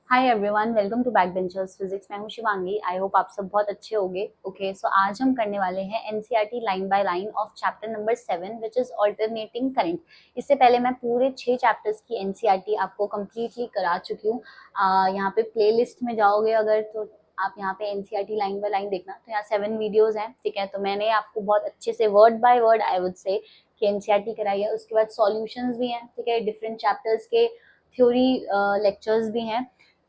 Hi everyone, welcome to back benchers physics. मैं हूं Shivangi. I hope आप सब बहुत अच्छे होंगे। ओके, सो आज हम करने वाले हैं NCERT line by line of chapter number 7 which is alternating current. इससे पहले मैं पूरे 6 चैप्टर्स की एनसीईआरटी आपको कंप्लीटली करा चुकी हूँ। यहाँ पे प्लेलिस्ट में जाओगे अगर तो आप यहाँ पे एनसीईआरटी लाइन बाय लाइन देखना, तो यहाँ 7 वीडियोज हैं। ठीक है, तो मैंने आपको बहुत अच्छे से word by word I would say कि एनसीईआरटी कराई है। उसके बाद सॉल्यूशंस भी हैं, ठीक है, डिफरेंट चैप्टर्स के थ्योरी लेक्चर्स भी हैं।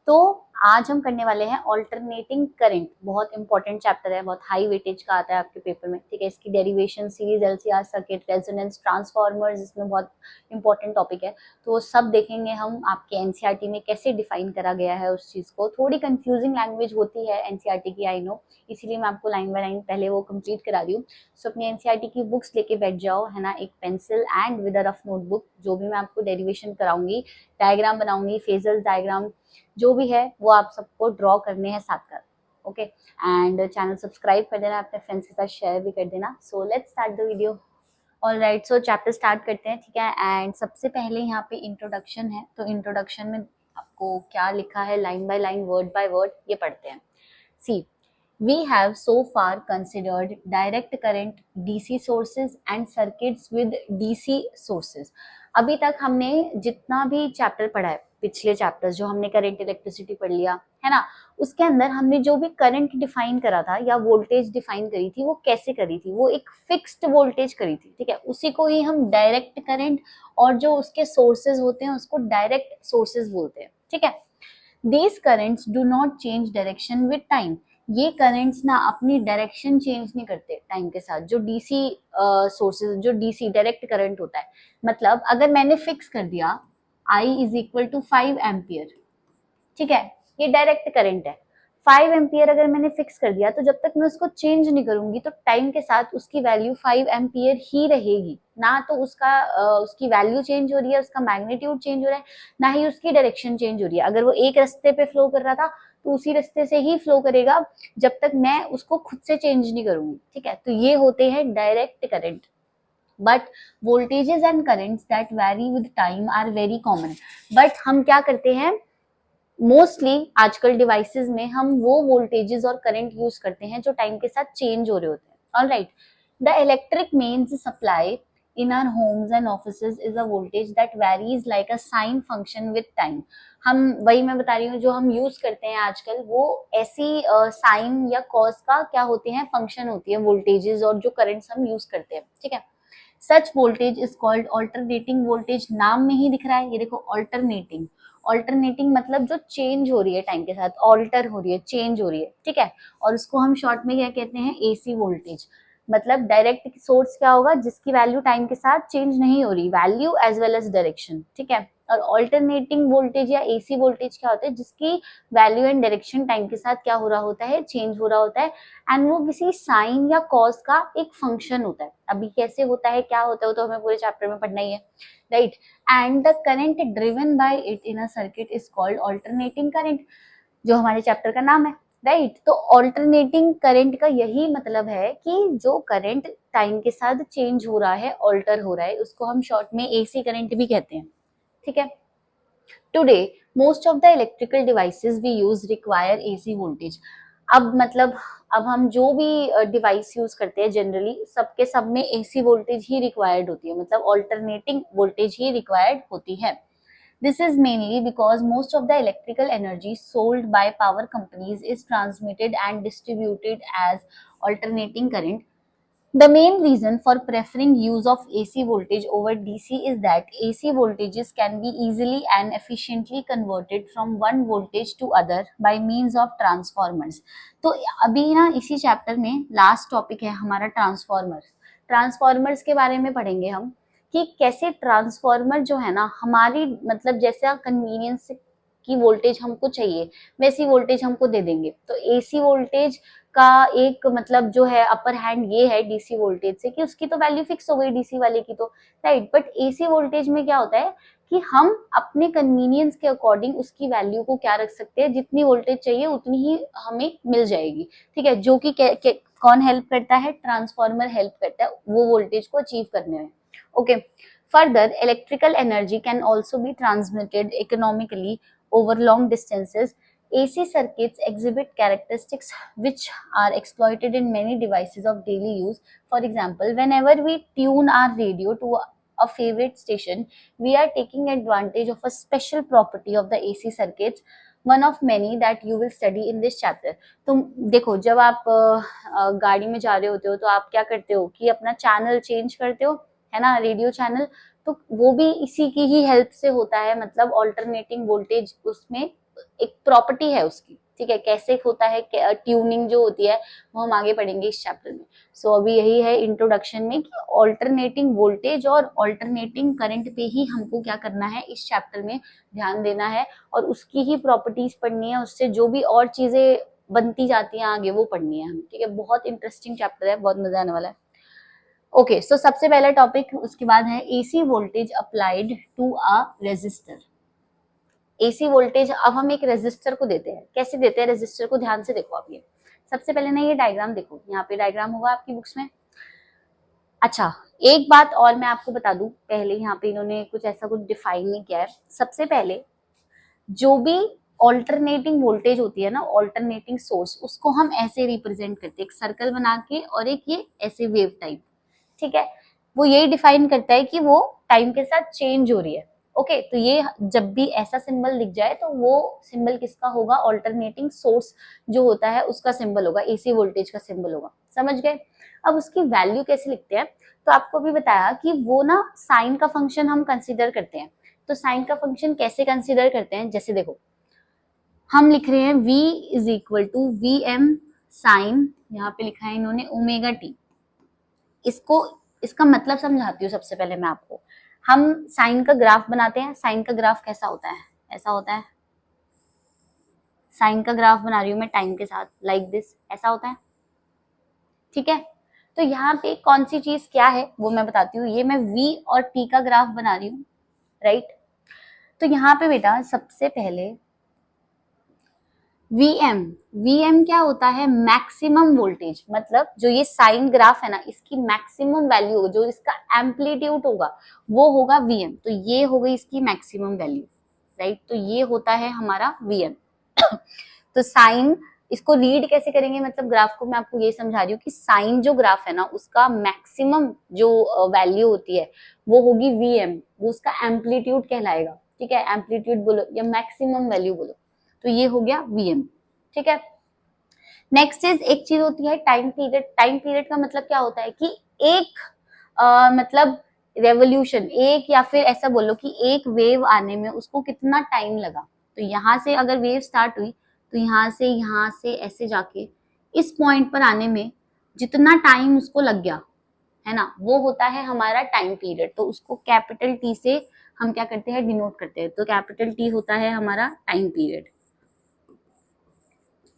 तो आज हम करने वाले हैं ऑल्टरनेटिंग करंट। बहुत इंपॉर्टेंट चैप्टर है, बहुत हाई वेटेज का आता है आपके पेपर में। ठीक है, इसकी derivation, series, LCR circuit, resonance, transformers, इसमें बहुत इंपॉर्टेंट टॉपिक है। तो वो सब देखेंगे हम आपके एनसीईआरटी में कैसे डिफाइन करा गया है उस चीज को। थोड़ी कंफ्यूजिंग लैंग्वेज होती है एनसीईआरटी की, आई नो, इसीलिए मैं आपको लाइन बाय लाइन पहले वो कंप्लीट करा रही हूँ। सो अपनी एनसीईआरटी की बुक्स लेके बैठ जाओ, है ना, एक pencil and with a rough notebook. जो भी मैं आपको डेरिवेशन कराऊंगी, डायग्राम बनाऊंगी, फेजर्स डायग्राम जो भी है वो आप सबको ड्रॉ करने हैं साथ कर। ओके, एंड चैनल सब्सक्राइब कर देना, अपने फ्रेंड्स के साथ शेयर भी कर देना। So let's start the video. Alright, so chapter start करते हैं। ठीक है, एंड सबसे पहले यहाँ पे इंट्रोडक्शन है। तो इंट्रोडक्शन में आपको क्या लिखा है line by line, word by word, ये पढ़ते हैं। सी, we have so far considered direct current DC sources and circuits with DC sources। अभी तक हमने जितना भी चैप्टर पढ़ा है, पिछले चैप्टर्स जो हमने करंट इलेक्ट्रिसिटी पढ़ लिया है ना, उसके अंदर हमने जो भी करंट डिफाइन करा था या वोल्टेज डिफाइन करी थी, वो कैसे करी थी? वो एक फिक्स्ड वोल्टेज करी थी। ठीक है, उसी को ही हम डायरेक्ट करंट और जो उसके सोर्सेज होते हैं उसको डायरेक्ट सोर्सेज बोलते हैं। ठीक है, these currents do not change direction with time. ये करंट्स ना अपनी डायरेक्शन चेंज नहीं करते टाइम के साथ। जो डीसी सोर्सेज, जो डीसी डायरेक्ट करंट होता है, मतलब अगर मैंने फिक्स कर दिया आई इज इक्वल टू 5 एम्पियर, ठीक है, ये डायरेक्ट करंट है। 5 एम्पियर अगर मैंने फिक्स कर दिया तो जब तक मैं उसको चेंज नहीं करूंगी तो टाइम के साथ उसकी वैल्यू 5 एम्पियर ही रहेगी। ना तो उसकी वैल्यू चेंज हो रही है, उसका मैग्नीट्यूड चेंज हो रहा है, ना ही उसकी डायरेक्शन चेंज हो रही है। अगर वो एक रास्ते पे फ्लो कर रहा था तो उसी रास्ते से ही फ्लो करेगा जब तक मैं उसको खुद से चेंज नहीं करूंगी। ठीक है, तो ये होते हैं direct current. But voltages and currents that vary with time are very common. But हम क्या करते हैं, मोस्टली आजकल डिवाइसेस में हम वो वोल्टेजेस और करंट यूज करते हैं जो टाइम के साथ चेंज हो रहे होते हैं। Alright, the electric mains supply in our homes and offices is a voltage that varies like a sine function with time। हम वही मैं बता रही हूँ, जो हम यूज करते हैं आजकल वो ऐसी साइन या कॉस का क्या होते हैं, फंक्शन होती है वोल्टेजेस और जो करंट्स हम यूज करते हैं। ठीक है, such voltage is called alternating voltage. नाम में ही दिख रहा है, ये देखो, ऑल्टरनेटिंग। ऑल्टरनेटिंग मतलब जो चेंज हो रही है टाइम के साथ, ऑल्टर हो रही है, चेंज हो रही है। ठीक है, और उसको हम शॉर्ट में क्या कहते हैं, एसी वोल्टेज। मतलब डायरेक्ट सोर्स क्या होगा, जिसकी वैल्यू टाइम के साथ चेंज नहीं हो रही, value as well as direction. ठीक है, और ऑल्टरनेटिंग वोल्टेज या एसी वोल्टेज क्या होता है, जिसकी वैल्यू एंड डायरेक्शन टाइम के साथ क्या हो रहा होता है, चेंज हो रहा होता है। एंड वो किसी साइन या कॉस का एक फंक्शन होता है। अभी कैसे होता है, क्या होता है, वो तो हमें पूरे चैप्टर में पढ़ना ही है, right. And the current driven by it in a circuit is called alternating current, जो हमारे चैप्टर का नाम है, राइट। तो ऑल्टरनेटिंग करंट का यही मतलब है कि जो करंट टाइम के साथ चेंज हो रहा है, ऑल्टर हो रहा है, उसको हम शॉर्ट में एसी करंट भी कहते हैं। ठीक है, today most of the electrical devices we use require AC voltage. अब मतलब अब हम जो भी डिवाइस यूज करते हैं जनरली सबके सब में एसी वोल्टेज ही रिक्वायर्ड होती है, मतलब ऑल्टरनेटिंग वोल्टेज ही रिक्वायर्ड होती है। This is mainly because most of the electrical energy sold by power companies is transmitted and distributed as alternating current। The main reason for preferring use of AC voltage over DC is that AC voltages can be easily and efficiently converted from one voltage to other by means of transformers। तो अभी ना इसी chapter में last topic है हमारा transformers. Transformers के बारे में पढ़ेंगे हम कि कैसे ट्रांसफॉर्मर जो है ना हमारी मतलब जैसा कन्वीनियंस की वोल्टेज हमको चाहिए वैसी वोल्टेज हमको दे देंगे। तो एसी वोल्टेज का एक मतलब जो है अपर हैंड ये है डीसी वोल्टेज से कि उसकी तो वैल्यू फिक्स हो गई डीसी वाले की, तो राइट। बट एसी वोल्टेज में क्या होता है कि हम अपने कन्वीनियंस के अकॉर्डिंग उसकी वैल्यू को क्या रख सकते हैं, जितनी वोल्टेज चाहिए उतनी ही हमें मिल जाएगी। ठीक है, जो कि कौन हेल्प करता है, ट्रांसफॉर्मर हेल्प करता है वो वोल्टेज को अचीव करने में। Okay, further electrical energy can also be transmitted economically over long distances, AC circuits exhibit characteristics which are exploited in many devices of daily use. For example, whenever we tune our radio to a favorite station, we are taking advantage of a special property of the AC circuits, one of many that you will study in this chapter. तुम देखो, जब आप गाड़ी में जा रहे होते हो तो आप क्या करते हो कि अपना चैनल चेंज करते हो, है ना, रेडियो चैनल, तो वो भी इसी की ही हेल्प से होता है, मतलब ऑल्टरनेटिंग वोल्टेज उसमें एक प्रॉपर्टी है उसकी, ठीक है, कैसे होता है ट्यूनिंग जो होती है वो हम आगे पढ़ेंगे इस चैप्टर में। सो अभी यही है इंट्रोडक्शन में कि ऑल्टरनेटिंग वोल्टेज और ऑल्टरनेटिंग करंट पे ही हमको क्या करना है इस चैप्टर में ध्यान देना है, और उसकी ही प्रॉपर्टीज पढ़नी है, उससे जो भी और चीजें बनती जाती हैं आगे वो पढ़नी है हम, ठीक है। बहुत इंटरेस्टिंग चैप्टर है, बहुत मजा आने वाला है। ओके, सो सबसे पहला टॉपिक उसके बाद है AC voltage applied to a resistor. AC voltage अब हम एक रेजिस्टर को देते हैं, कैसे देते हैं रेजिस्टर को, ध्यान से देखो आप। ये सबसे पहले ना ये डायग्राम देखो, यहाँ पे डायग्राम होगा आपकी बुक्स में। अच्छा, एक बात और मैं आपको बता दूं, पहले यहाँ पे इन्होंने कुछ ऐसा कुछ डिफाइन नहीं किया है। सबसे पहले जो भी ऑल्टरनेटिंग वोल्टेज होती है ना, ऑल्टरनेटिंग सोर्स, उसको हम ऐसे रिप्रेजेंट करते हैं, एक सर्कल बना के और एक ये ऐसे वेव टाइप, ठीक है। वो यही डिफाइन करता है कि वो टाइम के साथ चेंज हो रही है। ओके, तो ये जब भी ऐसा सिंबल दिख जाए तो वो सिंबल किसका होगा, ऑल्टरनेटिंग सोर्स जो होता है उसका सिंबल होगा, एसी वोल्टेज का सिंबल होगा, समझ गए। अब उसकी वैल्यू कैसे लिखते हैं, तो आपको भी बताया कि वो ना साइन का फंक्शन हम कंसिडर करते हैं। तो साइन का फंक्शन कैसे कंसिडर करते हैं, जैसे देखो हम लिख रहे हैं v is equal to V M sine, यहाँ पे लिखा है इन्होंने ओमेगा टी। इसको इसका मतलब समझाती हूँ सबसे पहले मैं आपको। हम साइन का ग्राफ बनाते हैं, साइन का ग्राफ कैसा होता है, ऐसा होता है। साइन का ग्राफ बना रही हूँ मैं टाइम के साथ, लाइक दिस, ऐसा होता है, ठीक है। तो यहाँ पे कौन सी चीज क्या है वो मैं बताती हूँ। ये मैं v और t का ग्राफ बना रही हूँ, राइट। तो यहाँ पे बेटा सबसे पहले वीएम क्या होता है, मैक्सिमम वोल्टेज, मतलब जो ये साइन ग्राफ है ना इसकी मैक्सिमम वैल्यू होगा, जो इसका एम्पलीट्यूड होगा वो होगा वीएम। तो ये हो गई इसकी मैक्सिमम वैल्यू, राइट। तो ये होता है हमारा वीएम। तो साइन, इसको रीड कैसे करेंगे, मतलब ग्राफ को मैं आपको ये समझा रही हूँ कि साइन जो ग्राफ है ना उसका मैक्सिमम जो वैल्यू होती है वो होगी वीएम, वो उसका एम्पलीट्यूड कहलाएगा, ठीक है। एम्पलीट्यूड बोलो या मैक्सिमम वैल्यू बोलो, तो ये हो गया वीएम, ठीक है। नेक्स्ट इज एक चीज होती है टाइम पीरियड। टाइम पीरियड का मतलब क्या होता है कि एक मतलब रेवोल्यूशन, एक या फिर ऐसा बोलो कि एक वेव आने में उसको कितना टाइम लगा। तो यहाँ से अगर वेव स्टार्ट हुई तो यहाँ से ऐसे जाके इस पॉइंट पर आने में जितना टाइम उसको लग गया है ना, वो होता है हमारा टाइम पीरियड। तो उसको कैपिटल टी से हम क्या करते हैं, डिनोट करते हैं। तो कैपिटल टी होता है हमारा टाइम पीरियड,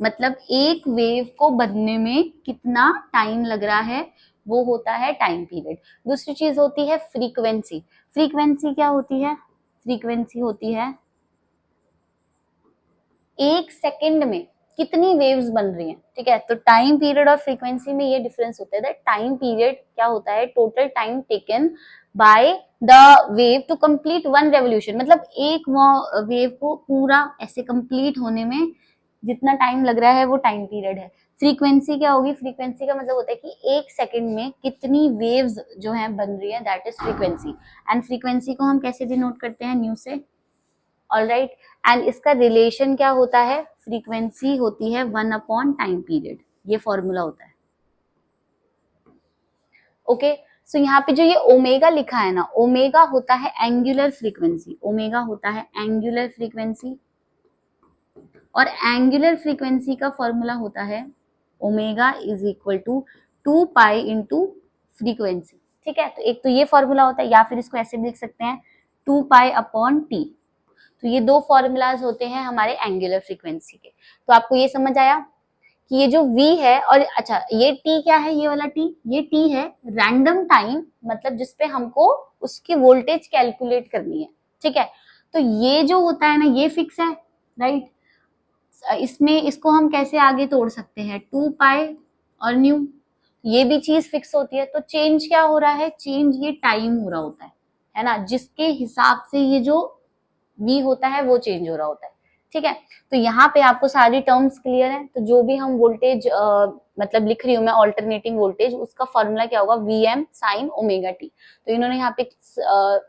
मतलब एक वेव को बनने में कितना टाइम लग रहा है वो होता है टाइम पीरियड। दूसरी चीज होती है फ्रीक्वेंसी। फ्रीक्वेंसी क्या होती है, फ्रीक्वेंसी होती है एक सेकंड में कितनी वेव्स बन रही हैं, ठीक है। तो टाइम पीरियड और फ्रीक्वेंसी में ये डिफरेंस होता है। टाइम पीरियड क्या होता है, total time taken by the wave to complete one revolution, मतलब एक वेव को पूरा ऐसे कंप्लीट होने में जितना टाइम लग रहा है वो टाइम पीरियड है। फ्रीक्वेंसी क्या होगी, फ्रीक्वेंसी का मतलब होता है कि एक सेकंड में कितनी वेव्स जो है बन रही है, that is frequency. And frequency को हम कैसे डिनोट करते हैं, न्यू से, ऑलराइट। एंड इसका रिलेशन क्या होता है, फ्रीक्वेंसी होती है 1 टाइम पीरियड, ये फॉर्मूला होता है। ओके, सो यहाँ पे जो ये ओमेगा लिखा है ना, ओमेगा होता है एंगुलर फ्रीक्वेंसी, ओमेगा होता है एंगुलर फ्रीक्वेंसी, और एंगुलर फ्रीक्वेंसी का फॉर्मूला होता है omega is equal to 2 pi into frequency, ठीक है। तो एक तो ये फॉर्मूला होता है, या फिर इसको ऐसे भी लिख सकते हैं 2 पाई अपॉन टी। तो ये दो फॉर्मूलाज होते हैं हमारे एंगुलर फ्रीक्वेंसी के। तो आपको ये समझ आया कि ये जो v है, और अच्छा ये t क्या है, ये वाला t, ये t है रैंडम टाइम, मतलब जिसपे हमको उसकी वोल्टेज कैलकुलेट करनी है, ठीक है। तो ये जो होता है ना ये फिक्स है, राइट। इसमें इसको हम कैसे आगे तोड़ सकते हैं, 2 पाई और न्यू, ये भी चीज फिक्स होती है। तो चेंज क्या हो रहा है, चेंज ये टाइम हो रहा होता है ना, जिसके हिसाब से ये जो v होता है वो चेंज हो रहा होता है। ठीक है। तो यहाँ पे आपको सारी टर्म्स क्लियर है। तो जो भी हम वोल्टेज मतलब लिख रही हूँ मैं ऑल्टरनेटिंग वोल्टेज, उसका फॉर्मूला क्या होगा, Vm sin ओमेगा टी। तो इन्होंने यहाँ पे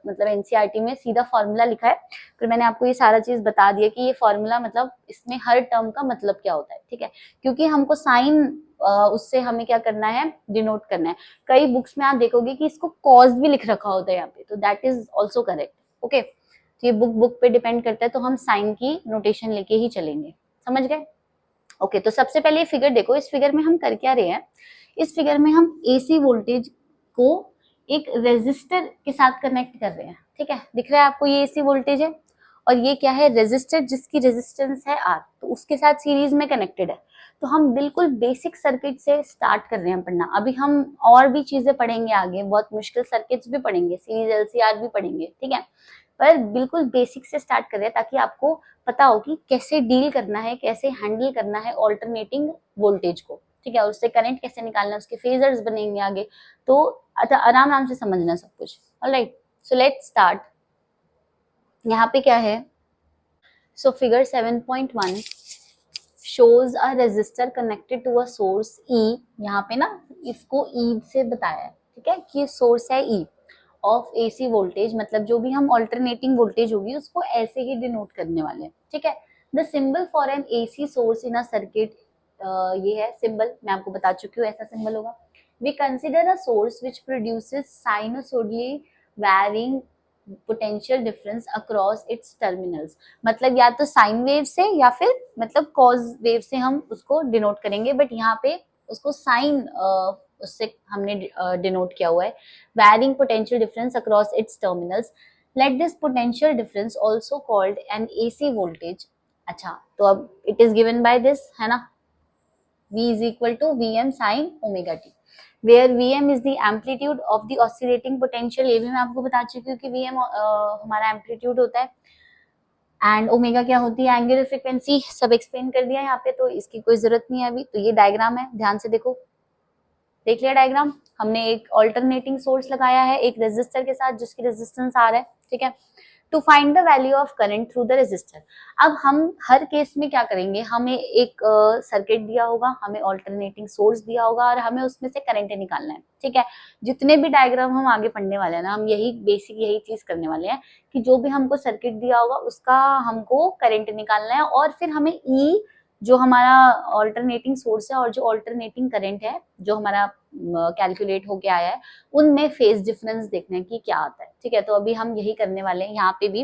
मतलब एनसीईआरटी में सीधा फॉर्मूला लिखा है। फिर मैंने आपको ये सारा चीज बता दिया कि ये फॉर्मूला मतलब इसमें हर टर्म का मतलब क्या होता है, ठीक है। क्योंकि हमको साइन उससे हमें क्या करना है, डिनोट करना है। कई बुक्स में आप देखोगे कि इसको कॉज भी लिख रखा होता है यहाँ पे, तो that is also correct. Okay, तो ये बुक पे डिपेंड करता है, तो हम साइन की नोटेशन लेके ही चलेंगे, समझ गए। ओके, तो सबसे पहले ये फिगर देखो। इस फिगर में हम कर क्या रहे हैं, इस फिगर में हम एसी वोल्टेज को एक रेजिस्टर के साथ कनेक्ट कर रहे हैं, ठीक है। दिख रहा है आपको, ये एसी वोल्टेज है और ये क्या है, रेजिस्टर, जिसकी रेजिस्टेंस है आर, तो उसके साथ सीरीज में कनेक्टेड है। तो हम बिल्कुल बेसिक सर्किट से स्टार्ट कर रहे हैं पढ़ना। अभी हम और भी चीजें पढ़ेंगे आगे, बहुत मुश्किल सर्किट्स भी पढ़ेंगे, सीरीज एलसीआर भी पढ़ेंगे, ठीक है। पर बिल्कुल बेसिक से स्टार्ट कर रहे हैं ताकि आपको पता हो कि कैसे डील करना है, कैसे हैंडल करना है ऑल्टरनेटिंग वोल्टेज को, ठीक है। और उससे करंट कैसे निकालना है, उसके फेजर्स बनेंगे आगे, तो आराम आराम से समझना सब कुछ। Alright, so let's start. यहाँ पे क्या है, so figure 7.1 shows a resistor connected to a source E। यहाँ पे ना इसको E से बताया है, ठीक है, कि सोर्स है E ऑफ एसी वोल्टेज, मतलब जो भी हम ऑल्टरनेटिंग वोल्टेज होगी उसको ऐसे ही डिनोट करने वाले हैं, ठीक है। The symbol for an AC source in a circuit, ये है सिंबल, मैं आपको बता चुकी हूँ ऐसा सिंबल होगा। We consider a source which produces sinusoidally varying potential difference across its terminals, मतलब या तो साइन वेव से या फिर मतलब कॉज वेव से हम उसको डिनोट करेंगे, बट यहाँ पे उसको साइन उससे हमने डिनोट किया हुआ है। Varying potential difference across its terminals, let this potential difference also called an AC voltage. अच्छा, तो अब it is given by this, है ना, V is equal to Vm sin omega t, where Vm is the amplitude of the oscillating potential। ये भी मैं आपको बता चुकी हूँ कि Vm हमारा एम्पलीट्यूड होता है, एंड ओमेगा क्या होती है, एंगुलर फ्रीक्वेंसी, सब एक्सप्लेन कर दिया यहाँ पे, तो इसकी कोई जरूरत नहीं है अभी। तो ये डायग्राम है, ध्यान से देखो, देख लिया डायग्राम। हमने एक ऑल्टरनेटिंग सोर्स लगाया है एक रेजिस्टर के साथ जिसकी रेजिस्टेंस आर है, ठीक है। To find the value of current through the resistor. अब हम हर केस में क्या करेंगे, हमें एक सर्किट दिया होगा, हमें ऑल्टरनेटिंग सोर्स दिया होगा और हमें उसमें से करंट निकालना है, ठीक है। जितने भी डायग्राम हम आगे पढ़ने वाले हैं ना, हम यही बेसिक यही चीज करने वाले हैं कि जो भी हमको सर्किट दिया होगा उसका हमको करंट निकालना है, और फिर हमें ई जो हमारा ऑल्टरनेटिंग सोर्स है और जो ऑल्टरनेटिंग करंट है जो हमारा कैलकुलेट होके आया है, उनमें फेज डिफरेंस देखना है कि क्या आता है, ठीक है। तो अभी हम यही करने वाले हैं यहाँ पे भी।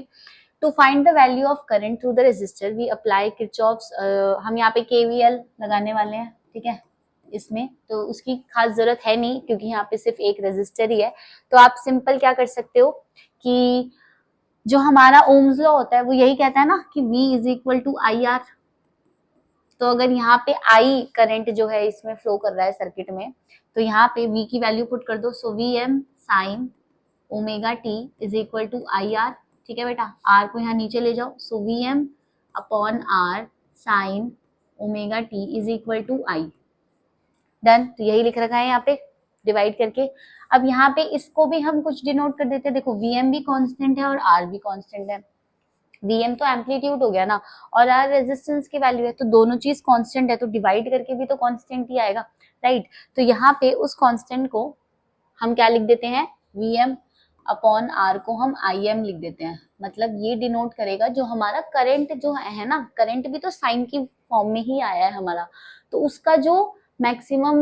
To find the value of current through the resistor we apply Kirchhoff's, हम यहाँ पे केवीएल लगाने वाले हैं, ठीक है। इसमें तो उसकी खास जरूरत है नहीं क्योंकि यहाँ पे सिर्फ एक रेजिस्टर ही है। तो आप सिंपल क्या कर सकते हो कि जो हमारा ओम्स लॉ होता है वो यही कहता है ना कि V is equal to I R. तो अगर यहाँ पे I करंट जो है इसमें फ्लो कर रहा है सर्किट में, तो यहाँ पे V की वैल्यू पुट कर दो। So Vm sine omega T is equal to I R, ठीक है बेटा, R को यहाँ नीचे ले जाओ। So Vm upon R sine omega T is equal to I। Done, तो यही लिख रखा है यहाँ पे डिवाइड करके। अब यहाँ पे इसको भी हम कुछ डिनोट कर देते हैं। देखो Vm भी कांस्टेंट है और R भी कांस्टेंट है। Vm तो एम्पलीट्यूड हो गया ना, और R रेजिस्टेंस की वैल्यू है, तो दोनों चीज कांस्टेंट है, तो डिवाइड करके भी तो कांस्टेंट ही आएगा, राइट। तो यहाँ पे उस कांस्टेंट को हम क्या लिख देते हैं, Vm अपॉन R को हम Im लिख देते हैं। मतलब ये डिनोट करेगा जो हमारा करंट जो है ना, करंट भी तो साइन की फॉर्म में ही आया है हमारा, तो उसका जो मैक्सिमम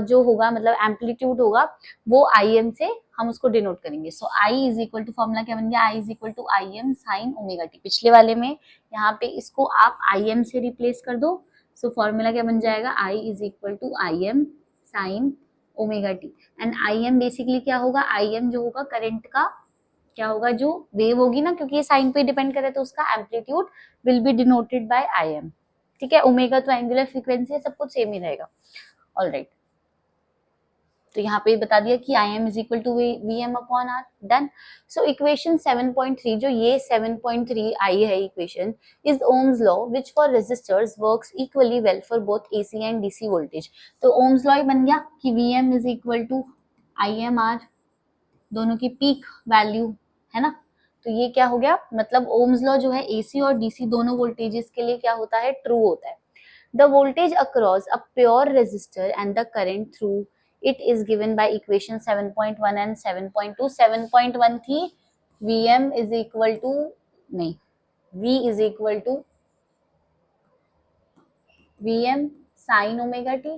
जो होगा मतलब एम्पलीट्यूड होगा वो Im से हम उसको डिनोट करेंगे। So I is equal to, formula क्या बन गया, I is equal to Im sine omega t. पिछले वाले में यहाँ पे इसको आप Im से रिप्लेस कर दो। सो फॉर्मूला क्या बन जाएगा, I is equal to Im sine omega T. And Im basically क्या होगा, Im जो होगा करंट का क्या होगा, जो वेव होगी ना, क्योंकि ये साइन पे डिपेंड करे तो उसका amplitude will be denoted by Im, ठीक है। ओमेगा तो एंगुलर फ्रीक्वेंसी है, सब कुछ सेम ही रहेगा। ऑलराइट, तो यहाँ पे बता दिया कि Im is equal to Vm upon R। Done. So equation 7.3, जो ये 7.3 आई है equation, is Ohm's law which for resistors works equally well for both AC and DC voltage. तो ओम्स लॉ बन गया कि Vm is equal to IMR, दोनों की पीक वैल्यू है ना, तो ये क्या हो गया, मतलब ओम्स लॉ जो है एसी और डीसी दोनों वोल्टेजेस के लिए क्या होता है, ट्रू होता है। The voltage across a pure resistor and the current through it is given by equation 7.1 and 7.2। 7.1 थी Vm इज इक्वल टू, नहीं, V is equal to Vm sine omega t,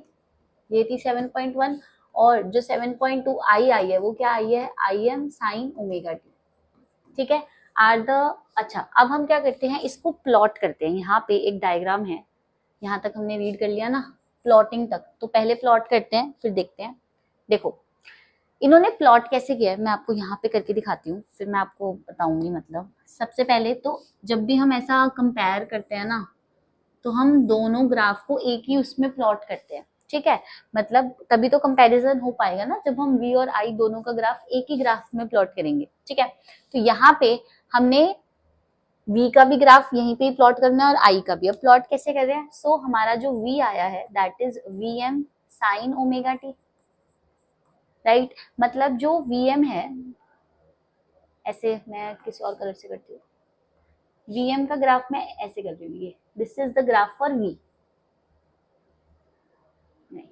ये थी 7.1। और जो 7.2 आई है वो क्या आई है, Im साइन ओमेगा टी, ठीक है। आर द, अच्छा अब हम क्या करते हैं, इसको प्लॉट करते हैं। यहाँ पे एक डायग्राम है, यहाँ तक हमने रीड कर लिया ना, प्लॉटिंग तक, तो पहले प्लॉट करते हैं फिर देखते हैं। देखो इन्होंने प्लॉट कैसे किया है मैं आपको यहाँ पे करके दिखाती हूँ, फिर मैं आपको बताऊंगी। मतलब सबसे पहले तो जब भी हम ऐसा कंपेयर करते हैं ना, तो हम दोनों ग्राफ को एक ही उसमें प्लॉट करते हैं, ठीक है। मतलब तभी तो कंपैरिजन हो पाएगा ना, जब हम V और I दोनों का ग्राफ एक ही ग्राफ में प्लॉट करेंगे, ठीक है। तो यहाँ पे हमने V का भी ग्राफ यहीं पे ही प्लॉट करना है और I का भी। अब प्लॉट कैसे कर रहे हैं, सो हमारा जो V आया है that is Vm sine omega T, right. मतलब जो Vm है, ऐसे मैं किसी और कलर से करती हूँ, Vm का ग्राफ मैं ऐसे कर रही हूँ, ये this is the graph for V, नहीं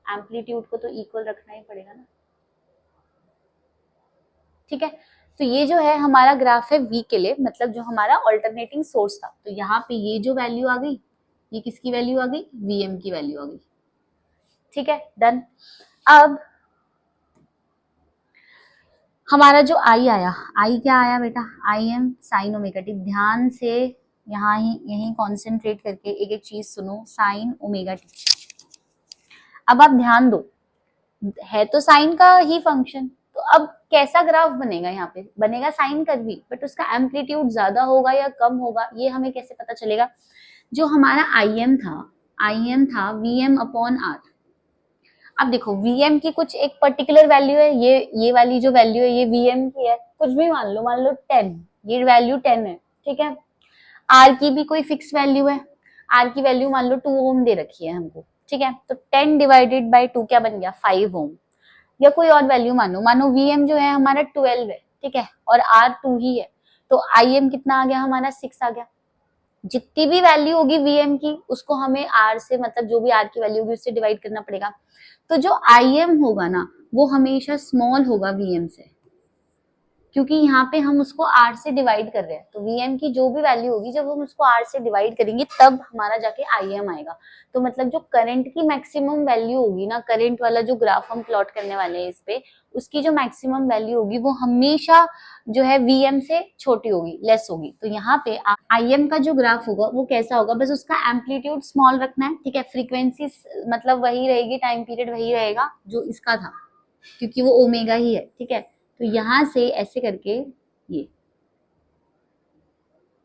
एम्पलीट्यूड को तो इक्वल रखना ही पड़ेगा ना, ठीक है। तो ये जो है हमारा ग्राफ है V के लिए, मतलब जो हमारा ऑल्टरनेटिंग सोर्स था। तो यहाँ पे ये जो वैल्यू आ गई, ये किसकी वैल्यू आ गई, Vm की वैल्यू आ गई, ठीक है, डन। अब हमारा जो I आया, I क्या आया बेटा, Im साइन ओमेगा टी। ध्यान से यहाँ ही यही कॉन्सेंट्रेट करके एक एक चीज सुनो, साइन ओमेगा टी। अब आप ध्यान दो, है तो साइन का ही फंक्शन, तो अब कैसा ग्राफ बनेगा, यहाँ पे बनेगा साइन कर्व भी, बट उसका एम्पलीट्यूड ज्यादा होगा या कम होगा ये हमें कैसे पता चलेगा। जो हमारा Im था Vm अपॉन R। अब देखो Vm की कुछ एक पर्टिकुलर वैल्यू है, ये वाली जो वैल्यू है ये Vm की है, कुछ भी मान लो 10, ये वैल्यू 10 है, ठीक है। R की भी कोई फिक्स वैल्यू है, R की वैल्यू मान लो 2 ओम दे रखी है हमको, ठीक है। तो 10 डिवाइडेड बाय 2 क्या बन गया, 5 ओम। या कोई और वैल्यू मानो Vm जो है हमारा 12 है, ठीक है, और R 2 ही है, तो Im कितना आ गया हमारा 6 आ गया। जितनी भी वैल्यू होगी Vm की उसको हमें R से, मतलब जो भी R की वैल्यू होगी उससे डिवाइड करना पड़ेगा। तो जो Im होगा ना वो हमेशा स्मॉल होगा Vm से, क्योंकि यहाँ पे हम उसको R से डिवाइड कर रहे हैं। तो Vm की जो भी वैल्यू होगी जब हम उसको R से डिवाइड करेंगे तब हमारा जाके Im आएगा। तो मतलब जो करंट की मैक्सिमम वैल्यू होगी ना, करंट वाला जो ग्राफ हम प्लॉट करने वाले हैं इस पे, उसकी जो मैक्सिमम वैल्यू होगी वो हमेशा जो है Vm से छोटी होगी, लेस होगी। तो यहाँ पे Im का जो ग्राफ होगा वो कैसा होगा, बस उसका एम्पलीट्यूड स्मॉल रखना है, ठीक है। फ्रीक्वेंसी मतलब वही रहेगी, टाइम पीरियड वही रहेगा जो इसका था, क्योंकि वो ओमेगा ही है, ठीक है। तो यहां से ऐसे करके ये,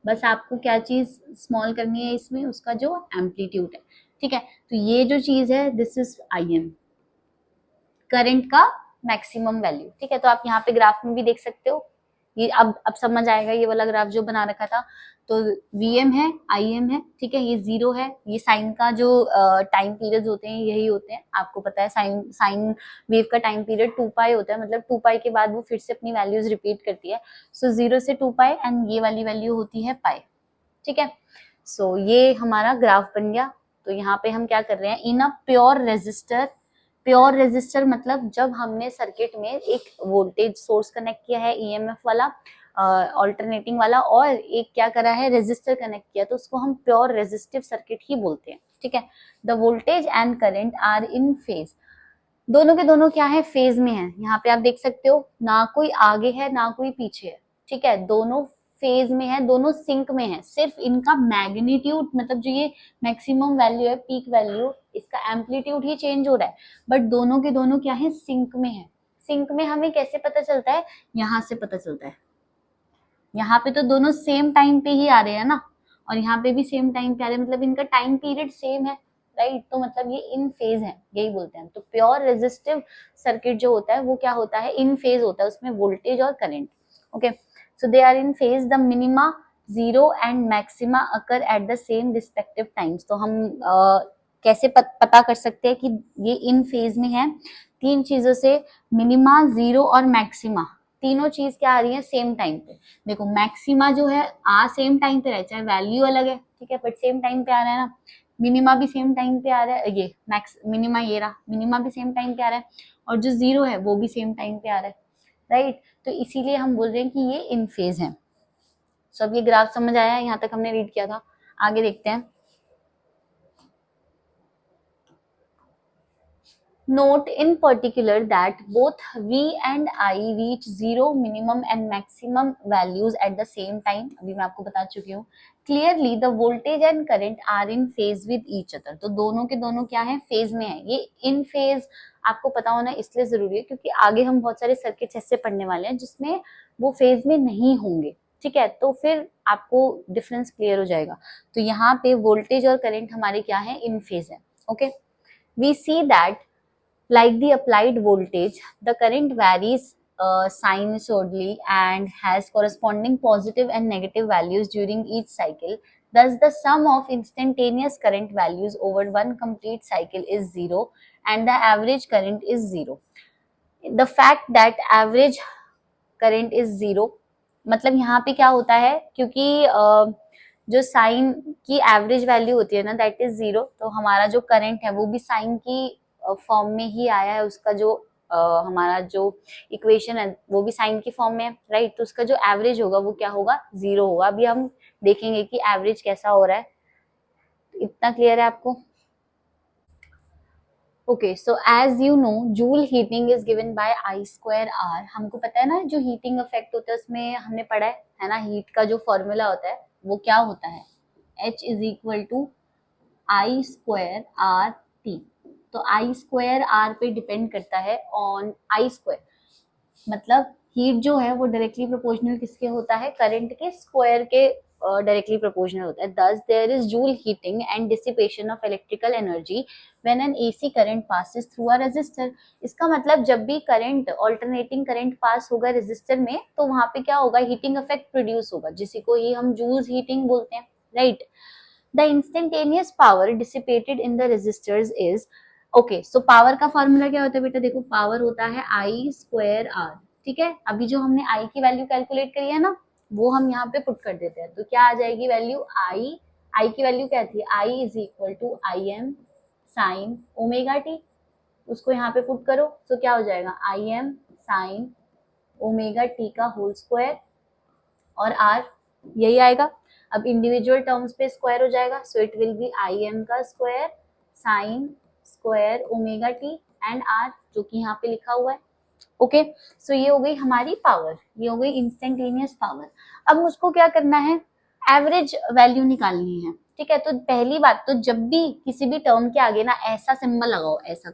बस आपको क्या चीज स्मॉल करनी है इसमें, उसका जो एम्पलीट्यूड है, ठीक है। तो ये जो चीज है दिस इज Im, करंट का मैक्सिमम वैल्यू, ठीक है। तो आप यहाँ पे ग्राफ में भी देख सकते हो, ये अब समझ आएगा, ये वाला ग्राफ जो बना रखा था। तो Vm है, Im है, ठीक है, ये 0 है। ये साइन का जो टाइम पीरियड होते हैं यही होते हैं, आपको पता है साइन वेव का टाइम पीरियड 2 पाई होता है, मतलब 2 पाई के बाद वो फिर से अपनी वैल्यूज रिपीट करती है। सो 0 से 2 पाई एंड ये वाली वैल्यू होती है पाई, ठीक है। सो ये हमारा ग्राफ बन गया। तो यहाँ पे हम क्या कर रहे हैं, in a pure resistor, pure resistor मतलब जब हमने सर्किट में एक वोल्टेज सोर्स कनेक्ट किया है ईएमएफ वाला, ऑल्टरनेटिंग वाला, और एक क्या करा है, रेजिस्टर कनेक्ट किया, तो उसको हम प्योर रेजिस्टिव सर्किट ही बोलते हैं, ठीक है। The voltage and current are in phase, दोनों के दोनों क्या है, फेज में है। यहाँ पे आप देख सकते हो ना कोई आगे है ना कोई पीछे है, ठीक है, दोनों फेज में है, दोनों सिंक में है। सिर्फ इनका मैग्नीट्यूड, मतलब जो ये मैक्सिमम वैल्यू है, पीक वैल्यू, इसका एम्पलीट्यूड ही चेंज हो रहा है, बट दोनों के दोनों क्या है, सिंक में है। सिंक में हमें कैसे पता चलता है, यहाँ से पता चलता है। यहाँ पे तो दोनों सेम टाइम पे ही आ रहे हैं ना, और यहाँ पे भी सेम टाइम पे आ रहे हैं, मतलब इनका टाइम पीरियड सेम है, राइट। तो मतलब ये इन फेज है, यही बोलते हैं। तो प्योर रेजिस्टिव सर्किट जो होता है वो क्या होता है, इन फेज होता है, उसमें वोल्टेज और current, okay. So they are in phase, the minima zero and maxima occur at the same respective times. तो हम कैसे पता कर सकते हैं कि ये इन फेज में है, तीन चीजों से, मिनिमा, जीरो और मैक्सिमा, तीनों चीज क्या आ रही है सेम टाइम पे। देखो मैक्सिमा जो है सेम टाइम पे रहे, चाहे वैल्यू अलग है, ठीक है, बट सेम टाइम पे आ रहा है ना। मिनिमा भी सेम टाइम पे आ रहा है, ये मैक्स मिनिमा ये रहा, मिनिमा भी सेम टाइम पे आ रहा है, और जो जीरो है वो भी सेम टाइम पे आ रहा है, राइट। तो इसीलिए हम बोल रहे हैं कि ये इन फेज है। सो अब ये ग्राफ समझ आया, यहाँ तक हमने रीड किया था, आगे देखते हैं। Note in particular that both V and I reach zero minimum and maximum values at the same time. अभी मैं आपको बता चुकी हूँ। Clearly the voltage and current are in phase with each other. तो दोनों के दोनों क्या है, फेज में है। ये इन फेज आपको पता होना इसलिए जरूरी है क्योंकि आगे हम बहुत सारे सर्किट्स ऐसे पढ़ने वाले हैं जिसमें वो फेज में नहीं होंगे, ठीक है, तो फिर आपको डिफरेंस क्लियर हो जाएगा। तो यहाँ पे वोल्टेज और करंट हमारे क्या है, इन फेज है, okay. We see that like the applied voltage, the current varies sinusoidally and has corresponding positive and negative values during each cycle. Thus, the sum of instantaneous current values over one complete cycle is zero and the average current is zero. The fact that average current is zero, मतलब यहाँ पे क्या होता है, क्योंकि जो sign की average value होती है ना दैट इज जीरो, तो हमारा जो करंट है वो भी साइन की फॉर्म में ही आया है। उसका जो हमारा जो इक्वेशन है वो भी साइन की फॉर्म में है, राइट। तो उसका जो एवरेज होगा वो क्या होगा, जीरो होगा। अभी हम देखेंगे कि एवरेज कैसा हो रहा है। इतना क्लियर है आपको? Okay, so as you know Joule heating is given by I square R. हमको पता है ना जो हीटिंग इफेक्ट होता है उसमें हमने पढ़ा है ना, हीट का जो फॉर्मूला होता है वो क्या होता है, H is equal to I square R t. तो आई स्क्वायर आर पे डिपेंड करता है ऑन आई स्क्वायर, मतलब हीट जो है वो डायरेक्टली प्रोपोर्शनल किसके होता है, करंट के स्क्वायर के डायरेक्टली प्रोपोर्शनल होता है। thus there is joule heating and dissipation of electrical energy when an AC current passes through a resistor। इसका मतलब जब भी करंट ऑल्टरनेटिंग करंट पास होगा रेजिस्टर में तो वहां पे क्या होगा, हीटिंग इफेक्ट प्रोड्यूस होगा, जिसी को ही हम जूल्स हीटिंग बोलते हैं, right. The instantaneous power dissipated in the resistors is, okay, so power का फॉर्मूला क्या होता है बेटा, देखो पावर होता है आई स्क्वायर आर, ठीक है। अभी जो हमने आई की वैल्यू कैलकुलेट करी है ना वो हम यहाँ पे पुट कर देते हैं, तो क्या आ जाएगी वैल्यू, आई की वैल्यू क्या थी, I is equal to I M sine omega T. उसको यहाँ पे पुट करो तो क्या हो जाएगा, I M sine omega T का होल स्क्वायर और आर यही आएगा। अब इंडिविजुअल टर्म्स पे स्क्वायर हो जाएगा, so it will be I M का square sine square omega T and R, जो कि यहाँ पे लिखा हुआ है, ओके। सो ये हो गई हमारी पावर, ये हो गई इंस्टेंटेनियस पावर। अब मुझको क्या करना है, एवरेज वैल्यू निकालनी है, ठीक है। तो पहली बात तो जब भी किसी भी टर्म के आगे ना ऐसा सिंबल लगाओ, ऐसा,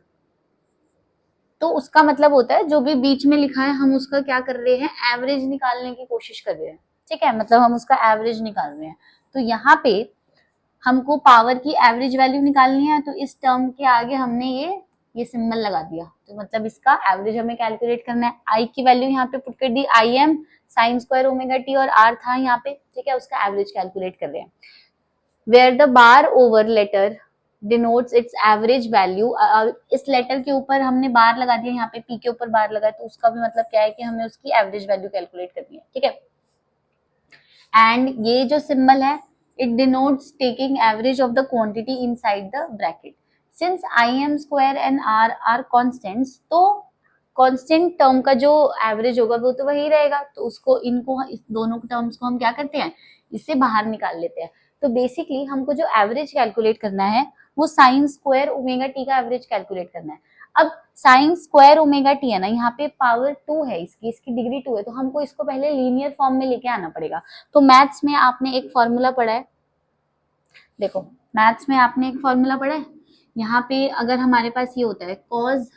तो उसका मतलब होता है जो भी बीच में लिखा है हम उसका क्या कर रहे हैं, एवरेज निकालने की कोशिश कर रहे हैं, ठीक है, मतलब हम उसका एवरेज निकाल रहे हैं। तो यहाँ पे हमको पावर की एवरेज वैल्यू निकालनी है, तो इस टर्म के आगे हमने ये सिंबल लगा दिया, तो मतलब इसका एवरेज हमें कैलकुलेट करना है। आई की वैल्यू यहाँ पे पुट कर दी, I M sine square omega T, और आर था यहाँ पे, ठीक है, उसका एवरेज कैलकुलेट कर रहे हैं। Where the bar over letter denotes its average value, इस लेटर के ऊपर हमने बार लगा दिया, यहाँ पे पी के ऊपर बार लगा, तो उसका भी मतलब क्या है कि हमें उसकी एवरेज वैल्यू कैलकुलेट करनी है, ठीक है। एंड ये जो सिंबल है it denotes taking average of the quantity inside the bracket. Since im square and r are constants, तो constant term का जो average होगा वो तो वही रहेगा, तो उसको इनको इस दोनों टर्म्स को हम क्या करते हैं, इससे बाहर निकाल लेते हैं। तो बेसिकली हमको जो एवरेज कैलकुलेट करना है वो साइन स्क्वायर ओमेगा टी का एवरेज कैलकुलेट करना है। अब साइन स्क्वायर ओमेगा टी है ना, यहाँ पे पावर 2 है, इसकी डिग्री 2 है, तो हमको इसको पहले लीनियर फॉर्म में लेके आना पड़ेगा। तो मैथ्स में आपने एक फॉर्मूला पढ़ा है, देखो मैथ्स में आपने एक फॉर्मूला पढ़ा है, यहाँ पे अगर हमारे पास ये होता है cos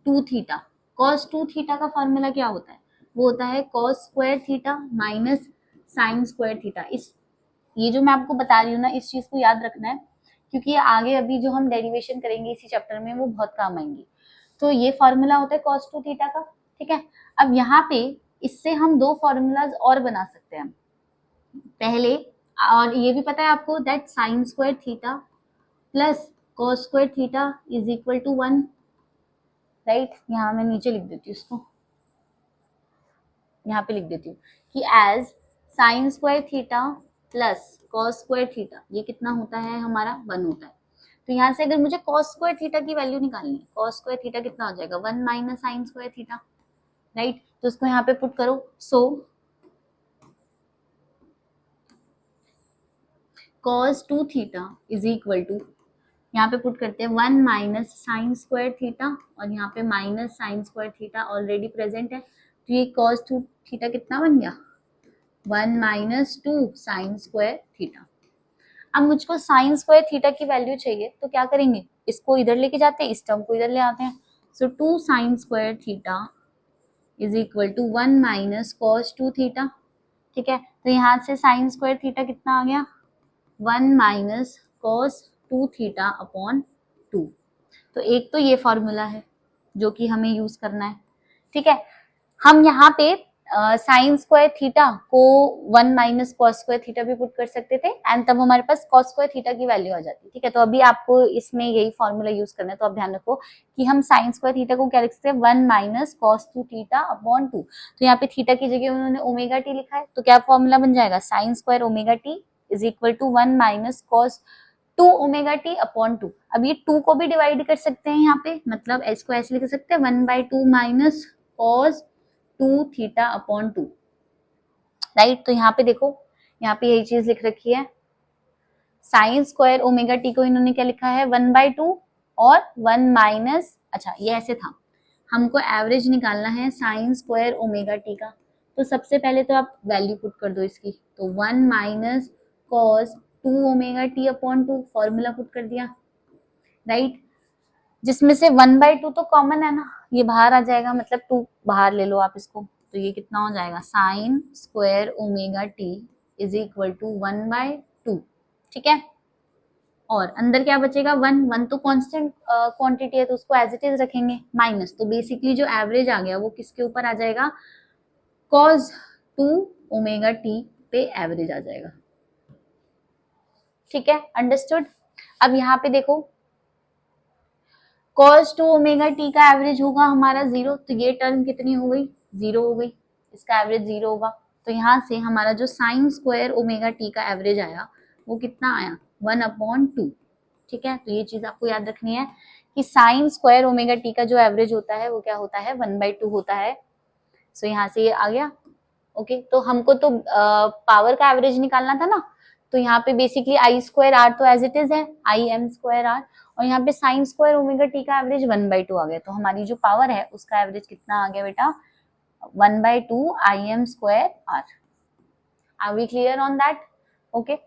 2 थीटा, cos 2 थीटा का फॉर्मूला क्या होता है, वो होता है cos square theta minus sine square theta. इस ये जो मैं आपको बता रही हूँ ना, इस चीज को याद रखना है क्योंकि आगे अभी जो हम डेरिवेशन करेंगे इसी चैप्टर में वो बहुत काम आएंगी। तो ये फॉर्मूला होता है cos 2 थीटा का, ठीक है। अब यहाँ पे इससे हम दो फॉर्मूलाज और बना सकते हैं। पहले, और ये भी पता है आपको that sine square theta plus cos square theta is equal to 1, right. यहाँ मैं नीचे लिख देती हूँ इसको, यहाँ पे लिख देती हूँ कि as sine square theta plus cos square theta, ये कितना होता है हमारा 1 होता है। तो यहाँ से अगर मुझे कॉस स्क्वायर थीटा की वैल्यू निकालनी है, कॉस स्क्वायर थीटा कितना हो जाएगा 1 minus sine square theta, right. तो उसको यहाँ पे पुट करो। So cos 2 theta is equal to, यहाँ पे पुट करते हैं 1 माइनस साइन स्क्वायर थीटा, और यहाँ पे minus sine square theta already present है, तो ये cos 2 थीटा कितना बन गया 1 माइनस 2 साइन स्क्वायर थीटा। अब मुझको साइन स्क्वायर थीटा की वैल्यू चाहिए, तो क्या करेंगे, इसको इधर लेके जाते हैं, इस टर्म को इधर ले आते हैं। So 2 sine square theta is equal to 1 minus cos 2 theta, ठीक है। तो यहाँ से साइन स्क्वायर थीटा कितना आ गया 1 माइनस कॉस 2 थीटा अपॉन 2। तो एक तो ये फॉर्मूला है जो कि हमें यूज करना है, ठीक है। हम यहाँ पे साइन स्क्वायर थीटा को 1 माइनस कॉस स्क्वायर थीटा भी पुट कर सकते थे, एंड तब हमारे पास कॉस स्क्वायर थीटा की वैल्यू आ जाती है, ठीक है। तो अभी आपको इसमें यही फॉर्मूला यूज करना है, तो आप ध्यान रखो कि हम साइन स्क्वायर थीटा को क्या लिख सकते हैं 1 माइनस कॉस 2 थीटा अपॉन 2। तो यहाँ पे थीटा की जगह उन्होंने ओमेगा टी लिखा है, तो क्या फॉर्मूला बन जाएगा sine square omega T is equal to 1 minus cos 2 omega t upon 2। अब ये 2 को भी डिवाइड कर सकते हैं यहाँ पे, मतलब इसको ऐसे लिख सकते हैं 1/2 minus cos 2 theta upon 2, right. तो यहाँ पे देखो, यहाँ पे यही चीज लिख रखी है, साइन स्क्वायर ओमेगा टी को इन्होंने क्या लिखा है 1/2 और 1 माइनस, अच्छा ये ऐसे था, हमको एवरेज निकालना है साइन स्क्वायर ओमेगा टी का। तो सबसे पहले तो आप वैल्यू पुट कर दो इसकी, तो 1 minus cos 2 omega t upon 2 formula put कर दिया, राइट। जिसमें से 1/2 तो कॉमन है ना, ये बाहर आ जाएगा, मतलब 2 बाहर ले लो आप इसको, तो ये कितना हो जाएगा sine square omega T is equal to 1/2, ठीक है। और अंदर क्या बचेगा 1, 1 तो कांस्टेंट क्वांटिटी है, तो उसको एज इट इज रखेंगे, माइनस, तो बेसिकली जो एवरेज आ गया वो किसके ऊपर आ जाएगा cos 2 ओमेगा टी पे एवरेज आ जाएगा, ठीक है, अंडरस्टूड। अब यहाँ पे देखो cos 2 ओमेगा टी का एवरेज होगा हमारा 0, तो ये टर्म कितनी हो गई 0 हो गई, इसका एवरेज 0 होगा। तो यहाँ से हमारा जो साइन स्क्वायर ओमेगा टी का एवरेज आया वो कितना आया 1/2, ठीक है। तो ये चीज आपको याद रखनी है कि साइन स्क्वायर ओमेगा टी का जो एवरेज होता है वो क्या होता है 1/2 होता है। सो यहाँ से ये आ गया, ओके। तो हमको तो पावर का एवरेज निकालना था ना, तो यहाँ पे बेसिकली आई स्क्वायर आर तो एज इट इज है आई एम स्क्वायर आर, और यहाँ पे साइन स्क्वायर ओमेगा टी का एवरेज 1/2 आ गया, तो हमारी जो पावर है उसका एवरेज कितना आ गया बेटा 1/2 I M square R. Are we clear on that? Okay,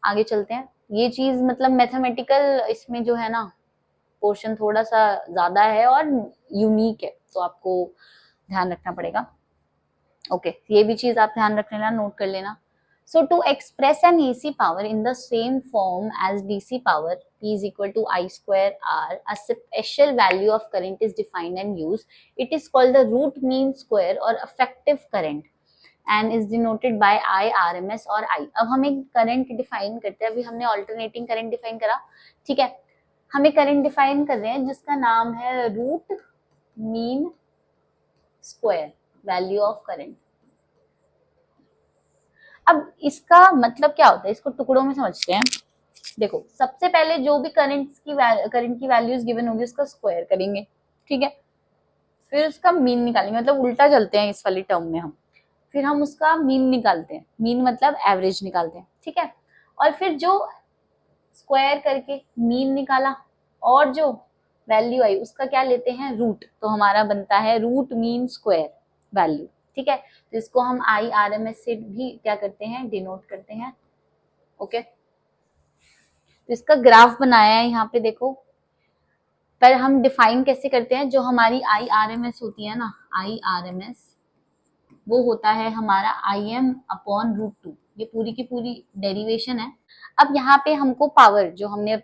आगे चलते हैं। ये चीज मतलब मैथमेटिकल इसमें जो है ना पोर्शन थोड़ा सा ज्यादा है और यूनिक है, तो आपको ध्यान रखना पड़ेगा, ओके। ये भी चीज आप ध्यान रख लेना, नोट कर लेना। So to express an AC power in the same form as DC power, P is equal to I square R, a special value of current is defined and used. It is called the root mean square or effective current and is denoted by I, RMS और I. अब हम एक current define करते हैं, अभी हमने alternating current define करा, ठीक है। हम एक करंट डिफाइन कर रहे हैं जिसका नाम है root mean square value of current. अब इसका मतलब क्या होता है, इसको टुकड़ों में समझते हैं। देखो, सबसे पहले जो भी करंट की वैल्यूज गिवन होगी उसका स्क्वायर करेंगे, ठीक है। फिर उसका मीन निकालेंगे, मतलब उल्टा चलते हैं इस वाली टर्म में हम। फिर हम उसका मीन निकालते हैं, मीन मतलब एवरेज निकालते हैं, ठीक है। और फिर जो स्क्वायर करके मीन निकाला और जो वैल्यू आई उसका क्या लेते हैं रूट, तो हमारा बनता है रूट मीन स्क्वायर वैल्यू, ठीक है। तो इसको हम आई आर एम एस से भी क्या करते हैं डिनोट करते हैं, ओके। तो इसका ग्राफ बनाया है यहाँ पे देखो, पर हम डिफाइन कैसे करते हैं, जो हमारी आई आर एम एस होती है ना, आई आर एम एस वो होता है हमारा आई एम अपॉन √2, ये पूरी की पूरी डेरिवेशन है। अब यहाँ पे हमको पावर, जो हमने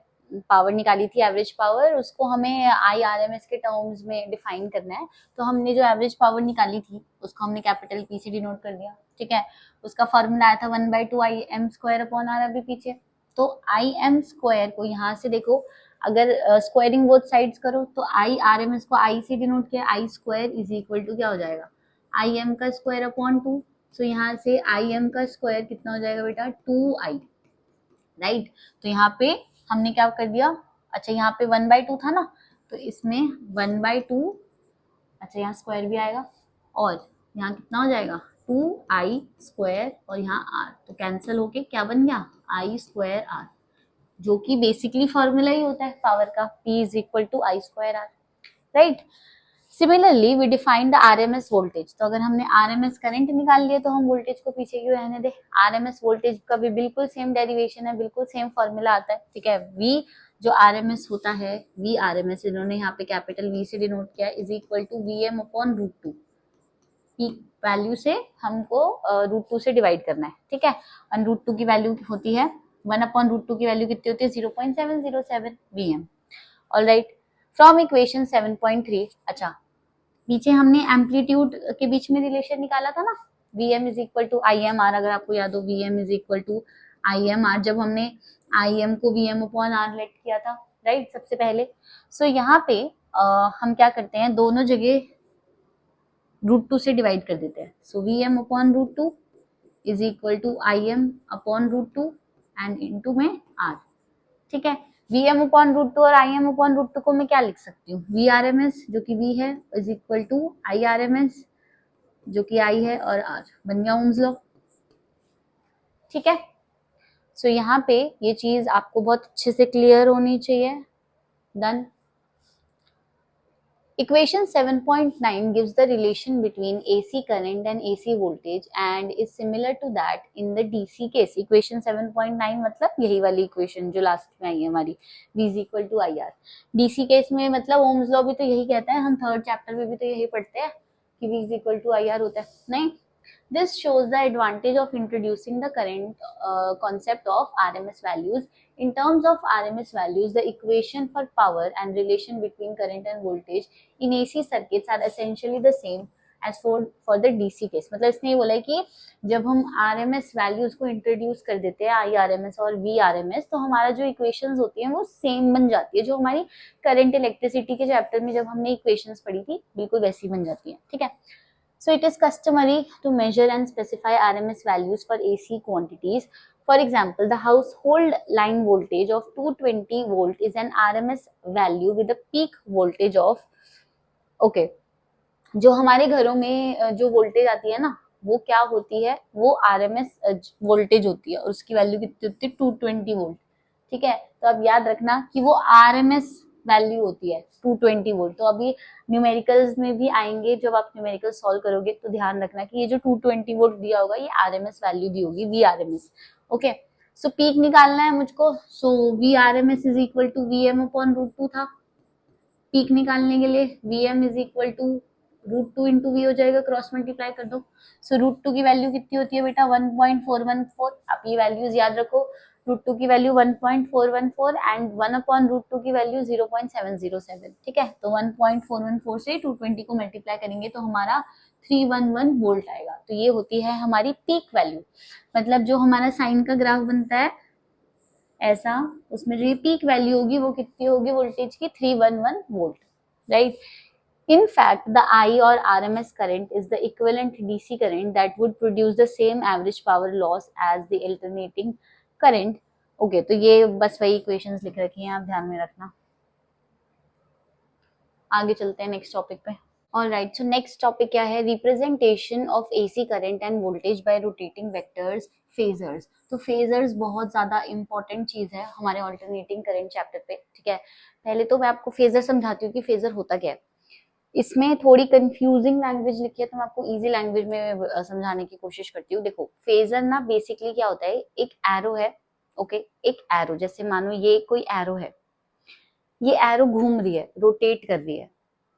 पावर निकाली थी एवरेज पावर, उसको हमें आई आर एम एस के टर्म्स में डिफाइन करना है। तो हमने जो एवरेज पावर निकाली थी उसको हमने कैपिटल पी से डिनोट कर दिया, ठीक है। उसका फॉर्मूला आया था 1/2 I M square upon R, अभी पीछे। तो आई एम स्क्वायर को यहाँ से देखो, अगर स्क्वायरिंग बोथ साइड्स करो तो आई आर एम एस को आई से डिनोट किया, आई स्क्वायर इज इक्वल टू क्या हो जाएगा आई एम का स्क्वायर अपॉन 2। सो यहाँ से आई एम का स्क्वायर कितना हो जाएगा बेटा 2i, राइट। तो यहाँ पे हमने क्या कर दिया, अच्छा यहाँ पे 1/2 था ना, तो इसमें 1/2, अच्छा यहाँ स्क्वायर भी आएगा और यहाँ कितना हो जाएगा 2i स्क्वायर और यहाँ r, तो कैंसिल होके क्या बन गया i स्क्वायर r, जो कि बेसिकली फॉर्मूला ही होता है पावर का, p is equal to I square r, right. Similarly we define the RMS voltage, तो अगर हमने आरएमएस करंट निकाल लिया तो हम वोल्टेज को पीछे क्यों रहने दे। आरएमएस वोल्टेज का भी बिल्कुल सेम डेरिवेशन है, बिल्कुल सेम फॉर्मूला आता है, ठीक है। वी जो आरएमएस होता है, वी आरएमएस इन्होंने यहाँ पे कैपिटल वी से डिनोट किया is equal to V M upon √2, peak value से हमको √2 से डिवाइड करना है, ठीक है। और √2 की वैल्यू होती है 1/√2 की वैल्यू कितनी होती है 0.707 वीएम, ऑलराइट। फ्रॉम इक्वेशन 7.3, अच्छा पीछे हमने एम्पलीट्यूड के बीच में रिलेशन निकाला था ना, Vm is equal to I M R, अगर आपको याद हो Vm is equal to I M R, जब हमने आई एम को Vm अपॉन आर लेट किया था, राइट, सबसे पहले। सो यहाँ पे हम क्या करते हैं, दोनों जगह √2 से डिवाइड कर देते हैं। So Vm upon √2 is equal to I M upon √2 and into में आर, ठीक है। Vm अपॉन √2 और Im अपॉन √2 को मैं क्या लिख सकती हूँ, वी आर एम एस जो कि V है is equal to I R M S जो कि I है और R, बन गया ओम्स लॉ, ठीक है। सो यहाँ पे ये चीज आपको बहुत अच्छे से क्लियर होनी चाहिए, done. Equation 7.9 gives the relation between AC current and AC voltage and is similar to that in the DC case. Equation 7.9 मतलब यही वाली equation जो लास्ट में आई है हमारी, V is equal to IR। DC case में मतलब ओम्स लॉ भी तो यही कहता है, हम थर्ड चैप्टर में भी तो यही पढ़ते हैं कि V is equal to IR होता है, नहीं। This shows the advantage of introducing the current concept of RMS values. In terms of RMS values, the equation for power and relation between current and voltage in AC circuits are essentially the same as for the DC case। मतलब इसने ये बोला है कि जब हम RMS values को introduce कर देते हैं IRMS और VRMS, तो हमारा जो equations होती हैं वो same बन जाती है, जो हमारी current electricity के chapter में जब हमने equations पढ़ी थी बिल्कुल वैसी बन जाती है, ठीक है। So it is customary to measure and specify RMS values for AC quantities. For example, the household line voltage of 220 volt is an RMS value with a peak voltage of, okay, जो हमारे घरों में जो voltage आती है ना वो क्या होती है, वो RMS वोल्टेज होती है और उसकी वैल्यू कितनी होती है 220 वोल्ट, ठीक है। तो अब याद रखना कि वो RMS वैल्यू होती है 220 वोल्ट। तो अभी न्यूमेरिकल्स में भी आएंगे, जब आप न्यूमेरिकल सॉल्व करोगे तो ध्यान रखना कि ये जो 220 वोल्ट दिया होगा ये RMS वैल्यू दी होगी, VRMS, ओके। सो पीक निकालना है मुझको, so VRMS is equal to VM upon √2 था। पीक निकालने के लिए VM is equal to √2 into V हो जाएगा, क्रॉस मल्टीप्लाई कर दो। सो √2 की वैल्यू कितनी होती है बेटा 1.414, आप ये वैल्यूज याद रखो, √2 की वैल्यू 1.414 एंड 1 अपॉन √2 की वैल्यू 0.707, ठीक है। तो 1.414 से 220 को मल्टीप्लाई करेंगे तो हमारा 311 वोल्ट आएगा। तो ये होती है हमारी पीक वैल्यू, मतलब जो हमारा साइन का ग्राफ बनता है ऐसा, उसमें जो पीक वैल्यू होगी वो कितनी होगी वोल्टेज की 311 volt, right. In fact, the I or RMS current is the equivalent DC current that would produce the same average power loss as the alternating current. Okay, तो ये बस वही equations लिख रखी हैं, आप ध्यान में रखना। आगे चलते हैं नेक्स्ट टॉपिक पे। Alright, so next topic क्या है, representation of AC current and voltage by rotating vectors, phasors। तो phasors बहुत ज्यादा important चीज है हमारे alternating current चैप्टर पे, ठीक है। पहले तो मैं आपको phasor समझाती हूँ कि phasor होता क्या है। इसमें थोड़ी कंफ्यूजिंग लैंग्वेज लिखी है तो मैं आपको इजी लैंग्वेज में समझाने की कोशिश करती हूँ। देखो फेजर ना बेसिकली क्या होता है, एक एरो है, ओके, एक एरो, जैसे मानो ये कोई एरो है, ये एरो घूम रही है, रोटेट कर रही है,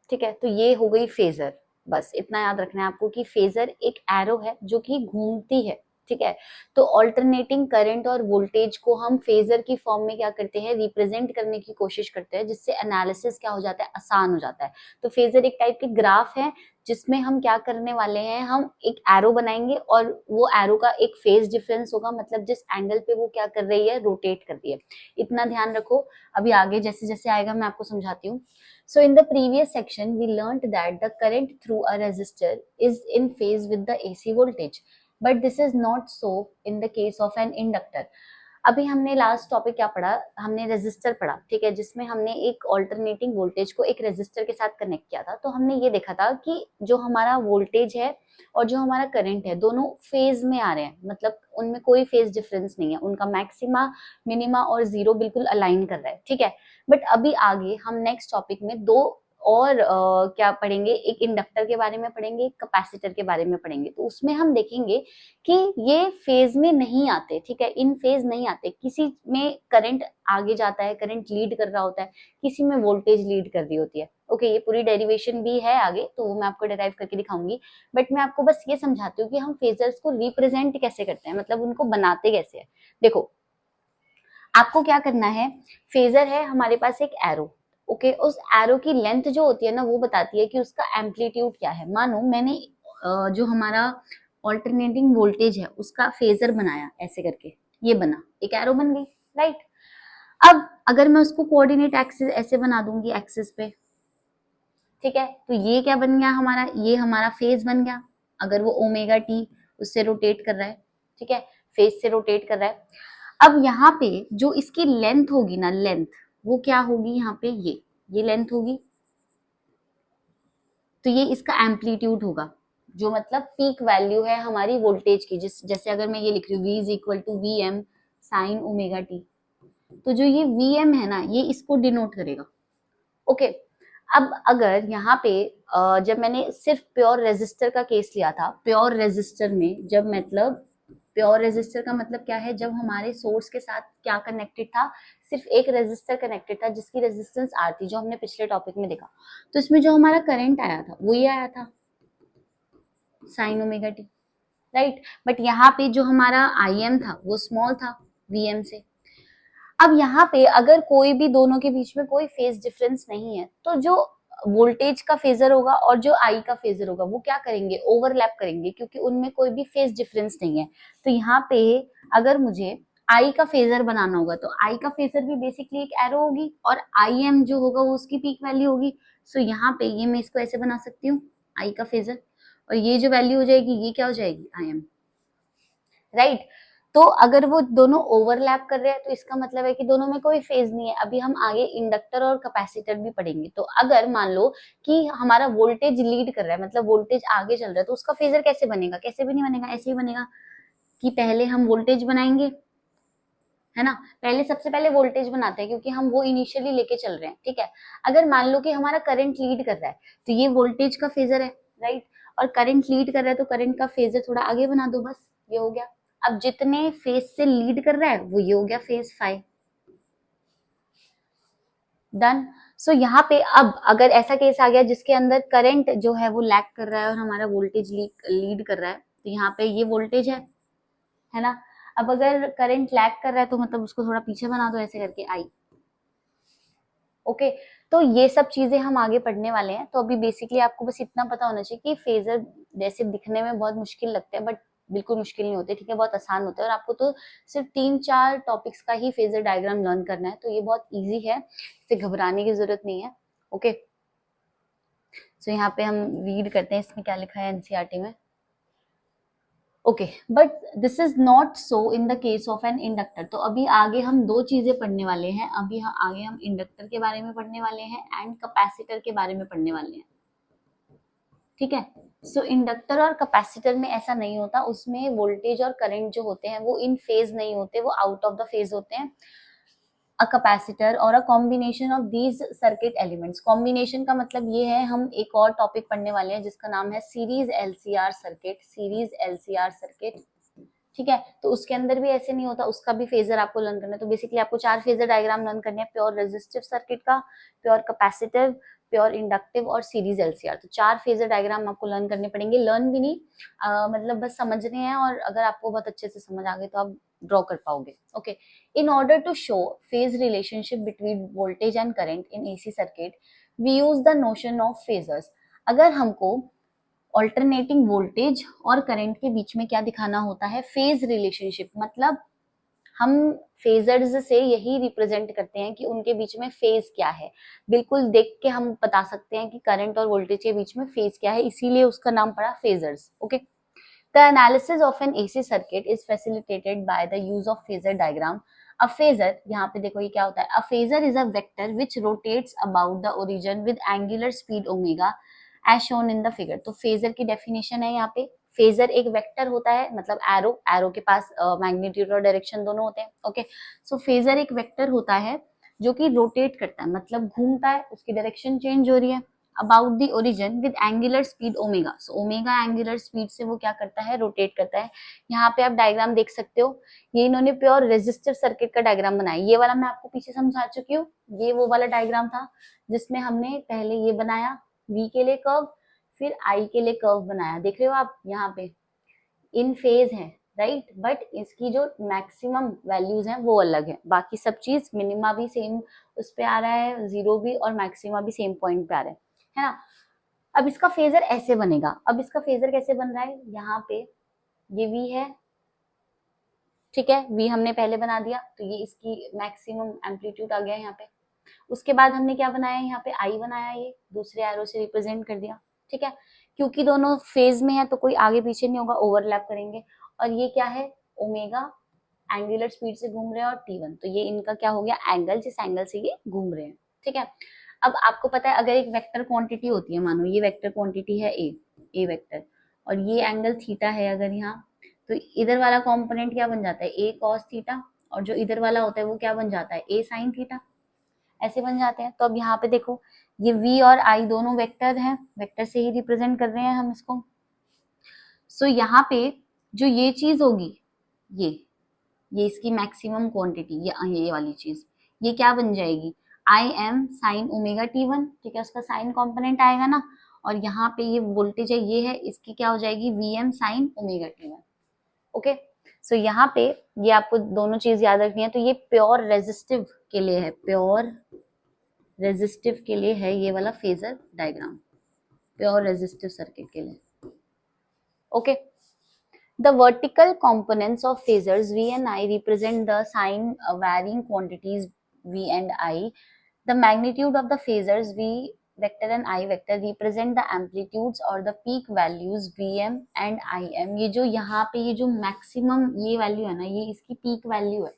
ठीक है। तो ये हो गई फेजर, बस इतना याद रखना है आपको कि फेजर एक एरो है जो कि घूमती है, ठीक है। तो ऑल्टरनेटिंग करंट और वोल्टेज को हम फेजर की फॉर्म में क्या करते हैं, रिप्रेजेंट करने की कोशिश करते हैं, जिससे एनालिसिस क्या हो जाता है, आसान हो जाता है। तो फेजर एक टाइप की ग्राफ है जिसमें हम क्या करने वाले हैं, हम एक एरो बनाएंगे और वो एरो का एक फेज डिफरेंस होगा, मतलब जिस एंगल पे वो क्या कर रही है, रोटेट कर रही है। इतना ध्यान रखो, अभी आगे जैसे जैसे आएगा मैं आपको समझाती हूँ। So in the previous section, we learnt that the current through a resistor is in phase with the AC voltage, but this is not so in the case of an inductor. अभी हमने last topic क्या पढ़ा, हमने resistor पढ़ा, ठीक है, जिसमें हमने एक ऑल्टरनेटिंग वोल्टेज को एक रेजिस्टर के साथ कनेक्ट किया था। तो हमने ये देखा था कि जो हमारा वोल्टेज है और जो हमारा करंट है दोनों फेज में आ रहे हैं, मतलब उनमें कोई फेज डिफरेंस नहीं है, उनका मैक्सिमा, मिनिमा और जीरो बिल्कुल अलाइन कर रहा है, ठीक है। बट अभी आगे हम नेक्स्ट टॉपिक में दो और क्या पढ़ेंगे, एक इंडक्टर के बारे में पढ़ेंगे, एक कैपेसिटर के बारे में पढ़ेंगे। तो उसमें हम देखेंगे कि ये फेज में नहीं आते, ठीक है, इन फेज नहीं आते। किसी में करंट आगे जाता है, करंट लीड कर रहा होता है, किसी में वोल्टेज लीड कर रही होती है। ओके, ये पूरी डेरिवेशन भी है आगे, तो वो मैं आपको डेराइव करके दिखाऊंगी। बट मैं आपको बस ये समझाती हूँ कि हम फेजर्स को रिप्रेजेंट कैसे करते हैं, मतलब उनको बनाते कैसे है। देखो, आपको क्या करना है, फेजर है हमारे पास एक एरो, ओके, उस एरो की लेंथ जो होती है ना, वो बताती है कि उसका एम्पलीट्यूड क्या है। मानो मैंने जो हमारा ऑल्टरनेटिंग वोल्टेज है उसका फेजर बनाया, ऐसे करके ये बना, एक एरो बन गई, राइट। अब अगर मैं उसको कोऑर्डिनेट एक्सिस ऐसे बना दूंगी एक्सिस पे, ठीक है, तो ये क्या बन गया हमारा, ये हमारा फेज बन गया। अगर वो ओमेगा टी उससे रोटेट कर रहा है, ठीक है, फेज से रोटेट कर रहा है। अब यहाँ पे जो इसकी लेंथ होगी ना, लेंथ वो क्या होगी, यहाँ पे ये लेंथ होगी, तो ये इसका एम्पलीट्यूड होगा, जो मतलब पीक वैल्यू है हमारी वोल्टेज की। जैसे अगर मैं ये लिख रही हूँ V is equal to V M sine omega t, तो जो ये वी एम है ना, ये इसको डिनोट करेगा। ओके, अब अगर यहाँ पे जब मैंने सिर्फ प्योर रेजिस्टर का केस लिया था, प्योर रेजिस्टर में जब मतलब प्योर रेजिस्टर का मतलब क्या है, जब हमारे सोर्स के साथ क्या कनेक्टेड था, सिर्फ एक रेजिस्टर कनेक्टेड था जिसकी रेजिस्टेंस आर थी, जो हमने पिछले टॉपिक में देखा। तो इसमें जो हमारा करंट आया था वो ये आया था, sign omega T, right. But यहाँ पे जो हमारा आई एम था वो स्मॉल था वी एम से। अब यहाँ पे अगर कोई भी दोनों के बीच में कोई फेज डिफरेंस नहीं है, तो जो वोल्टेज का फेजर होगा और जो आई का फेजर होगा वो क्या करेंगे, ओवरलैप करेंगे, क्योंकि उनमें कोई भी फेज डिफरेंस नहीं है। तो यहाँ पे अगर मुझे आई का फेजर बनाना होगा, तो आई का फेजर भी बेसिकली एक एरो होगी और आई एम जो होगा वो उसकी पीक वैल्यू होगी। सो यहाँ पे ये मैं इसको ऐसे बना सकती हूँ, आई का फेजर, और ये जो वैल्यू हो जाएगी ये क्या हो जाएगी, आई एम, राइट। तो अगर वो दोनों ओवरलैप कर रहे हैं तो इसका मतलब है कि दोनों में कोई फेज नहीं है। अभी हम आगे इंडक्टर और कैपेसिटर भी पढ़ेंगे। तो अगर मान लो कि हमारा वोल्टेज लीड कर रहा है, मतलब वोल्टेज आगे चल रहा है, तो उसका फेजर कैसे बनेगा, कैसे भी नहीं बनेगा, ऐसे ही बनेगा कि पहले हम वोल्टेज बनाएंगे, है ना, पहले सबसे पहले वोल्टेज बनाते हैं क्योंकि हम वो इनिशियली लेके चल रहे हैं, ठीक है। अगर मान लो कि हमारा करंट लीड कर रहा है तो ये वोल्टेज का फेजर है, राइट, और करंट लीड कर रहा है तो करंट का फेजर थोड़ा आगे बना दो, बस ये हो गया। अब जितने फेज से लीड कर रहा है वो ये हो गया फेज फाइव, डन। सो यहाँ पे अब अगर ऐसा केस आ गया जिसके अंदर करंट जो है वो लैग कर रहा है और हमारा वोल्टेज लीड कर रहा है, तो यहाँ पे ये वोल्टेज है ना। अब अगर करंट लैग कर रहा है तो मतलब उसको थोड़ा पीछे बना दो ऐसे करके, आई, ओके। तो ये सब चीजें हम आगे पढ़ने वाले हैं। तो अभी बेसिकली आपको बस इतना पता होना चाहिए कि फेजर जैसे दिखने में बहुत मुश्किल लगते हैं, बट बिल्कुल मुश्किल नहीं होते, ठीक है, बहुत आसान होते हैं। और आपको तो सिर्फ 3-4 टॉपिक्स का ही फेजर डायग्राम लर्न करना है, तो ये बहुत इजी है, इसे घबराने की जरूरत नहीं है। ओके, सो यहाँ पे हम रीड करते हैं इसमें क्या लिखा है एनसीईआरटी में। Okay, but this is not so in the case of an inductor. तो अभी आगे हम दो चीजें पढ़ने वाले हैं। अभी आगे हम इंडक्टर के बारे में पढ़ने वाले हैं एंड कैपेसिटर के बारे में पढ़ने वाले हैं, ठीक है। सो इंडक्टर और कैपेसिटर में ऐसा नहीं होता, उसमें वोल्टेज और करंट जो होते हैं वो इन फेज नहीं होते, वो आउट ऑफ द फेज होते हैं। अ कैपेसिटर और a combination of these circuit elements, combination का मतलब ये है, हम एक और टॉपिक पढ़ने वाले हैं जिसका नाम है series LCR circuit, series LCR circuit, ठीक है। तो उसके अंदर भी ऐसे नहीं होता, उसका भी फेजर आपको लर्न करना है। तो बेसिकली आपको 4 फेजर डायग्राम लर्न करने हैं, प्योर रेजिस्टिव सर्किट का, प्योर कैपेसिटिव, प्योर इंडक्टिव और सीरीज एलसीआर। तो 4 फेजर डायग्राम आपको लर्न करने पड़ेंगे, लर्न भी नहीं, मतलब बस समझने हैं, और अगर आपको बहुत अच्छे से समझ आ गए तो आप ड्रॉ कर पाओगे। Okay, in order to show phase relationship between voltage and current in AC circuit we use the notion of phasors. अगर हमको ऑल्टरनेटिंग वोल्टेज और करंट के बीच में क्या दिखाना होता है, फेज रिलेशनशिप। मतलब हम फेजर्स से यही रिप्रेजेंट करते हैं कि उनके बीच में फेज क्या है, बिल्कुल देख के हम बता सकते हैं कि करंट और वोल्टेज के बीच में फेज क्या है, इसीलिए उसका नाम पड़ा phasors. Okay, the analysis of an AC circuit is facilitated by the use of phasor diagram. A phasor, यहाँ पे देखो ये क्या होता है, a phasor is a vector which rotates about the origin with angular speed omega as shown in the figure. तो phasor की definition है यहाँ पे, फेजर एक वेक्टर होता है, मतलब एरो, एरो के पास मैग्नीट्यूड और डायरेक्शन दोनों होते हैं। ओके, सो फेजर एक वेक्टर होता है जो कि रोटेट करता है, मतलब घूमता है, उसकी डायरेक्शन चेंज हो रही है about the origin with angular speed omega. So omega angular speed से वो क्या करता है, रोटेट करता है। यहाँ पे आप डायग्राम देख सकते हो, ये इन्होंने प्योर रेजिस्टिव सर्किट का डायग्राम बनाया, ये वाला मैं आपको पीछे समझा चुकी हूँ। ये वो वाला डायग्राम था जिसमें हमने पहले ये बनाया V के लिए कर्व, फिर I के लिए कर्व बनाया, देख रहे हो आप यहाँ पे इन फेज है, राइट, बट इसकी जो मैक्सिमम वैल्यूज हैं वो अलग है, बाकी सब चीज मिनिमा भी सेम उस पे आ रहा है, जीरो भी, और मैक्सिमा भी सेम पॉइंट पे आ रहा है ना। अब इसका फेजर ऐसे बनेगा, अब इसका फेजर कैसे बन रहा है, यहाँ पे ये V है, ठीक है, V हमने पहले बना दिया, तो ये इसकी मैक्सिमम एम्पलीट्यूड आ गया यहाँ पे। उसके बाद हमने क्या बनाया, यहाँ पे I बनाया, ये दूसरे एरो से रिप्रेजेंट कर दिया, ठीक है, क्योंकि दोनों फेज में है तो कोई आगे पीछे नहीं होगा, ओवरलैप करेंगे। और ये क्या है, ओमेगा एंगुलर स्पीड से घूम रहे हैं, और T1, तो ये इनका क्या हो गया, एंगल, जिस एंगल से ये घूम रहे हैं, ठीक है। अब आपको पता है अगर एक वेक्टर क्वांटिटी होती है, मानो ये वेक्टर क्वांटिटी है ए वेक्टर, और ये एंगल थीटा है अगर यहाँ, तो इधर वाला कंपोनेंट क्या बन जाता है, ए कॉस थीटा, और जो इधर वाला होता है वो क्या बन जाता है, ए साइन थीटा, ऐसे बन जाते हैं। तो अब यहाँ पे देखो ये V और I दोनों वेक्टर हैं, वेक्टर से ही रिप्रेजेंट कर रहे हैं हम इसको। सो यहाँ पे जो ये चीज होगी, ये इसकी मैक्सिमम क्वांटिटी, ये वाली चीज, ये क्या बन जाएगी, आई एम साइन ओमेगा T1, ठीक है, उसका साइन कॉम्पोनेंट आएगा ना, और यहाँ पे ये वोल्टेज है, ये है, इसकी क्या हो जाएगी, VM sine omega T1। Okay, so यहाँ पे ये आपको दोनों चीज याद रखनी है। तो ये प्योर रेजिस्टिव के लिए है, प्योर रेजिस्टिव के लिए है ये वाला phasor diagram, pure resistive circuit के लिए। Okay, the vertical components of phasors V and I represent the sign varying quantities V and I. The magnitude of the phasors V vector and I vector represent the amplitudes or the peak values Vm and Im। ये जो यहाँ पे ये जो maximum ये value है ना, ये इसकी पीक वैल्यू है।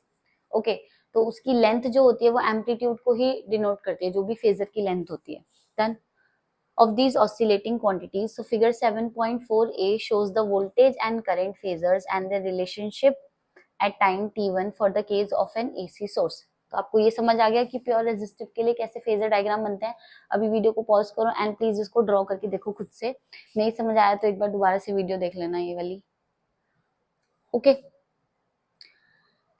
ओके, तो उसकी लेंथ जो होती है वो एम्पलीट्यूड को ही डिनोट करती है, जो भी फेजर की लेंथ होती है। Done. Of these oscillating quantities, so figure 7.4a shows the voltage and current phasors and their relationship at time t1 for the case of an AC source। तो आपको ये समझ आ गया कि प्योर रेजिस्टिव के लिए कैसे फेजर डायग्राम बनते हैं। अभी वीडियो को पॉज करो एंड प्लीज इसको ड्रॉ करके देखो खुद से, नहीं समझ आया तो एक बार दोबारा से वीडियो देख लेना ये वाली। Okay,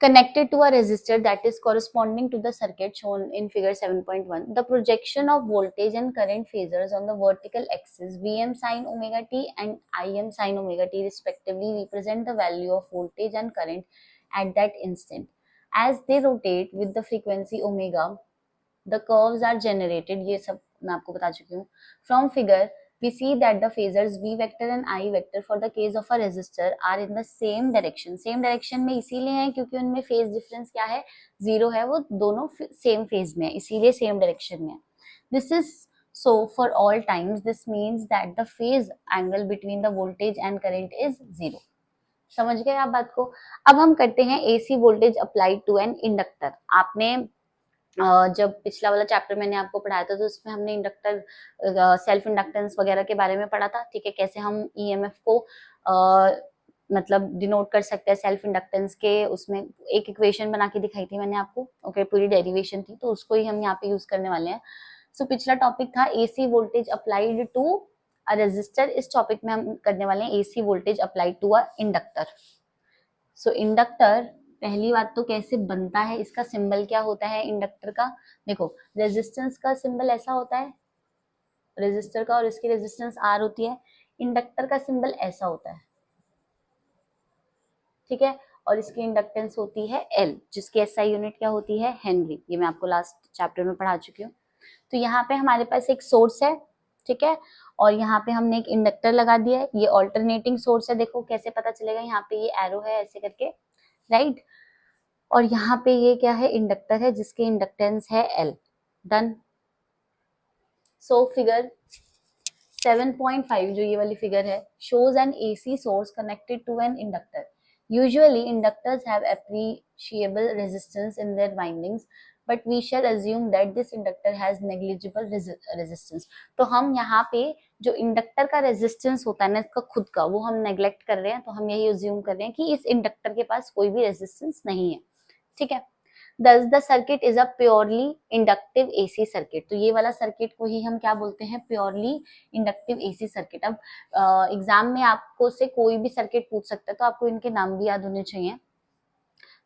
connected to a resistor that is corresponding to the circuit shown in figure 7.1. The projection of voltage and current phasors on the vertical axis Vm sin omega t and Im sin omega t respectively represent the value of voltage and current at that instant. As they rotate with the frequency omega, the curves are generated, ये सब मैं आपको बता चुकी हूँ। From figure we see that the phasors V vector and I vector for the case of a resistor are in the same direction। same direction में इसीलिए है क्योंकि उनमें फेज डिफरेंस क्या है, जीरो है, वो दोनों सेम फेज में है, इसीलिए सेम डायरेक्शन में है। This is so for all times, this means that the phase angle between the voltage and current is zero। समझ गए आप बात को। अब हम करते हैं AC voltage applied to an inductor. आपने जब पिछला वाला चैप्टर मैंने आपको पढ़ाया था तो उसमें हमने इंडक्टर, सेल्फ इंडक्टेंस वगैरह के बारे में पढ़ा था, ठीक है, कैसे हम ईएमएफ को मतलब डिनोट कर सकते हैं सेल्फ इंडक्टेंस के, उसमें एक इक्वेशन बना के दिखाई थी मैंने आपको। ओके, पूरी डेरिवेशन थी, तो उसको ही हम यहाँ पे यूज करने वाले हैं। सो पिछला टॉपिक था AC voltage applied to a resistor, इस टॉपिक में हम करने वाले हैं AC voltage applied to a inductor. So inductor, पहली बात तो कैसे बनता है, इसका सिंबल क्या होता है इंडक्टर का, देखो रेजिस्टेंस का सिंबल ऐसा होता है रेजिस्टर का, और इसकी रेजिस्टेंस आर होती है। इंडक्टर का सिंबल ऐसा होता है, ठीक है, और इसकी इंडक्टेंस होती है एल, जिसकी एसआई यूनिट क्या होती है, हेनरी। ये मैं आपको लास्ट चैप्टर में पढ़ा चुकी हूँ। तो यहाँ पे हमारे पास एक सोर्स है, ठीक है। और यहाँ पे हमने एक इंडक्टर लगा दिया है, ये ऑल्टरनेटिंग सोर्स है, देखो कैसे पता चलेगा, यहाँ पे ये एरो है ऐसे करके, राइट। और यहाँ पे ये क्या है, इंडक्टर है जिसकी इंडक्टेंस है L। डन। सो फिगर 7.5 जो ये वाली फिगर है, shows an AC source connected to an inductor. Usually inductors have appreciable resistance in their windings, but we shall assume that this inductor has negligible resistance. तो हम यहाँ पे जो inductor का रेजिस्टेंस होता है ना इसका खुद का, वो हम नेग्लेक्ट कर रहे हैं, तो हम यही अज्यूम कर रहे हैं कि इस इंडक्टर के पास कोई भी रेजिस्टेंस नहीं है, ठीक है। Thus the circuit is a purely inductive AC circuit. तो ये वाला सर्किट को ही हम क्या बोलते हैं, प्योरली इंडक्टिव AC सर्किट। अब एग्जाम में आपको से कोई भी सर्किट पूछ सकता है, तो आपको इनके नाम भी याद होने चाहिए।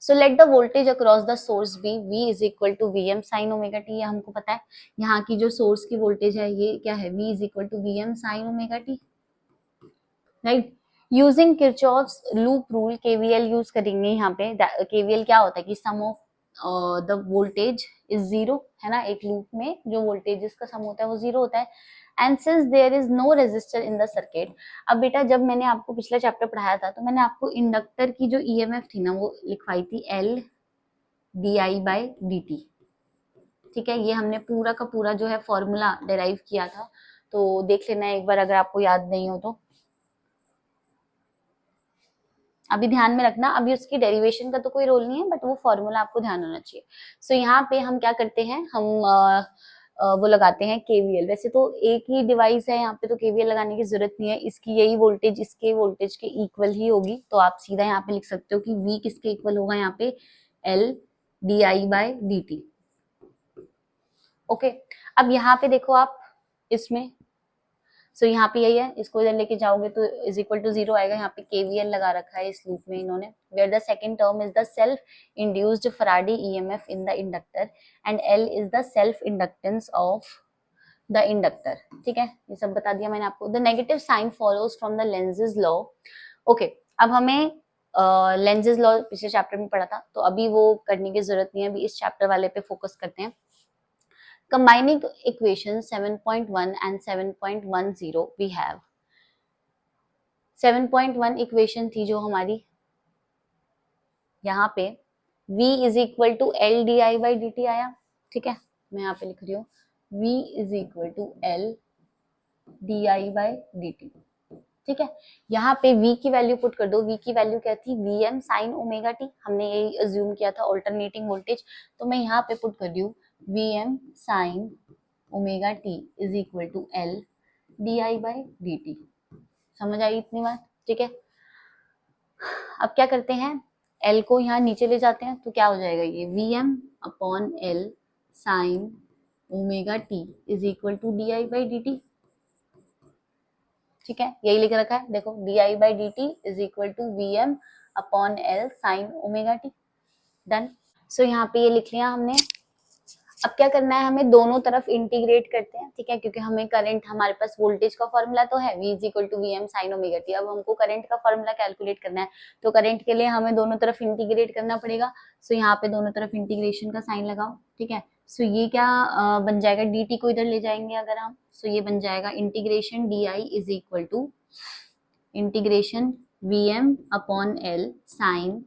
So let the voltage across the source be V is equal to Vm sin omega t, ये हमको पता है। यहाँ की जो सोर्स की वोल्टेज है ये क्या है, V is equal to Vm sin omega t, राइट। Using Kirchhoff's loop rule, KVL use करेंगे यहाँ पे। KVL क्या होता है कि sum of the voltage is zero, है ना, एक लूप में जो वोल्टेजेस का सम होता है वो जीरो होता है। And since there is no resistor in the circuit, अब बेटा जब मैंने आपको पिछला चैप्टर पढ़ाया था तो मैंने आपको इंडक्टर की जो EMF थी ना वो लिखवाई थी L di/dt, ठीक है। ये हमने पूरा का पूरा जो है फॉर्मूला डिराइव किया था, तो देख लेना एक बार अगर आपको याद नहीं हो तो। अभी ध्यान में रखना, अभी उसकी डेरिवेशन का तो कोई रोल नहीं है, बट वो फॉर्मूला आपको ध्यान होना चाहिए। सो यहाँ पे हम क्या करते हैं, हम वो लगाते हैं KVL। वैसे तो एक ही डिवाइस है यहाँ पे, तो KVL लगाने की जरूरत नहीं है, इसकी यही वोल्टेज इसके वोल्टेज के इक्वल ही होगी, तो आप सीधा यहाँ पे लिख सकते हो कि V किसके इक्वल होगा, यहाँ पे L di/dt। ओके, अब यहाँ पे देखो आप इसमें, सो यहाँ पे यही है, इसको इधर लेके जाओगे तो इज इक्वल टू जीरो आएगा। यहाँ पे KVL लगा रखा है इस लूप में इन्होंने, where the second term is the self induced Faraday EMF in the inductor and L is the self inductance of the inductor, ठीक है। ये सब बता दिया मैंने आपको। The negative sign follows from the Lenz's law. Okay, अब हमें लेंजेस लॉ पिछले चैप्टर में पढ़ा था, तो अभी वो करने की जरूरत नहीं है, अभी इस चैप्टर वाले पे फोकस करते हैं। Combining equations 7.1 and 7.10 we have 7.1 equation थी जो हमारी, यहाँ पे V is equal to L di/dt आया, ठीक है। मैं यहाँ पे लिख रही हूँ V is equal to L di/dt, ठीक है। यहाँ पे V की वैल्यू पुट कर दो। V की वैल्यू क्या थी, Vm sin ओमेगा t, हमने यही अज्यूम किया था ऑल्टरनेटिंग वोल्टेज, तो मैं यहाँ पे पुट कर रही हूँ Vm sin omega t is equal to L di/dt। समझ आई इतनी बात, ठीक है। अब क्या करते हैं, L को यहाँ नीचे ले जाते हैं, तो क्या हो जाएगा, ये Vm/L sin omega t is equal to di/dt, ठीक है। यही लिख रखा है, देखो di/dt is equal to Vm/L sin omega t। Done. So यहाँ पे ये लिख लिया हमने। अब क्या करना है, हमें दोनों तरफ इंटीग्रेट करते हैं, ठीक है, क्योंकि हमें करंट, हमारे पास वोल्टेज का फॉर्मूला तो है V is equal to Vm sin omega t। अब हमको करंट का फॉर्मूला कैलकुलेट करना है, तो करंट के लिए हमें दोनों तरफ इंटीग्रेट करना पड़ेगा। सो यहाँ पे दोनों तरफ इंटीग्रेशन का साइन लगाओ, ठीक है। सो ये क्या बन जाएगा, dt को इधर ले जाएंगे अगर हम, सो ये बन जाएगा integration di is equal to integration Vm/L sin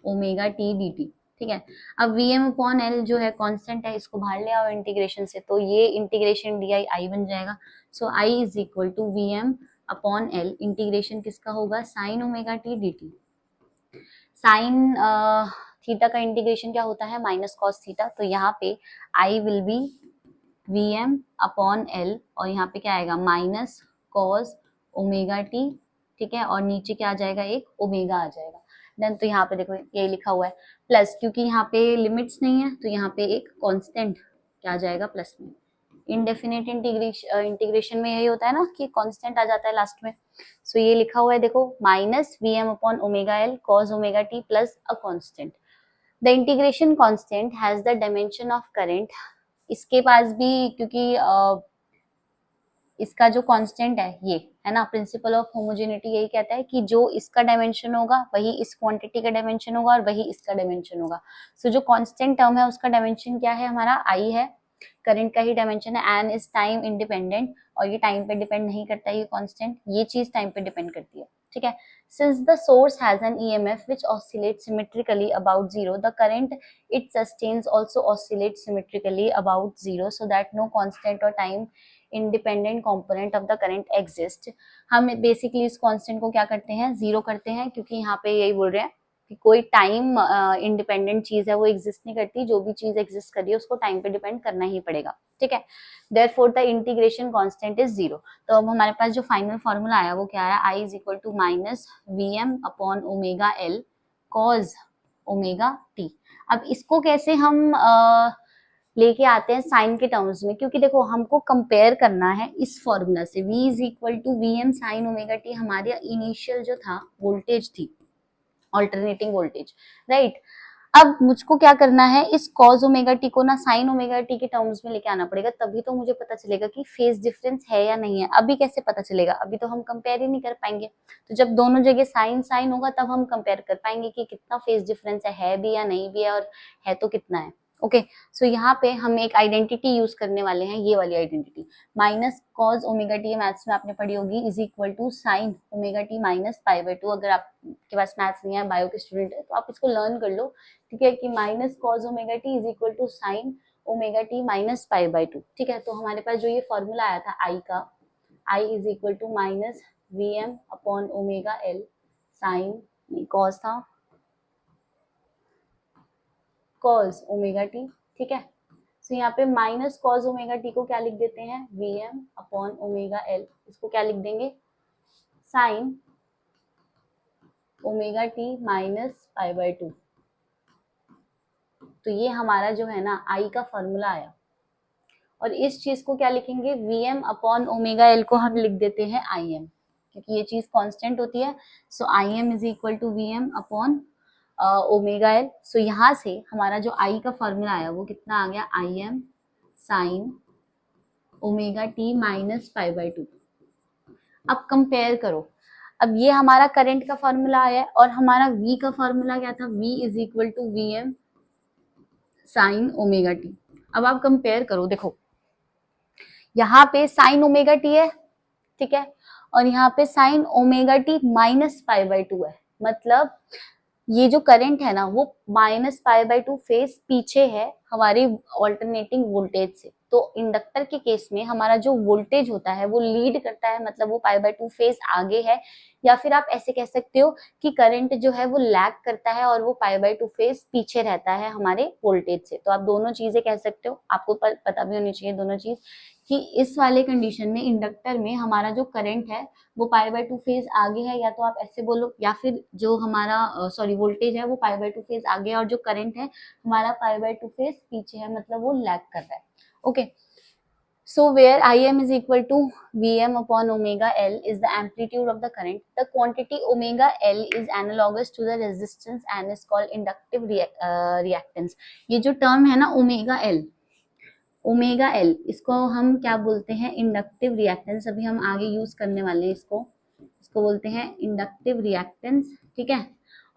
omega t dt, ठीक है। अब Vm/L जो है कांस्टेंट है, इसको बाहर ले आओ इंटीग्रेशन से, तो ये इंटीग्रेशन di I बन जाएगा। So I is equal to Vm/L integration किसका होगा, sine omega t dt। Sine theta का इंटीग्रेशन क्या होता है, माइनस कॉस थीटा, तो यहाँ पे I विल बी Vm/L और यहाँ पे क्या आएगा, माइनस कॉस ओमेगा t, ठीक है। और नीचे क्या आ जाएगा, एक ओमेगा आ जाएगा। देन तो यहाँ पे देखो यही लिखा हुआ है प्लस, क्योंकि यहाँ पे लिमिट्स नहीं है, तो यहाँ पे एक कांस्टेंट क्या आ जाएगा प्लस में। इनडेफिनेट इंटीग्रेशन में यही होता है ना कि कांस्टेंट आ जाता है लास्ट में। सो ये लिखा हुआ है देखो, minus Vm/L cos omega t plus a constant. The integration constant has the dimension of current. इसके पास भी, क्योंकि इसका जो कांस्टेंट है ये है ना, प्रिंसिपल ऑफ होमोजेनिटी यही कहता है कि जो इसका डायमेंशन होगा वही इस क्वांटिटी का डायमेंशन होगा और वही इसका डायमेंशन होगा। सो जो कांस्टेंट टर्म है उसका डायमेंशन क्या है, हमारा I है, करंट का ही डायमेंशन है, एन इज टाइम इंडिपेंडेंट, और ये टाइम पे डिपेंड नहीं करता, ये कांस्टेंट, ये चीज टाइम पे डिपेंड करती है, ठीक है। Since the source has an EMF which oscillates symmetrically about zero, the current it sustains also oscillates symmetrically about zero, so that no constant or time independent component of the current exists. हम basically इस constant को क्या करते हैं, zero करते हैं, क्योंकि यहाँ पे यही बोल रहे हैं कि कोई टाइम इंडिपेंडेंट चीज है वो एग्जिस्ट नहीं करती, जो भी चीज एग्जिस्ट कर रही है उसको टाइम पे डिपेंड करना ही पड़ेगा, ठीक है। Therefore the integration constant is zero. तो अब हमारे पास जो फाइनल फॉर्मूला आया वो क्या आया, I is equal to minus Vm upon omega L cos omega t। अब इसको कैसे हम लेके आते हैं साइन के टर्म्स में, क्योंकि देखो हमको कंपेयर करना है इस फॉर्मूला से, V is equal to Vm sin omega t हमारे इनिशियल जो था वोल्टेज थी, ऑल्टरनेटिंग वोल्टेज, राइट। अब मुझको क्या करना है, इस कॉज ओमेगा टी को ना साइन ओमेगा टी के टर्म्स में लेके आना पड़ेगा, तभी तो मुझे पता चलेगा कि फेज डिफरेंस है या नहीं है। अभी कैसे पता चलेगा, अभी तो हम कंपेयर ही नहीं कर पाएंगे, तो जब दोनों जगह साइन साइन होगा तब हम कंपेयर कर पाएंगे कि कितना फेज डिफरेंस है भी या नहीं भी है, और है तो कितना है। ओके, सो यहाँ पे हम एक आइडेंटिटी यूज करने वाले हैं, ये वाली identity, minus cos omega t, maths में आपने पढ़ी होगी, is equal to sine omega t minus pi by 2। अगर आपके पास मैथ्स नहीं है, बायो के स्टूडेंट है, तो आप इसको लर्न कर लो, ठीक है, कि minus cos omega T is equal to sine omega t minus pi by 2, ठीक है। तो हमारे पास जो ये फॉर्मूला आया था आई का, I is equal to minus V M upon omega L sine, cos था कॉज ओमेगा टी, ठीक है। सो यहाँ पे माइनस कॉज ओमेगा टी को क्या लिख देते हैं, V M upon omega L, इसको क्या लिख देंगे, sine omega t minus pi by 2। तो ये हमारा जो है ना आई का फॉर्मूला आया, और इस चीज को क्या लिखेंगे, V M upon omega L को हम लिख देते हैं आई एम, क्योंकि ये चीज कांस्टेंट होती है। So I M is equal to V M upon omega L. So यहाँ से हमारा जो आई का फॉर्मूला आया वो कितना आ गया, I M sine omega t minus pi by 2। अब कंपेयर करो, अब ये हमारा करंट का फॉर्मूला आया और हमारा v का फॉर्मूला क्या था, v is equal to V M sine omega t. अब आप कंपेयर करो, देखो यहाँ पे साइन ओमेगा टी है, ठीक है, और यहाँ पे sine omega t minus pi by 2 है, मतलब ये जो करंट है ना वो माइनस पाई बाय 2 फेज पीछे है हमारी ऑल्टरनेटिंग वोल्टेज से। तो इंडक्टर के केस में हमारा जो वोल्टेज होता है वो लीड करता है, मतलब वो पाई बाय 2 फेज आगे है, या फिर आप ऐसे कह सकते हो कि करंट जो है वो लैग करता है और वो पाई बाय 2 फेज पीछे रहता है हमारे वोल्टेज से। तो आप दोनों चीजें कह सकते हो, आपको पता भी होनी चाहिए दोनों चीज, कि इस वाले कंडीशन में इंडक्टर में हमारा जो करंट है वो पाई बाय 2 फेज आगे है, या तो आप ऐसे बोलो, या फिर जो हमारा सॉरी वोल्टेज है वो पाई बाय 2 फेज आगे है और जो करंट है हमारा पाई बाय 2 फेज पीछे है, मतलब वो लैग कर रहा है। Okay, so where Im is equal to Vm upon omega L is the amplitude of the current, the quantity omega L is analogous to the resistance and is called inductive reactance। ये जो term है ना omega L, omega L, इसको हम क्या बोलते हैं, inductive reactance. अभी हम आगे यूज करने वाले हैं इसको बोलते हैं इंडक्टिव रिएक्टेंस, ठीक है।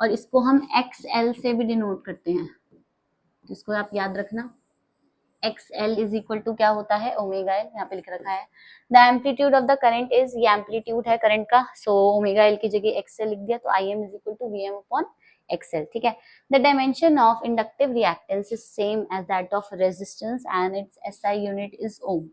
और इसको हम एक्स एल से भी डिनोट करते हैं, इसको आप याद रखना, X L is equal to क्या होता है, ओमेगा एल, यहाँ पे लिख रखा है। The amplitude of the current is, ये एम्पलीट्यूड है करंट का, सो ओमेगा एल की जगह एक्स एल लिख दिया, तो I M is equal to V M upon XL, ठीक है। The dimension of inductive reactance is same as that of resistance and its SI unit is ohm।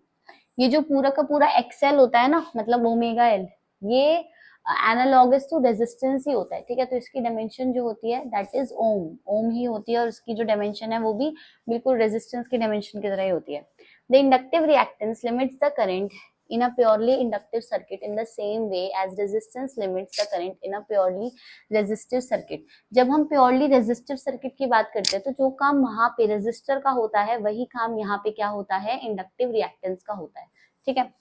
ये जो पूरा का पूरा XL होता है ना, मतलब ओमेगा एल, ये एनालॉगस टू रेजिस्टेंस ही होता है, ठीक है। तो इसकी डायमेंशन जो होती है दैट इज ओम, ओम ही होती है, और इसकी जो डायमेंशन है वो भी बिल्कुल रेजिस्टेंस की डायमेंशन की तरह ही होती है। The inductive reactance limits the current in a purely inductive circuit in the same way as resistance limits the current in a purely resistive circuit। जब हम purely resistive circuit की बात करते हैं तो जो काम वहां पे resistor का होता है वही काम यहाँ पे क्या होता है, inductive reactance का होता है, ठीक है।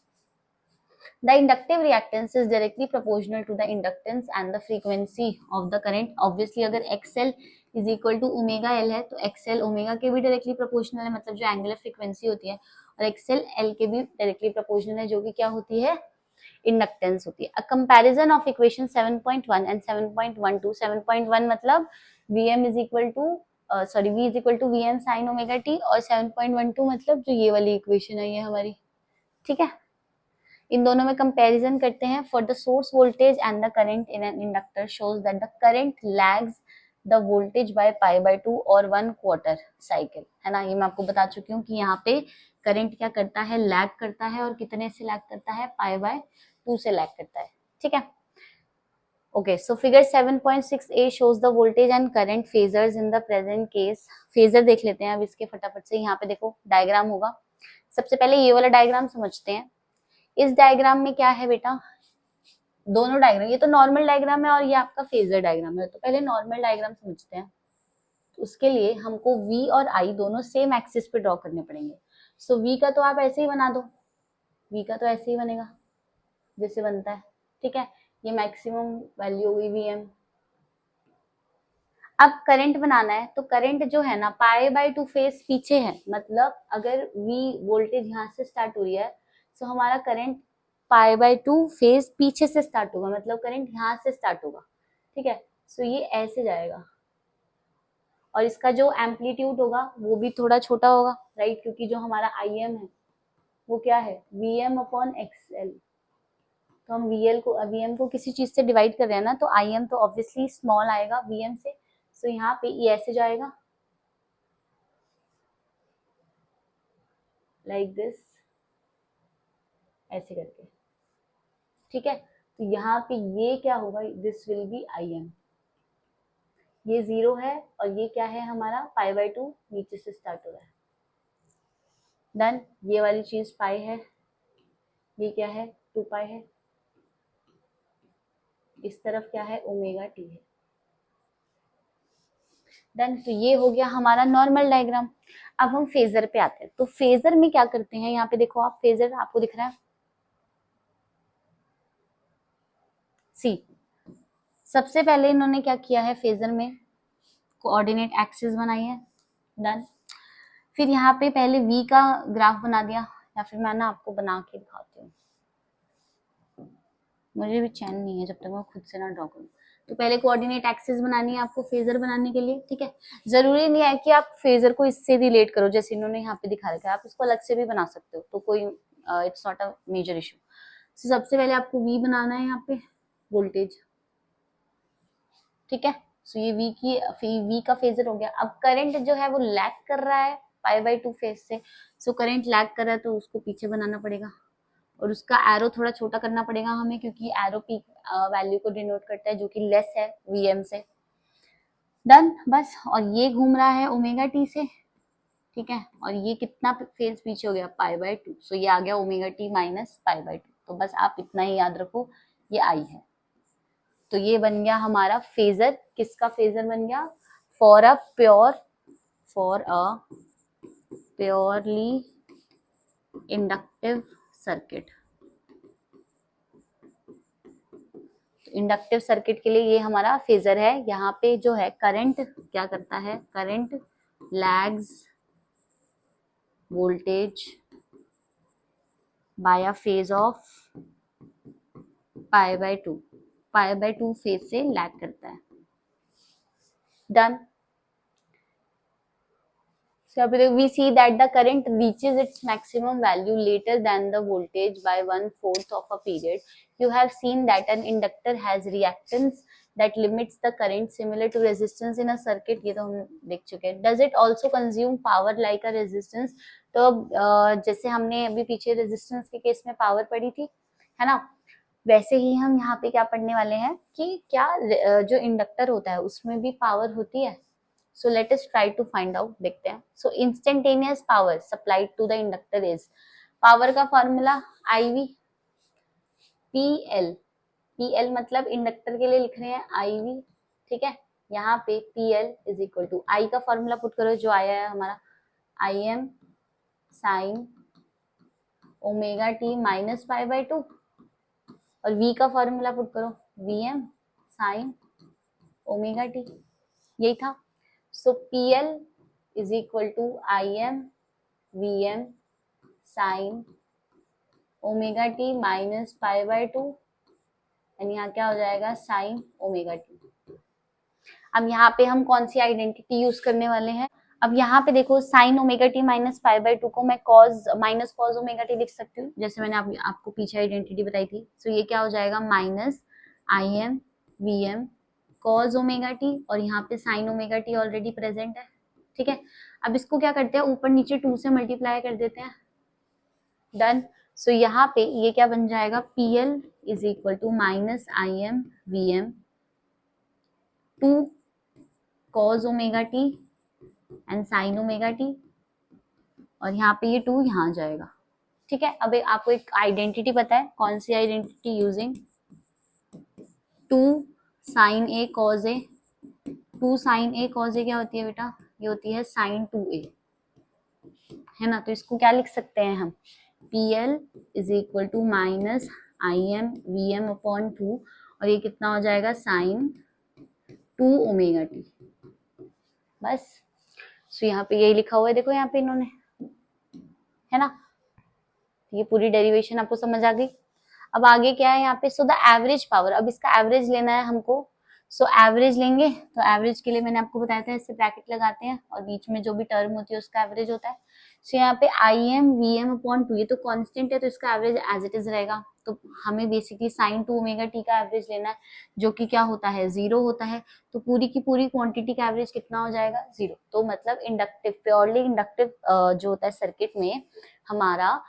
The inductive reactance is directly proportional to the inductance and the frequency of the current। Obviously अगर XL is equal to omega L है तो XL omega के भी directly proportional है, मतलब जो angular frequency होती है, और XL L के भी directly proportional है, जो कि क्या होती है, इंडक्टेंस होती है। A comparison of equation 7.1 and 7.12, 7.1 मतलब Vm is equal to sorry v is equal to V M sine omega T, और 7.12 मतलब जो ये वाली इक्वेशन है ये हमारी, ठीक है। इन दोनों में कंपैरिजन करते हैं। For the source voltage and the current in an inductor shows that the current lags the voltage by pi by 2 और 1/4 साइकिल, है ना। ये मैं आपको बता चुकी हूँ कि यहाँ पे करंट क्या करता है, लैग करता है, और कितने से लैग करता है, पाई बाय 2 से लैग करता है, ठीक है। Okay, so figure 7.6a shows the voltage and current phasors in the present case. Phasor देख लेते हैं अब इसके फटाफट से। यहाँ पे देखो डायग्राम होगा। सबसे पहले ये वाला डायग्राम समझते हैं। इस डायग्राम में क्या है बेटा, दोनों डायग्राम, ये तो नॉर्मल डायग्राम है और ये आपका फेजर डायग्राम है। तो पहले नॉर्मल डायग्राम समझते हैं। तो उसके लिए हमको V और I दोनों सेम एक्सिस पे ड्रॉ करने पड़ेंगे। सो V का तो आप ऐसे ही बना दो, V का तो ऐसे ही बनेगा जैसे बनता है, ठीक है। ये मैक्सिमम वैल्यू हो गई Vm। अब करंट बनाना है, तो करंट जो है ना पाई बाय 2 फेज पीछे है, मतलब अगर V वोल्टेज यहाँ से स्टार्ट हो रही है तो हमारा करंट पाई बाय 2 फेज पीछे से स्टार्ट होगा, मतलब करंट यहाँ से स्टार्ट होगा, ठीक है। सो ये ऐसे जाएगा और इसका जो एम्पलीट्यूड होगा वो भी थोड़ा छोटा होगा, राइट, क्योंकि जो हमारा Im है वो क्या है, Vm अपॉन XL। तो हम Vm को किसी चीज से डिवाइड कर रहे हैं ना, तो Im तो ऑब्वियसली स्मॉल आएगा Vm से। सो यहाँ पे ये ऐसे जाएगा लाइक दिस, ऐसे करके, ठीक है। तो यहाँ पे ये क्या होगा, दिस विल बी Im। ये 0 है और ये क्या है हमारा पाई बाय 2 नीचे से स्टार्ट हो रहा है। डन। ये वाली चीज पाई है, ये क्या है 2 पाई है, इस तरफ क्या है ओमेगा टी है। डन। तो ये हो गया हमारा नॉर्मल डायग्राम। अब हम फेजर पे आते हैं। तो फेजर में क्या करते हैं, यहाँ पे देखो आप, फेजर आपको दिख रहा है, सी। सबसे पहले इन्होंने क्या किया है, फेजर में कोऑर्डिनेट एक्सिस बनाई है। डन। फिर यहाँ पे पहले V का ग्राफ बना दिया, या फिर मैं ना आपको बना के दिखाती हूँ, मुझे भी चैन नहीं है जब तक मैं खुद से ना ड्रॉ करूँ। तो पहले कोऑर्डिनेट एक्सिस बनानी है आपको फेजर बनाने के लिए, ठीक है। जरूरी नहीं है कि आप फेजर को इससे रिलेट करो, जैसे इन्होंने यहाँ पे दिखा रखा है, आप इसको अलग से भी बना सकते हो, तो कोई it's not a major issue. सबसे पहले आपको V बनाना है यहाँ पे, वोल्टेज, ठीक है। सो ये V का फेजर हो गया। अब करंट जो है वो लैग कर रहा है पाई बाय 2 फेज से। सो करंट लैग कर रहा है तो उसको पीछे बनाना पड़ेगा, और उसका एरो थोड़ा छोटा करना पड़ेगा हमें, क्योंकि एरो पीक वैल्यू को डिनोट करता है जो कि लेस है Vm से। डन। बस। और ये घूम रहा है ओमेगा टी से, ठीक है। और ये कितना फेज पीछे हो गया, पाई बाय 2। सो ये आ गया omega t minus pi by 2। तो बस आप इतना ही याद रखो, ये आई है। तो ये बन गया हमारा फेजर। किसका फेजर बन गया, for a purely inductive circuit. Inductive circuit के लिए ये हमारा फेजर है। यहाँ पे जो है करंट क्या करता है, current lags voltage by a phase of pi by 2, pi by 2 phase से लैग करता है। Done. So we see that the current reaches its maximum value later than the voltage by 1/4 of a period. You have seen that an inductor has reactance that limits the current similar to resistance in a circuit. ये तो हम देख चुके हैं. Does it also consume power like a resistance? तो जैसे हमने अभी पीछे resistance के केस में power पढ़ी थी, है ना, वैसे ही हम यहाँ पे क्या पढ़ने वाले हैं कि क्या जो इंडक्टर होता है उसमें भी पावर होती है। So let us try to find out, देखते हैं। So instantaneous power supplied to the inductor is, power का फॉर्मूला IV PL, PL मतलब इंडक्टर के लिए लिख रहे हैं IV, ठीक है। यहाँ पे PL is equal to I का फॉर्मूला पुट करो जो आया है हमारा Im sine omega t minus pi by 2, और V का फॉर्मूला पुट करो Vm साइन ओमेगा टी, यही था। So PL is equal to Im Vm sin omega t minus pi by 2, and यहाँ क्या हो जाएगा साइन ओमेगा टी। अब यहाँ पे हम कौन सी आइडेंटिटी यूज करने वाले हैं, अब यहाँ पे देखो sign omega t minus pi by 2 को मैं cause minus cos omega T लिख सकती हूँ, जैसे मैंने आपको पीछे आइडेंटिटी बताई थी। सो ये क्या हो जाएगा, minus I M V M cos omega T, और यहाँ पे sine omega t already present है, ठीक है। अब इसको क्या करते हैं, ऊपर नीचे 2 से मल्टीप्लाई कर देते हैं, डन। सो यहाँ पे ये क्या बन जाएगा, P L is equal to minus I M V M 2 cos omega T and sine omega T, और यहाँ पे ये 2 यहाँ आ जाएगा, ठीक है। अब आपको एक आइडेंटिटी पता है, कौन सी identity, using 2 sine A cause A, 2 sine A cause A क्या होती है बेटा, ये होती है साइन 2a, है ना। तो इसको क्या लिख सकते हैं हम, P L is equal to minus I M V M upon 2, और ये कितना हो जाएगा, साइन 2 ओमेगा टी, बस। सो यहाँ पे यही लिखा हुआ है, देखो यहाँ पे इन्होंने, है ना। ये पूरी डेरिवेशन आपको समझ आ गई। अब आगे क्या है यहाँ पे, सो द एवरेज पावर, अब इसका एवरेज लेना है हमको। सो एवरेज लेंगे, तो एवरेज के लिए मैंने आपको बताया था, इससे ब्रैकेट लगाते हैं और बीच में जो भी टर्म होती है उसका एवरेज होता है। सो यहाँ पे I M V M upon 2, ये तो कांस्टेंट है, तो इसका एवरेज एज इट इज रहेगा। तो हमें बेसिकली साइन 2 ओमेगा टी का एवरेज लेना है, जो कि क्या होता है, 0 होता है। तो पूरी की पूरी क्वांटिटी का एवरेज कितना हो जाएगा, 0। तो मतलब इंडक्टिव, प्योरली इंडक्टिव जो होता है सर्किट में, हमारा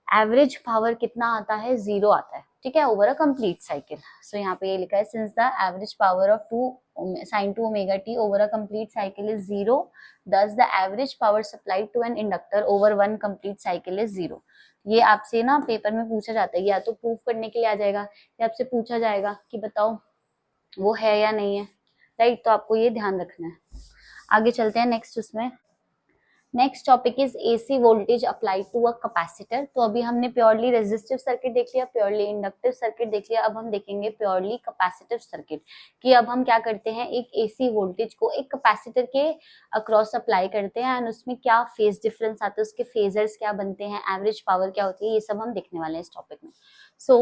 एवरेज पावर कितना आता है, 0 आता है, ठीक है, over a complete cycle. So यहाँ पे ये लिखा है, since the average power of 2 sine 2 omega T over a complete cycle is 0, thus the average power supplied to an inductor over one complete cycle is 0। ये आपसे ना paper में पूछा जाता है, या तो प्रूफ करने के लिए आ जाएगा, या आपसे पूछा जाएगा कि बताओ वो है या नहीं है, राइट। तो आपको ये ध्यान रखना है। आगे चलते हैं नेक्स्ट उसमें। Next topic is AC voltage applied to a capacitor. तो अभी हमने प्योरली रेजिस्टिव सर्किट देख लिया, प्योरली इंडक्टिव सर्किट देख लिया, अब हम देखेंगे प्योरली कैपेसिटिव सर्किट, कि अब हम क्या करते हैं, एक एसी वोल्टेज को एक कैपेसिटर के अक्रॉस अप्लाई करते हैं, एंड उसमें क्या फेज डिफरेंस आते हैं, उसके फेजर्स क्या बनते हैं, एवरेज पावर क्या होती है, ये सब हम देखने वाले हैं इस टॉपिक में। सो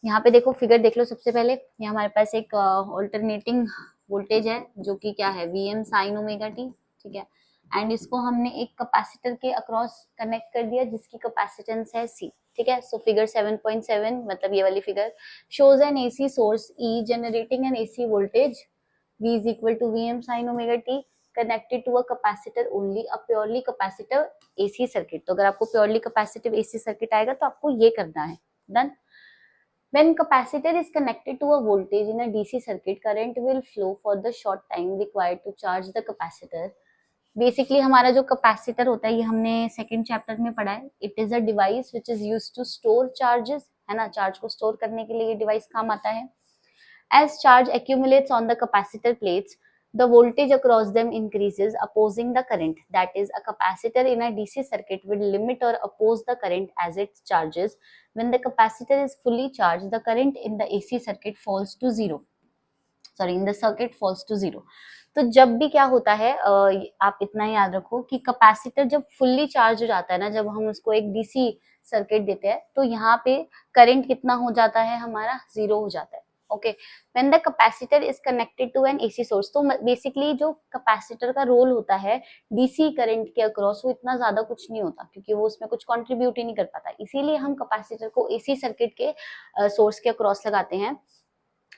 यहाँ पे देखो, फिगर देख लो। सबसे पहले ये हमारे पास एक ऑल्टरनेटिंग वोल्टेज है, जो कि क्या है, V M sine omega T, ठीक है। एंड इसको हमने एक कैपेसिटर के अक्रॉस कनेक्ट कर दिया, जिसकी कैपेसिटेंस है C, ठीक है। सो फिगर 7.7, मतलब ये वाली figure, shows N AC source E generating N AC voltage V is equal to Vm sin omega t connected to a capacitor only, a purely capacitive AC circuit। तो अगर आपको purely capacitive AC circuit आएगा तो आपको ये करना है, done. When capacitor is connected to a voltage in a DC circuit, current will flow for the short time required to charge the capacitor। Basically हमारा जो कैपेसिटर होता है, ये हमने सेकंड चैप्टर में पढ़ा है, it is a device which is used to store charges, है ना। चार्ज को स्टोर करने के लिए ये डिवाइस काम आता है। As charge accumulates on the capacitor plates, the voltage across them increases, opposing the current, that is a capacitor in a DC circuit will limit or oppose the current as it charges। when the capacitor is fully charged, the current in the AC circuit falls to zero, sorry, in the circuit falls to zero। तो जब भी क्या होता है, आप इतना याद रखो कि कैपेसिटर जब फुल्ली चार्ज हो जाता है ना, जब हम उसको एक डीसी सर्किट देते हैं, तो यहाँ पे करंट कितना हो जाता है, हमारा 0 हो जाता है, okay. When the capacitor is connected to an AC source, तो बेसिकली जो कैपेसिटर का रोल होता है डीसी करंट के अक्रॉस, वो इतना ज्यादा कुछ नहीं होता, क्योंकि वो उसमें कुछ कंट्रीब्यूट ही नहीं कर पाता, इसीलिए हम कैपेसिटर को एसी सर्किट के सोर्स के अक्रॉस लगाते हैं।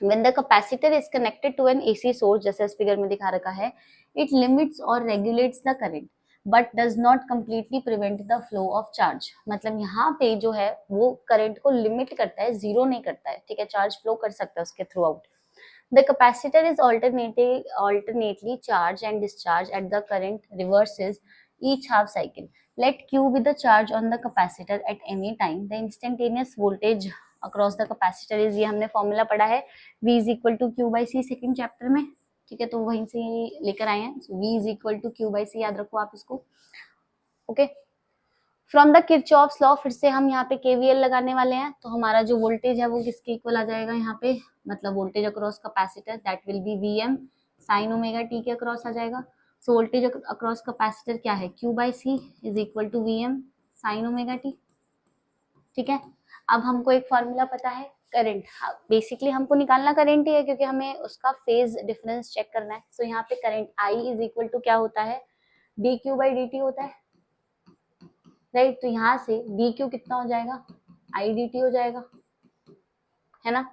When the capacitor is connected to an AC source, जैसे इस फिगर में दिखा रखा है, it limits or regulates the current but does not completely prevent the flow of charge। मतलब यहाँ पे जो है वो करंट को लिमिट करता है, जीरो नहीं करता है, ठीक है, चार्ज फ्लो कर सकता है उसके through out. The capacitor is alternately charged and discharged at the current reverses each half cycle। Let Q be the charge on the capacitor at any time। The instantaneous voltage across the capacitor is, ये हमने formula पढ़ा है, V is equal to Q by C second chapter में, ठीक है, तो वहीं से लेकर आए हैं। V is equal to Q by C, याद रखो आप इसको, okay. From the Kirchhoff's law, फिर से हम यहाँ पे केवीएल लगाने वाले हैं, तो हमारा जो वोल्टेज है वो किसके इक्वल आ जाएगा यहाँ पे, मतलब voltage across capacitor, that will be VM sine omega T के अक्रॉस आ जाएगा। सो वोल्टेज अक्रॉस कैपेसिटर क्या है, Q by C is equal to VM sine omega T, ठीक है। अब हमको एक फॉर्मूला पता है करंट, बेसिकली हमको निकालना करंट ही है क्योंकि हमें उसका फेज डिफरेंस चेक करना है। सो यहाँ पे current I is equal to क्या होता है, D Q by D T होता है, राइट। तो यहाँ से डी क्यू कितना हो जाएगा, आई डी टी हो जाएगा, है ना।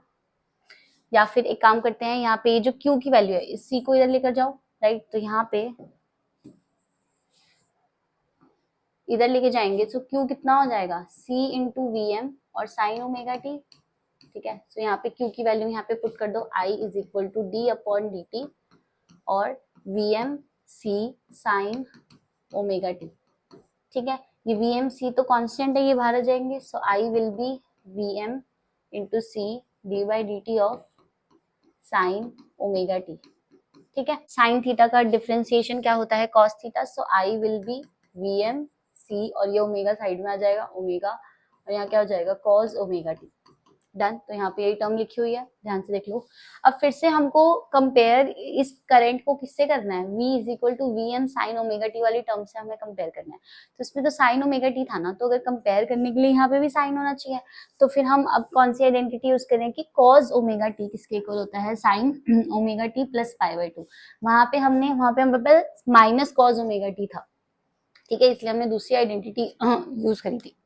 या फिर एक काम करते हैं, यहाँ पे जो क्यू की वैल्यू है इस सी को इधर लेकर जाओ, राइट। तो यहाँ पे इधर लेके जाएंगे तो क्यू कितना हो जाएगा, सी इंटू वी एम और साइन ओमेगा टी, ठीक है। तो यहाँ पे क्यू की वैल्यू यहाँ पे पुट कर दो, I is equal to D upon D T और V M C sine omega T, ठीक है। ये वी एम सी तो कांस्टेंट है, ये बाहर आ जाएंगे। So I will be V M into C D by D T of sine omega T, ठीक है। साइन थीटा का डिफरेंशिएशन क्या होता है, cos theta. So I will be V M C और ये ओमेगा साइड में आ जाएगा, ओमेगा, और यहाँ क्या हो जाएगा, कॉस ओमेगा टी। डन। तो यहाँ पे यही टर्म लिखी हुई है, ध्यान से देख लो। अब फिर से हमको कंपेयर इस करंट को किससे करना है, V is equal to V M sine omega T वाली टर्म से हमें कंपेयर करना है। तो इसमें तो साइन ओमेगा टी था ना, तो अगर कंपेयर करने के लिए यहाँ पे भी साइन होना चाहिए। तो फिर हम अब कौन सी आइडेंटिटी यूज करें कि कॉस ओमेगा टी किसके इक्वल होता है, sign omega T plus pi by to. वहां पे हमारे पास माइनस कॉस ओमेगा टी था, ठीक है, इसलिए हमने दूसरी आइडेंटिटी यूज करी थी।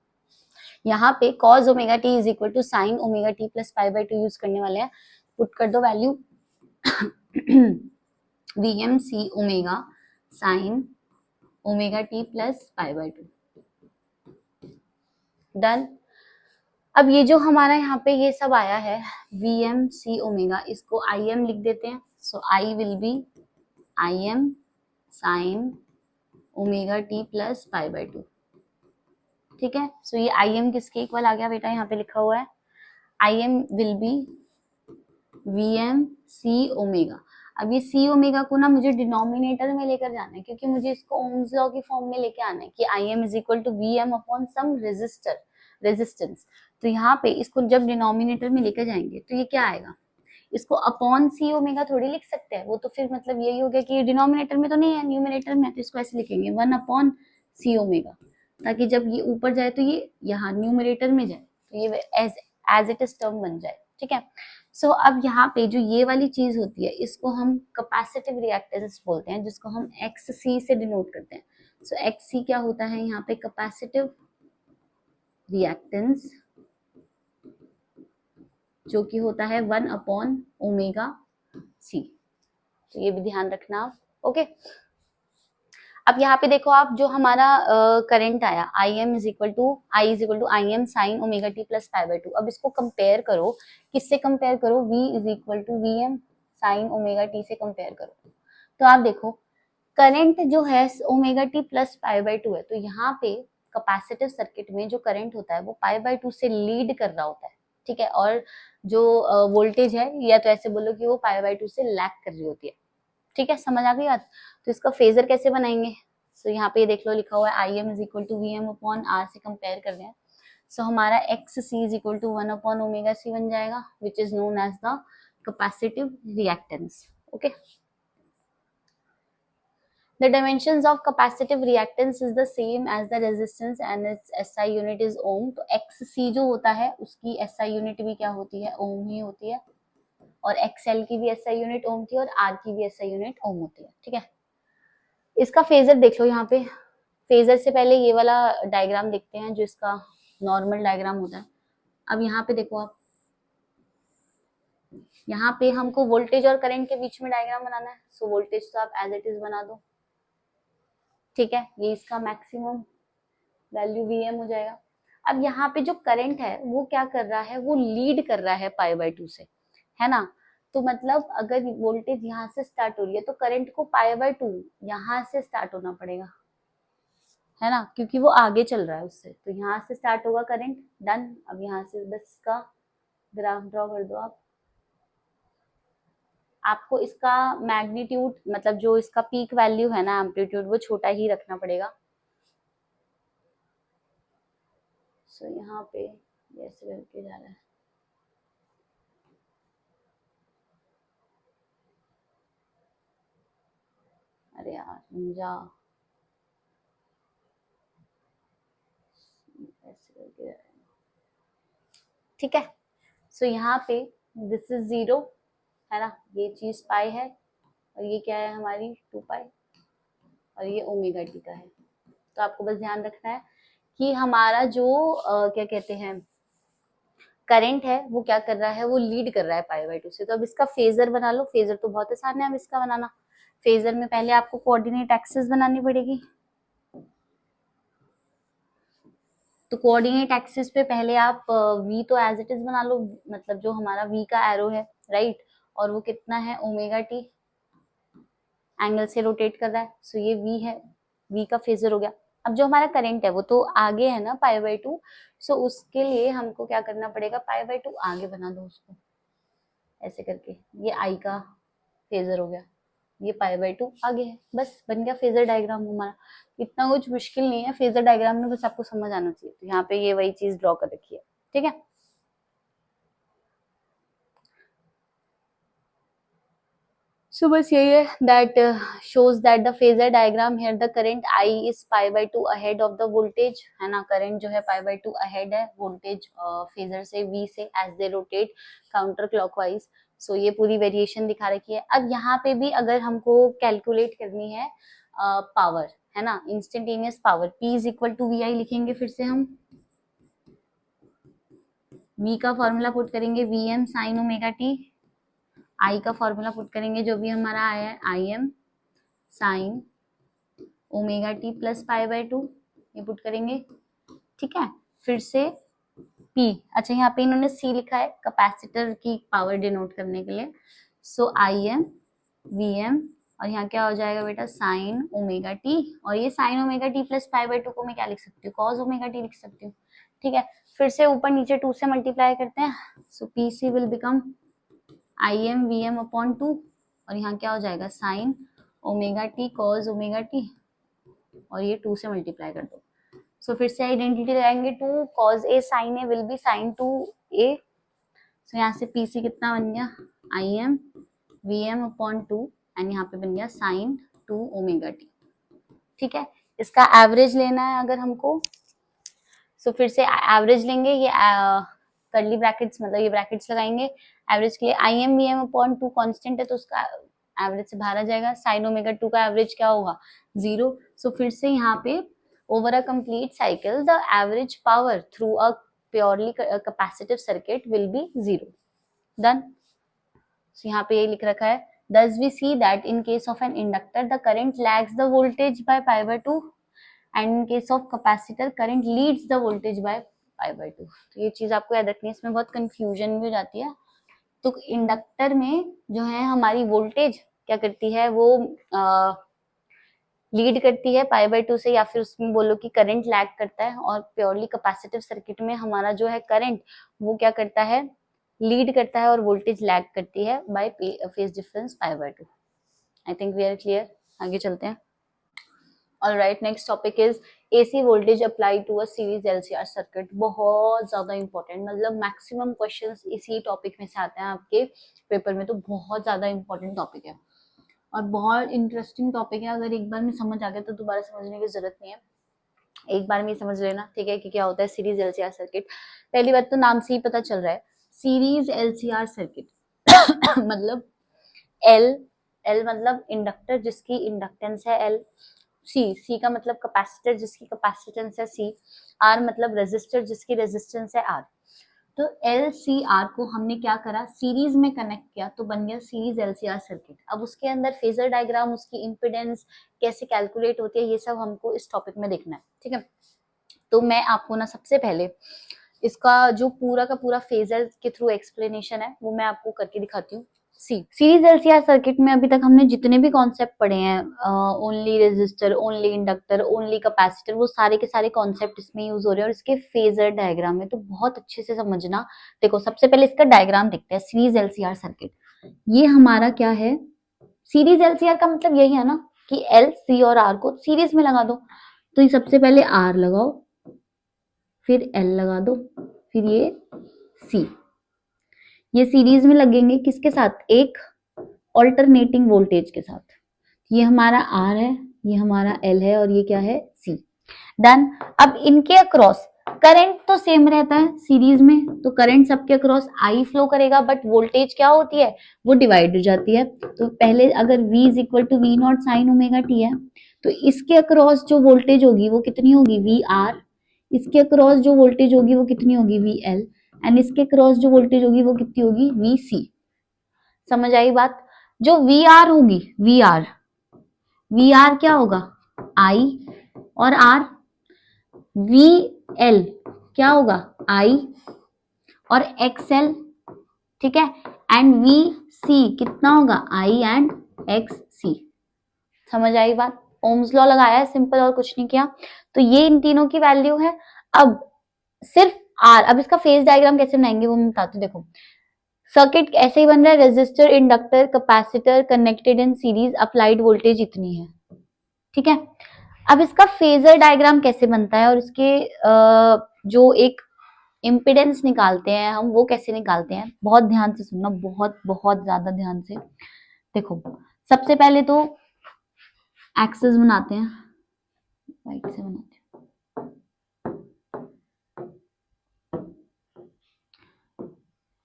यहाँ पे cos omega T is equal to sine omega T plus pi by two use करने वाले हैं। पुट कर दो value V M C omega sine omega T plus pi by two. Done. अब ये जो हमारा यहाँ पे ये सब आया है वी एम सी ओमेगा, इसको आई एम लिख देते हैं। So I will be I M sine omega T plus pi by two, ठीक है। सो ये आई एम किसके इक्वल आ गया बेटा, यहाँ पे लिखा हुआ है I M will be V M C omega. अब ये सी ओमेगा को ना मुझे डिनोमिनेटर में लेकर जाना है, क्योंकि मुझे इसको ओम्स लॉ की फॉर्म में लेके आना है कि I M is equal to V M upon some resistance. तो यहाँ पे इसको जब डिनोमिनेटर में लेकर जाएंगे तो ये क्या आएगा, इसको अपॉन सी ओमेगा थोड़ी लिख सकते हैं, वो तो फिर मतलब यही हो गया कि डिनोमिनेटर में तो नहीं है, न्यूमिनेटर में। तो इसको ऐसे लिखेंगे वन अपॉन सी ओमेगा, ताकि जब ये ऊपर जाए तो ये यहाँ न्यूमिनेटर में जाए, तो ये एज इट इज टर्म बन जाए, ठीक है। सो अब यहाँ पे जो ये वाली चीज होती है इसको हम कैपेसिटिव रिएक्टेंस बोलते हैं, जिसको हम एक्स सी से डिनोट करते हैं। सो एक्स सी क्या होता है यहाँ पे, कैपेसिटिव रिएक्टेंस, जो कि होता है वन अपॉन ओमेगा सी। तो ये भी ध्यान रखना आप, ओके। अब यहाँ पे देखो आप, जो हमारा करंट आया I M is equal to I M sine omega T plus pi by two. अब इसको कंपेयर करो, किससे कंपेयर करो, V is equal to V M sine omega T से कंपेयर करो। तो आप देखो करंट जो है omega T plus pi by two है, तो यहाँ पे कैपेसिटिव सर्किट में जो करंट होता है वो पाई बाई टू से लीड कर रहा होता है, ठीक है। और जो वोल्टेज है, या तो ऐसे बोलो कि वो पाई बाई टू से लैग कर रही होती है, ठीक है। समझ आ गई बात। तो इसका फेजर कैसे बनाएंगे, सो यहाँ पे देख लो लिखा हुआ है I M is equal to V M upon R से कंपेयर कर रहे हैं। सो हमारा X C is equal to one upon omega C बन जाएगा, which is known as the capacitive reactance, okay. The dimensions of capacitive reactance is the same as the resistance and its SI unit is ohm। तो XC जो होता है उसकी SI unit भी क्या होती है, ओम ही होती है, और XL की भी SI यूनिट ओम थी और R की भी SI यूनिट ओम होती है, ठीक है। इसका फेजर देख लो यहाँ पे। फेजर से पहले ये वाला डायग्राम देखते हैं जो इसका नॉर्मल डायग्राम होता है। अब यहाँ पे देखो आप, यहाँ पे हमको वोल्टेज और करंट के बीच में डायग्राम बनाना है। सो वोल्टेज तो आप एज इट इज बना दो, ठीक है। ये इसका मैक्सिमम वैल्यू Vm हो जाएगा। अब यहाँ पे जो करंट है वो क्या कर रहा है, वो लीड कर रहा है पाई बाई टू से, है ना। तो मतलब अगर वोल्टेज यहाँ से स्टार्ट हो रही है तो करंट को पाई बाई टू यहाँ से स्टार्ट होना पड़ेगा, है ना, क्योंकि वो आगे चल रहा है उससे। तो यहाँ से स्टार्ट होगा करंट, डन। अब यहाँ से बस इसका ग्राफ ड्रॉ कर दो आप। आपको इसका मैग्नीट्यूड, मतलब जो इसका पीक वैल्यू है ना, एम्पलीट्यूड, वो छोटा ही रखना पड़ेगा। सो यहाँ पे ऐसे करके जा रहा है, अरे यार समझा, ऐसे करके जा रहा है, ठीक है। सो यहाँ पे दिस इज 0 है ना, ये चीज पाई है और ये क्या है हमारी 2 पाई और ये ओमेगा टी का है। तो आपको बस ध्यान रखना है कि हमारा जो क्या कहते हैं करंट है वो क्या कर रहा है, वो लीड कर रहा है पाई बाय 2 से। तो अब इसका फेजर बना लो। फेजर तो बहुत आसान है अब इसका बनाना। फेजर में पहले आपको कोऑर्डिनेट एक्सिस बनानी पड़ेगी। तो कोऑर्डिनेट एक्सिस पे पहले आप v तो एज इट इज बना लो, मतलब जो हमारा v का एरो है, राइट, और वो कितना है ओमेगा टी एंगल से रोटेट कर रहा है। सो ये v है, v का फेजर हो गया। अब जो हमारा करंट है वो तो आगे है ना पाई बाय 2, सो उसके लिए हमको क्या करना पड़ेगा, पाई बाय 2 आगे बना दो उसको ऐसे करके। ये I का फेजर हो गया, ये पाई बाय 2 आगे है, बस बन गया फेजर डायग्राम हमारा। इतना कुछ मुश्किल नहीं है फेजर डायग्राम में, बस आपको समझ आना चाहिए। तो यहाँ पे ये वही चीज ड्रॉ कर रखी है, ठीक है। सो बस यही है, that shows that the phasor diagram here the current I is pi by 2 ahead of the voltage, है ना, करंट जो है pi by 2 ahead है वोल्टेज फेजर से v से as they rotate counter clockwise। सो ये पूरी वेरिएशन दिखा रखी है। अब यहाँ पे भी अगर हमको कैलकुलेट करनी है पावर, है ना, instantaneous power, P is equal to V I लिखेंगे। फिर से हम V का फॉर्मूला पुट करेंगे V M sine omega T, I का फॉर्मूला पुट करेंगे जो भी हमारा आया है I M sine omega T plus pi by 2, ये पुट करेंगे, ठीक है। फिर से P, अच्छा यहाँ पे इन्होंने C लिखा है कैपेसिटर की पावर डिनोट करने के लिए। सो आई एम वी एम और यहाँ क्या हो जाएगा बेटा साइन ओमेगा टी, और ये sign omega T plus pi by 2 को मैं क्या लिख सकती हूँ, कॉस ओमेगा टी लिख सकती हूँ, ठीक है। फिर से ऊपर नीचे 2 से मल्टीप्लाई करते हैं। So P C will become I M V M upon 2 और यहाँ क्या हो जाएगा sine omega T cos omega T और ये 2 से मल्टीप्लाई कर दो। सो फिर से आइडेंटिटी लगाएंगे, 2 cos A sine A will be sine 2 A. So यहाँ से पी सी कितना बन गया I M V M upon 2 and यहाँ पे बन गया साइन 2 ओमेगा टी, ठीक है। इसका एवरेज लेना है अगर हमको, सो फिर से एवरेज लेंगे, ये कर्ली ब्रैकेट्स मतलब ये ब्रैकेट्स लगाएंगे एवरेज के लिए। I M V M upon 2 constant है तो उसका एवरेज से बाहर आ जाएगा, साइन ओमेगा 2 का एवरेज क्या होगा 0। सो फिर से यहाँ पे over a complete cycle the average power through a purely capacitive circuit will be 0, done. So यहाँ पे ये लिख रखा है thus we see that in case of an inductor the current lags the voltage by pi by 2 and in case of capacitor current leads the voltage by pi by 2। तो ये चीज आपको याद रखनी है, इसमें बहुत कंफ्यूजन भी हो जाती है। तो इंडक्टर में जो है हमारी वोल्टेज क्या करती है, वो लीड करती है पाई बाय 2 से, या फिर उसमें बोलो कि करंट लैग करता है। और प्योरली कैपेसिटिव सर्किट में हमारा जो है करंट वो क्या करता है, लीड करता है और वोल्टेज लैग करती है by phase difference pi by 2। I think we are clear, आगे चलते हैं। Alright, next topic is AC voltage apply to a series LCR circuit. बहुत ज्यादा इंपॉर्टेंट, मतलब मैक्सिमम क्वेश्चंस इसी टॉपिक में से आते हैं आपके पेपर में, तो बहुत ज्यादा इंपॉर्टेंट टॉपिक है और बहुत इंटरेस्टिंग टॉपिक है। अगर एक बार में समझ आ गया तो दोबारा समझने की जरूरत नहीं है, एक बार में समझ लेना, ठीक है, कि क्या होता है सीरीज एलसीआर सर्किट। पहली बात तो नाम से ही पता चल रहा है सीरीज एलसीआर सर्किट मतलब एल मतलब इंडक्टर जिसकी इंडक्टेंस है एल, सी का मतलब कैपेसिटर जिसकी कैपेसिटेंस है सी, आर मतलब रेजिस्टर जिसकी रेजिस्टेंस है आर। तो एल सी आर को हमने क्या करा, सीरीज में कनेक्ट किया तो बन गया सीरीज एलसीआर सर्किट। अब उसके अंदर फेजर डायग्राम, उसकी इंपिडेंस कैसे कैलकुलेट होती है, ये सब हमको इस टॉपिक में देखना है, ठीक है। तो मैं आपको ना सबसे पहले इसका जो पूरा का पूरा फेजर के थ्रू एक्सप्लेनेशन है वो मैं आपको करके दिखाती हूँ। सीरीज एलसीआर सर्किट में अभी तक हमने जितने भी कॉन्सेप्ट पढ़े हैं, only resistor, only inductor, only capacitor, वो सारे के सारे कॉन्सेप्ट इसमें यूज हो रहे हैं और इसके फेजर डायग्राम में तो बहुत अच्छे से समझना। देखो सबसे पहले इसका डायग्राम देखते हैं, सीरीज एलसीआर सर्किट। ये हमारा क्या है, सीरीज एलसीआर का मतलब यही है ना कि एल सी और आर को सीरीज में लगा दो। तो ये सबसे पहले आर लगाओ, फिर एल लगा दो, फिर ये सी, ये सीरीज में लगेंगे किसके साथ, एक ऑल्टरनेटिंग वोल्टेज के साथ। ये हमारा आर है, ये हमारा एल है और ये क्या है सी, डन। अब इनके अक्रॉस करंट तो सेम रहता है सीरीज में, तो करंट सबके अक्रॉस आई फ्लो करेगा, बट वोल्टेज क्या होती है, वो डिवाइड हो जाती है। तो पहले अगर V is equal to V naught sine omega T है, तो इसके अक्रॉस जो वोल्टेज होगी वो कितनी होगी, वी आर। इसके अक्रॉस जो वोल्टेज होगी वो कितनी होगी, वी एल। एंड इसके अक्रॉस जो वोल्टेज होगी वो कितनी होगी, वी सी। समझ आई बात। जो वी आर होगी, वी आर क्या होगा, आई, और आर, वी एल क्या होगा, आई और एक्स एल, ठीक है। एंड वी सी कितना होगा, आई एंड एक्स सी। समझ आई बात। ओम्स लॉ लगाया है, सिंपल, और कुछ नहीं किया। तो ये इन तीनों की वैल्यू है। अब सिर्फ आर, अब इसका फेज डायग्राम कैसे बनाएंगे वो मैं बताती हूँ। देखो सर्किट ऐसे ही बन रहा है, resistor, inductor, capacitor connected in series, applied voltage इतनी है, ठीक है। अब इसका फेजर डायग्राम कैसे बनता है और इसके जो एक इम्पिडेंस निकालते हैं हम, वो कैसे निकालते हैं, बहुत ध्यान से सुनना, बहुत बहुत ज्यादा ध्यान से। देखो सबसे पहले तो एक्सिस बनाते हैं, वाइट से बनाते हैं।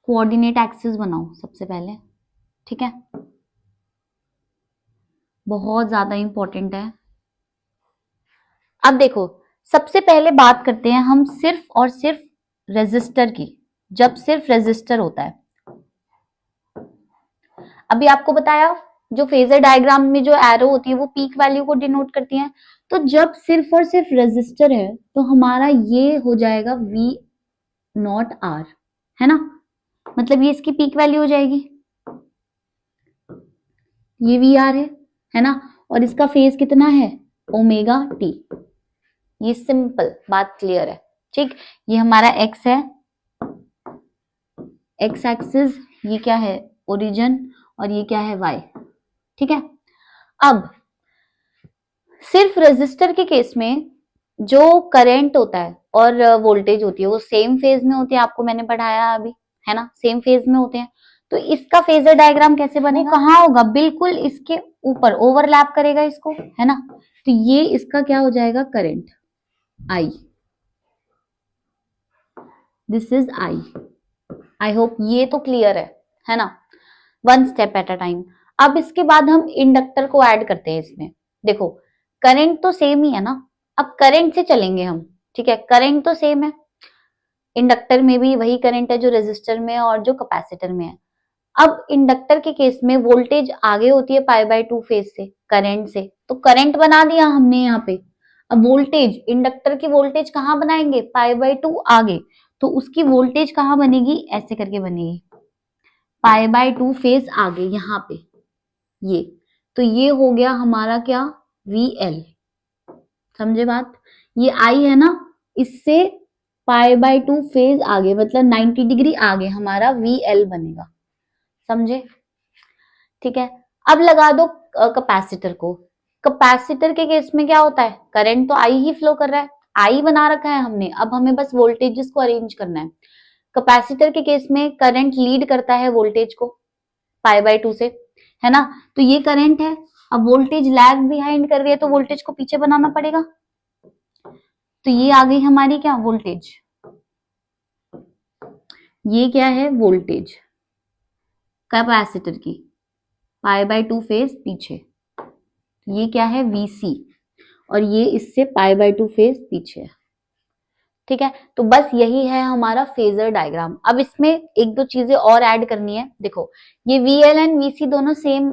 कोऑर्डिनेट एक्सिस बनाओ सबसे पहले, ठीक है, बहुत ज्यादा इंपॉर्टेंट है। अब देखो सबसे पहले बात करते हैं हम सिर्फ और सिर्फ रेजिस्टर की, जब सिर्फ रेजिस्टर होता है। अभी आपको बताया जो फेजर डायग्राम में जो एरो होती है वो पीक वैल्यू को डिनोट करती है। तो जब सिर्फ और सिर्फ रेजिस्टर है तो हमारा ये हो जाएगा वी नॉट आर, है ना, मतलब ये इसकी पीक वैल्यू हो जाएगी, ये वी आर है ना, और इसका फेज कितना है, ओमेगा टी। ये सिंपल बात क्लियर है, ठीक। ये हमारा एक्स है, एक्स एक्सिस, ये क्या है, ओरिजिन, और ये क्या है, वाई, ठीक है। अब सिर्फ रेजिस्टर के केस में जो करंट होता है और वोल्टेज होती है वो सेम फेज में होती है, आपको मैंने पढ़ाया अभी, है ना, सेम फेज में होते हैं। तो इसका फेजर डायग्राम कैसे बनेगा, कहाँ होगा, बिल्कुल इसके ऊपर ओवरलैप करेगा इसको, है ना। तो ये इसका क्या हो जाएगा, current I, this is I hope ये तो क्लियर है ना, one step at a time. अब इसके बाद हम इंडक्टर को ऐड करते हैं इसमें। देखो करंट तो सेम ही है ना, अब करंट से चलेंगे हम, ठीक है, करंट तो सेम है, इंडक्टर में भी वही करंट है जो रेजिस्टर में है और जो कैपेसिटर में है। अब इंडक्टर के केस में वोल्टेज आगे होती है पाई बाय 2 फेज से, करंट से, तो करंट बना दिया हमने यहाँ पे। अब वोल्टेज, इंडक्टर की वोल्टेज कहाँ बनाएंगे, पाई बाय 2 आगे, तो उसकी वोल्टेज कहाँ बनेगी, ऐसे करके बनेगी, पाई बाय 2 फेज आगे यहाँ पे, ये। तो ये हो गया हमारा क्या, वी एल। समझे बात, ये आई है ना, इससे पाई बाय 2 फेज आगे, मतलब 90 डिग्री आगे हमारा वी एल बनेगा। समझे, ठीक है। अब लगा दो कैपेसिटर को। कैपेसिटर के केस में क्या होता है, करंट तो आई ही फ्लो कर रहा है, आई बना रखा है हमने, अब हमें बस वोल्टेजेस को अरेंज करना है। कैपेसिटर के केस में करंट लीड करता है वोल्टेज को पाई बाय 2 से, है ना। तो ये करंट है, अब वोल्टेज लैग बिहाइंड कर रही है तो वोल्टेज को पीछे बनाना पड़ेगा। तो ये आ गई हमारी क्या, वोल्टेज, ये क्या है, वोल्टेज कैपेसिटर की, पाई बाय 2 फेज पीछे, ये क्या है, वीसी, और ये इससे पाई बाय 2 फेज पीछे, ठीक है। तो बस यही है हमारा फेजर डायग्राम। अब इसमें एक दो चीजें और ऐड करनी है। देखो ये वीएल एंड वीसी दोनों सेम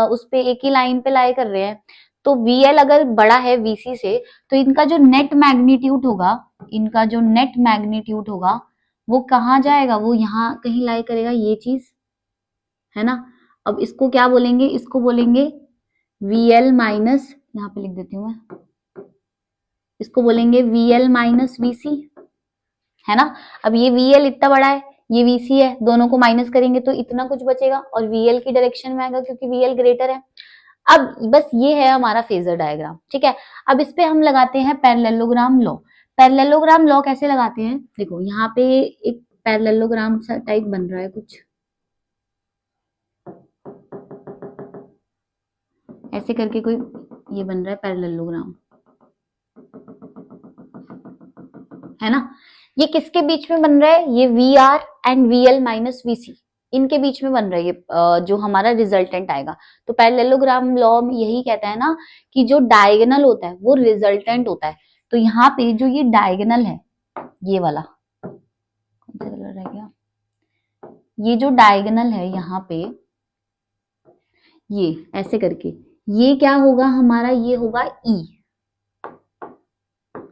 उस पे एक ही लाइन पे लाई कर रहे हैं, तो वीएल अगर बड़ा है वीसी से तो इनका जो नेट मैग्नीट्यूड होगा, इनका जो नेट मैग्नीट्यूड होगा वो कहाँ जाएगा, वो यहाँ कहीं लाई करेगा, ये चीज, है ना। अब इसको क्या बोलेंगे, इसको बोलेंगे वीएल माइनस, यहाँ पे लिख देती हूँ मैं, इसको बोलेंगे वीएल माइनस वीसी, है ना। अब ये वीएल इतना बड़ा है, ये वीसी है, दोनों को माइनस करेंगे तो इतना कुछ बचेगा और वीएल की डायरेक्शन में आएगा क्योंकि वीएल ग्रेटर है। अब बस ये है हमारा फेजर डायग्राम, ठीक है। अब इस पे हम लगाते हैं पैरेललोग्राम लॉ। पैरेललोग्राम लॉ कैसे लगाते हैं, देखो यहाँ पे एक पैरेललोग्राम टाइप बन रहा है कुछ ऐसे करके, कोई ये बन रहा है पैरेललोग्राम, है ना। ये किसके बीच में बन रहा है, ये V R and V L minus V C, इनके बीच में बन रहा है ये जो हमारा रिजल्टेंट आएगा। तो पैरेललोग्राम लॉ में यही कहता है ना कि जो डायगोनल होता है वो रिजल्टेंट होता है। तो यहाँ पे जो ये डायगोनल है, ये वाला कौन सा कलर रह गया, ये जो डायगोनल है यहाँ पे, ये ऐसे करके, ये क्या होगा हमारा, ये होगा ई,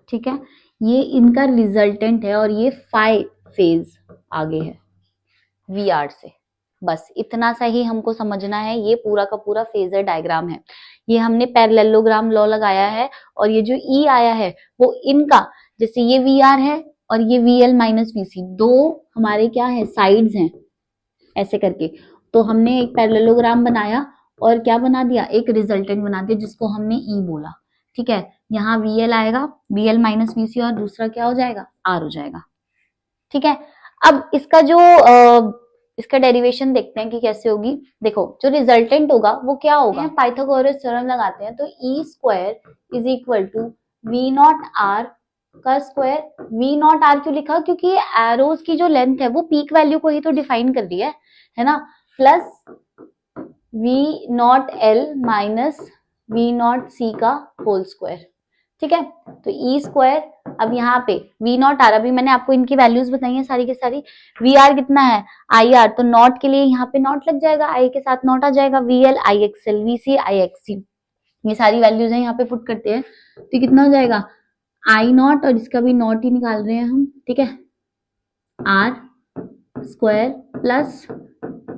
ठीक है, ये इनका रिजल्टेंट है और ये फाई फेज आगे है वी आर से। बस इतना सा ही हमको समझना है, ये पूरा का पूरा फेजर डायग्राम है। ये हमने पैरेललोग्राम लॉ लगाया है और ये जो ई आया है वो इनका, जैसे ये वी आर है और ये वी एल माइनस वी सी, दो हमारे क्या है, साइड्स हैं ऐसे करके। तो हमने एक पैरेललोग्राम बनाया और क्या बना दिया, एक रिजल्टेंट बना दिया जिसको हमने ई बोला, ठीक है। यहाँ वी एल आएगा, वी एल माइनस वी सी, और दूसरा क्या हो जाएगा, आर हो जाएगा, ठीक है। अब इसका जो इसका डेरिवेशन देखते हैं कि कैसे होगी। देखो जो रिजल्टेंट होगा वो क्या होगा, पाइथागोरस थ्योरम लगाते हैं, तो E square is equal to V not R का स्क्वायर। वी नॉट आर क्यों लिखा, क्योंकि एरोज की जो लेंथ है वो पीक वैल्यू को ही तो डिफाइन कर रही है ना, plus V not L minus V not C का होल स्क्वायर, ठीक है। तो ई स्क्वायर, अब यहाँ पे वी नॉट आर, अभी मैंने आपको इनकी वैल्यूज बताई है सारी की सारी। वी आर कितना है, आई आर, तो नॉट के लिए यहाँ पे नॉट लग जाएगा, आई के साथ नॉट आ जाएगा, V L I X L, V C I X C, ये सारी वैल्यूज है यहाँ पे पुट करते हैं, तो कितना हो जाएगा, आई नॉट, और इसका भी नॉट ही निकाल रहे हैं हम, ठीक है, R square plus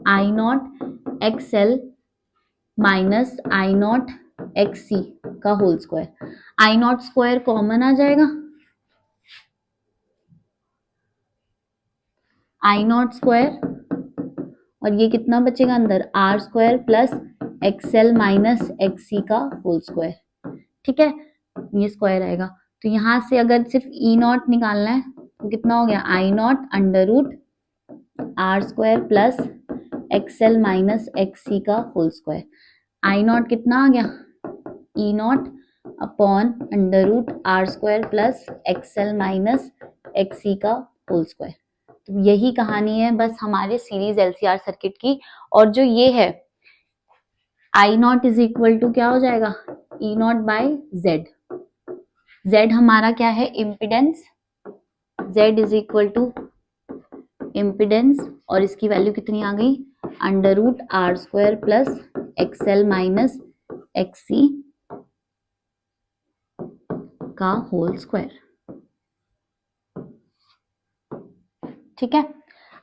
I naught X L minus I naught X C का whole square. I naught square common आ जाएगा, आई नॉट स्क्वायर, और ये कितना बचेगा अंदर, R square plus XL minus X C का होल स्क्वायर, ठीक है, ये स्क्वायर आएगा। तो यहां से अगर सिर्फ ई नॉट निकालना है तो कितना हो गया, I naught under root R square plus XL minus X C का होल स्क्वायर। आई नॉट कितना आ गया, E naught upon under root R square plus XL minus X C का होल स्क्वायर। तो यही कहानी है बस हमारे सीरीज एलसीआर सर्किट की। और जो ये है I naught is equal to क्या हो जाएगा, E naught by Z. Z हमारा क्या है, impedance, Z is equal to impedance, और इसकी वैल्यू कितनी आ गई, under root R square plus XL minus X C का होल स्क्वायर, ठीक है।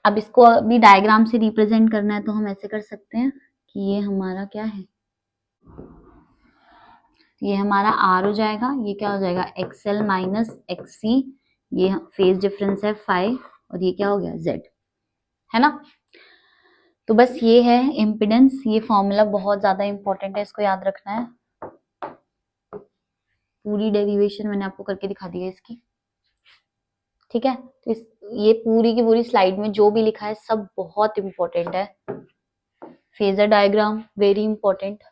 अब इसको अभी डायग्राम से रिप्रेजेंट करना है तो हम ऐसे कर सकते हैं कि ये हमारा क्या है, ये हमारा आर हो जाएगा, ये क्या हो जाएगा, एक्सएल माइनस एक्स सी, ये फेज डिफरेंस है फाई, और ये क्या हो गया, जेड, है ना। तो बस ये है इम्पिडेंस, ये फॉर्मूला बहुत ज्यादा इंपॉर्टेंट है, इसको याद रखना है। पूरी डेरिवेशन मैंने आपको करके दिखा दी है इसकी, ठीक है। तो ये पूरी की पूरी स्लाइड में जो भी लिखा है सब बहुत इंपॉर्टेंट है। फेजर डायग्राम वेरी इंपॉर्टेंट,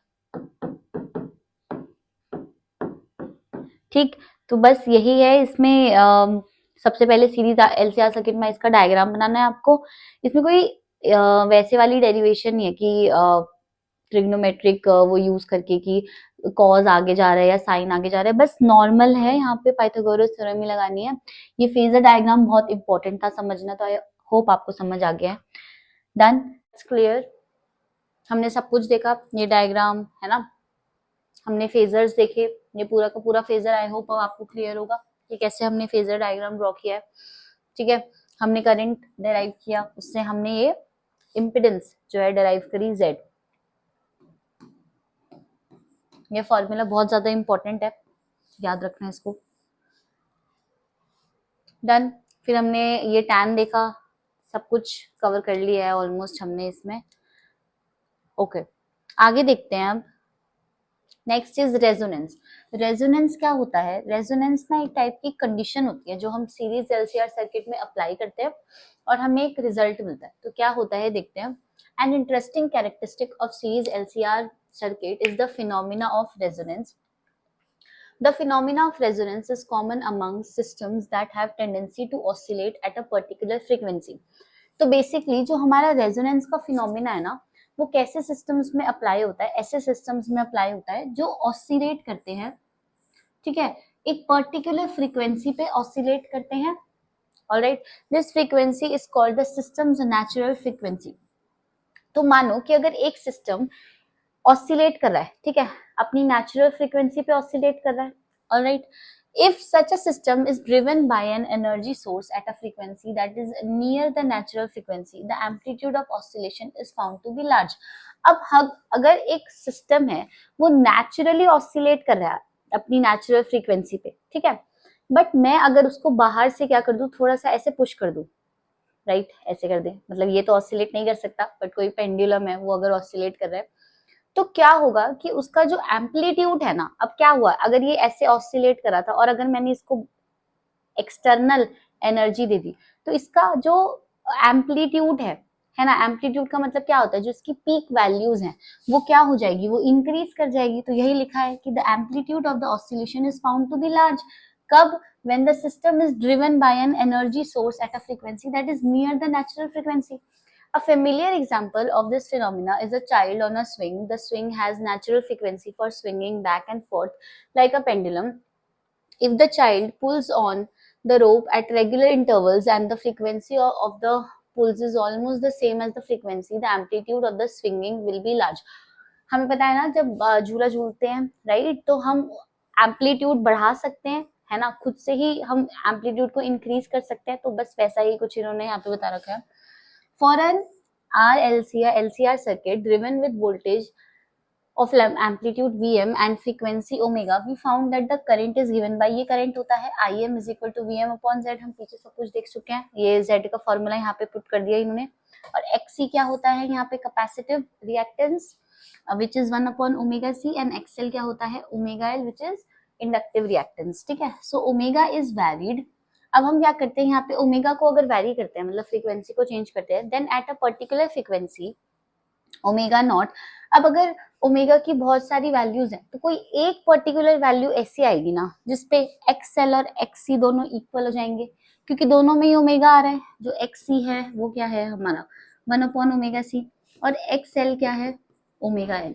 ठीक। तो बस यही है इसमें, सबसे पहले सीरीज एलसीआर सर्किट में इसका डायग्राम बनाना है आपको। इसमें कोई वैसे वाली डेरिवेशन नहीं है कि ट्रिग्नोमेट्रिक वो यूज करके कि कॉज आगे जा रहा है या साइन आगे जा रहा है, बस नॉर्मल है, यहाँ पे पाइथागोरस थ्योरम ही लगानी है। ये फेजर डायग्राम बहुत इंपॉर्टेंट था समझना, तो आई होप आपको समझ आ गया है। डन, इट्स क्लियर, हमने सब कुछ देखा, ये डायग्राम है ना, हमने फेजर्स देखे, ये पूरा का पूरा फेजर आई होप आपको क्लियर होगा कि कैसे हमने फेजर डायग्राम ड्रॉ किया है, ठीक है। हमने करंट डेराइव किया, उससे हमने ये इम्पिडेंस जो है डेराइव करी जेड। ये फॉर्मूला बहुत ज्यादा इंपॉर्टेंट है, याद रखना है इसको। डन, फिर हमने ये टैन देखा, सब कुछ कवर कर लिया है ऑलमोस्ट हमने इसमें, ओके। आगे देखते हैं अब, नेक्स्ट इज रेजोनेंस। रेजोनेंस क्या होता है, रेजोनेंस ना एक टाइप की कंडीशन होती है जो हम सीरीज एलसीआर सर्किट में अप्लाई करते हैं और हमें एक रिजल्ट मिलता है। तो क्या होता है देखते हैं। An interesting characteristic of series LCR circuit is the phenomena of resonance The phenomena of resonance is common among systems that have tendency to oscillate at a particular frequency. तो बेसिकली जो हमारा रेजोनेंस का phenomena है ना, वो कैसे systems में apply होता है, ऐसे सिस्टम्स में अप्लाई होता है जो ऑसिलेट करते हैं, ठीक है, एक पर्टिकुलर फ्रीक्वेंसी पे ऑसिलेट करते हैं. Alright, this frequency is called the systems natural frequency. तो मानो कि अगर एक सिस्टम ऑसिलेट कर रहा है, ठीक है, अपनी नेचुरल फ्रीक्वेंसी पे ऑसिलेट कर रहा है, alright, if such a system is driven by an energy source at a frequency that is near the natural frequency, the amplitude of oscillation is found to be large. अब हम अगर एक system है वो naturally oscillate कर रहा है अपनी नेचुरल फ्रीक्वेंसी पे, ठीक है, बट मैं अगर उसको बाहर से क्या कर दूं, थोड़ा सा ऐसे पुश कर दूं, राइट, ऐसे कर दे, मतलब ये तो ऑसिलेट नहीं कर सकता, बट कोई पेंडुलम है वो अगर ऑसिलेट कर रहा है, तो क्या होगा कि उसका जो एम्पलीट्यूड है ना, अब क्या हुआ, अगर ये ऐसे ऑसिलेट कर रहा था और अगर मैंने इसको एक्सटर्नल एनर्जी दे दी, तो इसका जो एम्पलीट्यूड है ना, एम्पलीट्यूड का मतलब क्या होता है, जो इसकी पीक वैल्यूज हैं वो क्या हो जाएगी, वो इंक्रीज कर जाएगी. तो यही लिखा है कि the amplitude of the oscillation is found to be large. कब? when the system is driven by an energy source at a frequency that is near the natural frequency. A familiar example of this phenomena is a child on a swing. The swing has natural frequency for swinging back and forth like a pendulum. If the child pulls on the rope at regular intervals and the frequency of the pulls is almost the same as the frequency, the amplitude of the swinging will be large. हमें पता है ना, जब झूला झूलते हैं, right, तो हम एम्पलीट्यूड बढ़ा सकते हैं, है ना, खुद से ही हम एम्पलीट्यूड को इंक्रीज कर सकते हैं. तो बस वैसा ही कुछ इन्होंने यहाँ पे बता रखा है. फॉर एन RLC या LCR circuit driven with voltage of amplitude Vm and frequency omega, we found that the current is given by, ये करंट होता है Im is equal to Vm upon Z. हम पीछे सब कुछ देख चुके हैं, ये Z का फॉर्मूला यहाँ पे पुट कर दिया इन्होंने. और XC क्या होता है यहाँ पे, capacitive reactance which is 1 upon omega C, and XL क्या होता है, omega L which is inductive reactance. ठीक है, सो ओमेगा इज वैरिड. अब हम क्या करते हैं यहाँ पे, ओमेगा को अगर वैरी करते हैं, मतलब फ्रीक्वेंसी को चेंज करते हैं, then at a particular frequency omega naught. अब अगर ओमेगा की बहुत सारी वैल्यूज हैं, तो कोई एक पर्टिकुलर वैल्यू ऐसी आएगी ना जिसपे एक्सएल और एक्ससी दोनों इक्वल हो जाएंगे, क्योंकि दोनों में ही ओमेगा आ रहा है. जो एक्ससी है वो क्या है हमारा 1 अपॉन ओमेगा सी, और एक्सएल क्या है, ओमेगा एल.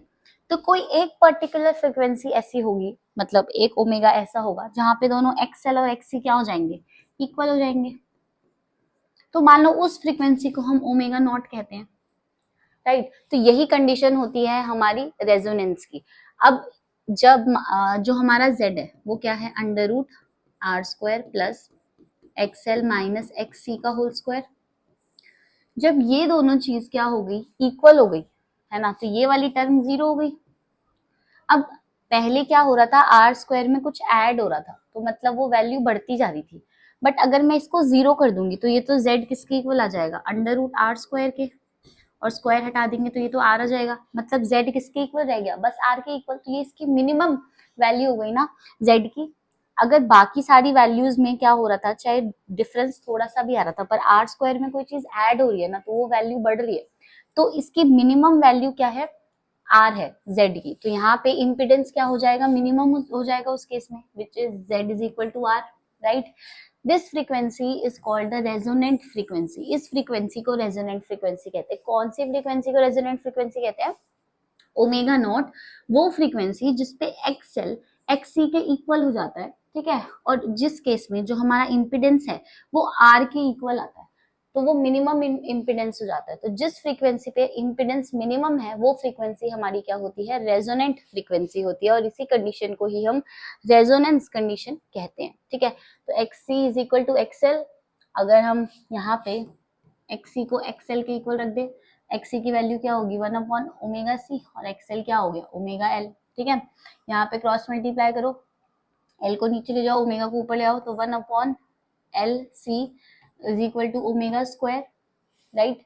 तो कोई एक पर्टिकुलर फ्रीक्वेंसी ऐसी होगी, मतलब एक ओमेगा ऐसा होगा जहां पे दोनों एक्सएल और एक्ससी क्या हो जाएंगे, इक्वल हो जाएंगे. तो मान लो उस फ्रीक्वेंसी को हम ओमेगा नॉट कहते हैं, राइट. तो यही कंडीशन होती है हमारी रेजोनेंस की. अब जब जो हमारा Z है वो क्या है, under root R square plus XL minus XC का होल स्क्वायर. जब ये दोनों चीज क्या हो गई, इक्वल हो गई, है ना, तो ये वाली टर्म जीरो हो गई. अब पहले क्या हो रहा था, आर स्क्वायर में कुछ ऐड हो रहा था, तो मतलब वो वैल्यू बढ़ती जा रही थी. बट अगर मैं इसको जीरो कर दूंगी तो ये तो Z किसके इक्वल आ जाएगा, अंडर रूट आर स्क्वायर के, और स्क्वायर हटा देंगे तो ये तो आर आ जाएगा, मतलब Z किसके इक्वल रह गया, बस आर के इक्वल. तो ये इसकी मिनिमम वैल्यू हो गई ना Z की. अगर बाकी सारी वैल्यूज में क्या हो रहा था, चाहे डिफरेंस थोड़ा सा भी आ रहा था, पर आर स्क्वायर में कोई चीज ऐड हो रही है ना, तो वो वैल्यू बढ़ रही है. तो इसकी मिनिमम वैल्यू क्या है, आर है Z की. तो यहाँ पे इम्पिडेंस क्या हो जाएगा, मिनिमम हो जाएगा उस केस में, which is Z is equal to R, right. This frequency is called the resonant frequency. इस फ्रीक्वेंसी को रेजोनेंट फ्रीक्वेंसी कहते हैं. कौन सी फ्रीक्वेंसी को रेजोनेंट फ्रीक्वेंसी कहते हैं, ओमेगा नॉट, वो फ्रीक्वेंसी जिसपे एक्सएल एक्ससी के इक्वल हो जाता है, ठीक है, और जिस केस में जो हमारा इम्पिडेंस है वो आर के इक्वल आता है, तो वो मिनिमम इम्पिडेंस हो जाता है. तो जिस फ्रीक्वेंसी पे इम्पिडेंस मिनिमम है वो फ्रीक्वेंसी हमारी क्या होती है, रेजोनेंट फ्रीक्वेंसी होती है, और इसी कंडीशन को ही हम रेजोनेंस कंडीशन कहते हैं. ठीक है, तो XC is equal to XL. अगर हम यहाँ पे एक्ससी को एक्सएल के इक्वल रख दे, एक्ससी की वैल्यू क्या होगी 1 अपॉन ओमेगा सी, और एक्सएल क्या हो गया, ओमेगा एल. ठीक है, यहाँ पे क्रॉस मल्टीप्लाई करो, एल को नीचे ले जाओ, ओमेगा को ऊपर ले आओ, तो 1 upon L C is equal to omega square, right.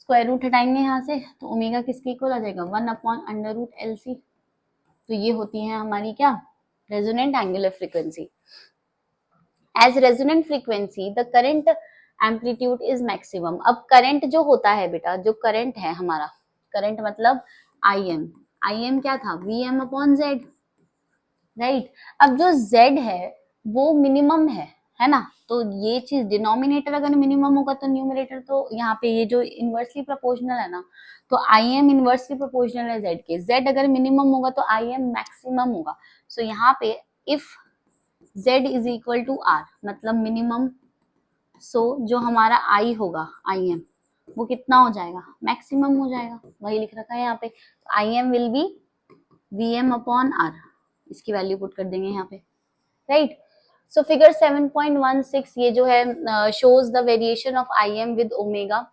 Square root हटाएंगे यहाँ से, तो ओमेगा किसके इक्वल आ जाएगा, 1 upon under root L C. तो ये होती है हमारी क्या, resonant angular frequency. As resonant frequency the current amplitude is maximum. अब करंट जो होता है बेटा, जो करंट है हमारा, करंट मतलब आई एम क्या था, V M upon Z. Right. अब जो z है वो मिनिमम है ना, तो ये चीज डिनोमिनेटर अगर मिनिमम होगा तो न्यूमरेटर तो यहाँ पे ये जो इनवर्सली प्रोपोर्शनल है ना, तो आई एम इनवर्सली प्रोपोर्शनल है z के, z अगर मिनिमम होगा तो आई एम मैक्सिमम होगा। सो यहाँ पे if z is equal to r मतलब मिनिमम, सो जो हमारा i होगा आई एम वो कितना हो जाएगा, मैक्सिमम हो जाएगा, वही लिख रखा है यहाँ पे, I M will be V M upon R, इसकी वैल्यू पुट कर देंगे यहाँ पे, राइट। सो फिगर 7.16 ये जो है shows the variation of I M with omega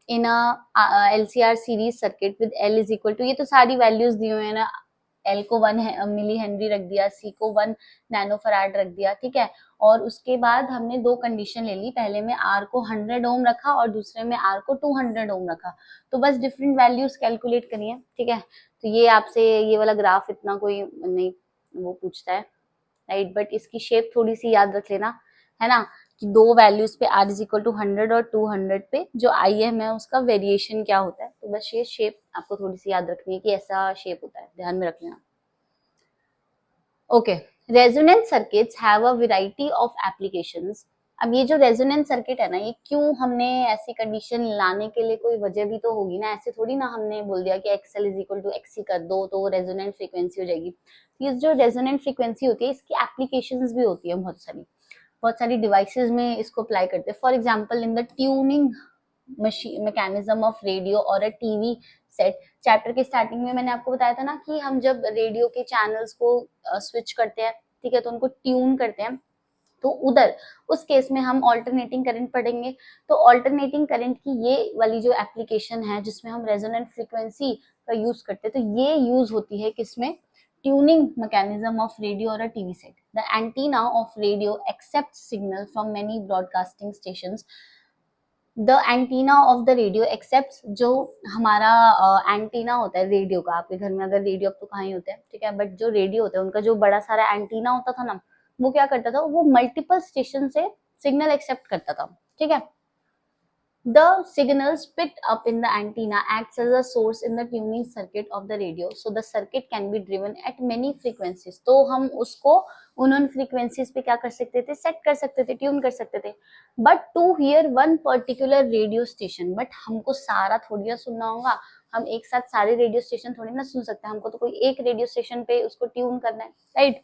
in LCR series circuit with L is equal to, ये तो सारी वैल्यूज दी हुई है ना, L को 1 मिली हेनरी रख दिया, C को 1 नैनो फराड रख दिया, ठीक है। और उसके बाद हमने दो कंडीशन ले ली, पहले में R को 100 ओम रखा और दूसरे में R को 200 ओम रखा, तो बस डिफरेंट वैल्यूज कैलकुलेट करिए, ठीक है। तो ये आपसे ये वाला ग्राफ इतना कोई नहीं वो पूछता है, राइट, बट इसकी शेप थोड़ी सी याद रख लेना, है ना, कि दो वैल्यूज पे r इज इक्वल टू 100 और 200 पे जो आई एम है उसका वेरिएशन क्या होता है, तो बस ये शेप आपको थोड़ी सी याद रखनी है कि ऐसा शेप होता है, ध्यान में रख लेना। Okay, resonance circuits have a variety of applications. अब ये जो रेजोनेंस सर्किट है ना, ये क्यों हमने ऐसी कंडीशन लाने के लिए कोई वजह भी तो होगी ना, ऐसे थोड़ी ना हमने बोल दिया कि XL is equal to XC कर दो तो वो रेजोनेंट फ्रीक्वेंसी हो जाएगी। ये जो रेजोनेंट फ्रीक्वेंसी होती है इसकी एप्लीकेशंस भी होती है बहुत सारी डिवाइसेस में इसको अप्लाई करते हैं। For example in the tuning machine mechanism of radio और अ टीवी सेट। चैप्टर के स्टार्टिंग में मैंने आपको बताया था ना कि हम जब रेडियो के चैनल्स को स्विच करते हैं, ठीक है, तो उनको ट्यून करते हैं, तो उधर उस केस में हम ऑल्टरनेटिंग करंट पढ़ेंगे। तो ऑल्टरनेटिंग करंट की ये वाली जो एप्लीकेशन है जिसमें हम रेजोनेंट फ्रीक्वेंसी का यूज करते हैं, तो ये यूज होती है किसमें, tuning mechanism of radio or a TV set. The antenna of radio accepts signal from many broadcasting stations. The antenna of the radio accepts, जो हमारा एंटीना होता है रेडियो का, आपके घर में अगर रेडियो अब तो कहाँ ही होता है, ठीक है, बट जो रेडियो होता है उनका जो बड़ा सारा एंटीना होता था ना, वो क्या करता था, वो मल्टीपल स्टेशन से सिग्नल एक्सेप्ट करता था, ठीक है। The signals picked up in the antenna acts as a source in the tuning circuit of the radio. So the circuit can be driven at many frequencies. तो हम उसको उन frequencies पे क्या कर सकते थे, सेट कर सकते थे, ट्यून कर सकते थे. But to hear one particular radio station, but हमको सारा थोड़ी ना सुनना होगा, हम एक साथ सारे रेडियो स्टेशन थोड़ी ना सुन सकते हैं, हमको तो कोई एक रेडियो स्टेशन पे उसको ट्यून करना है, right.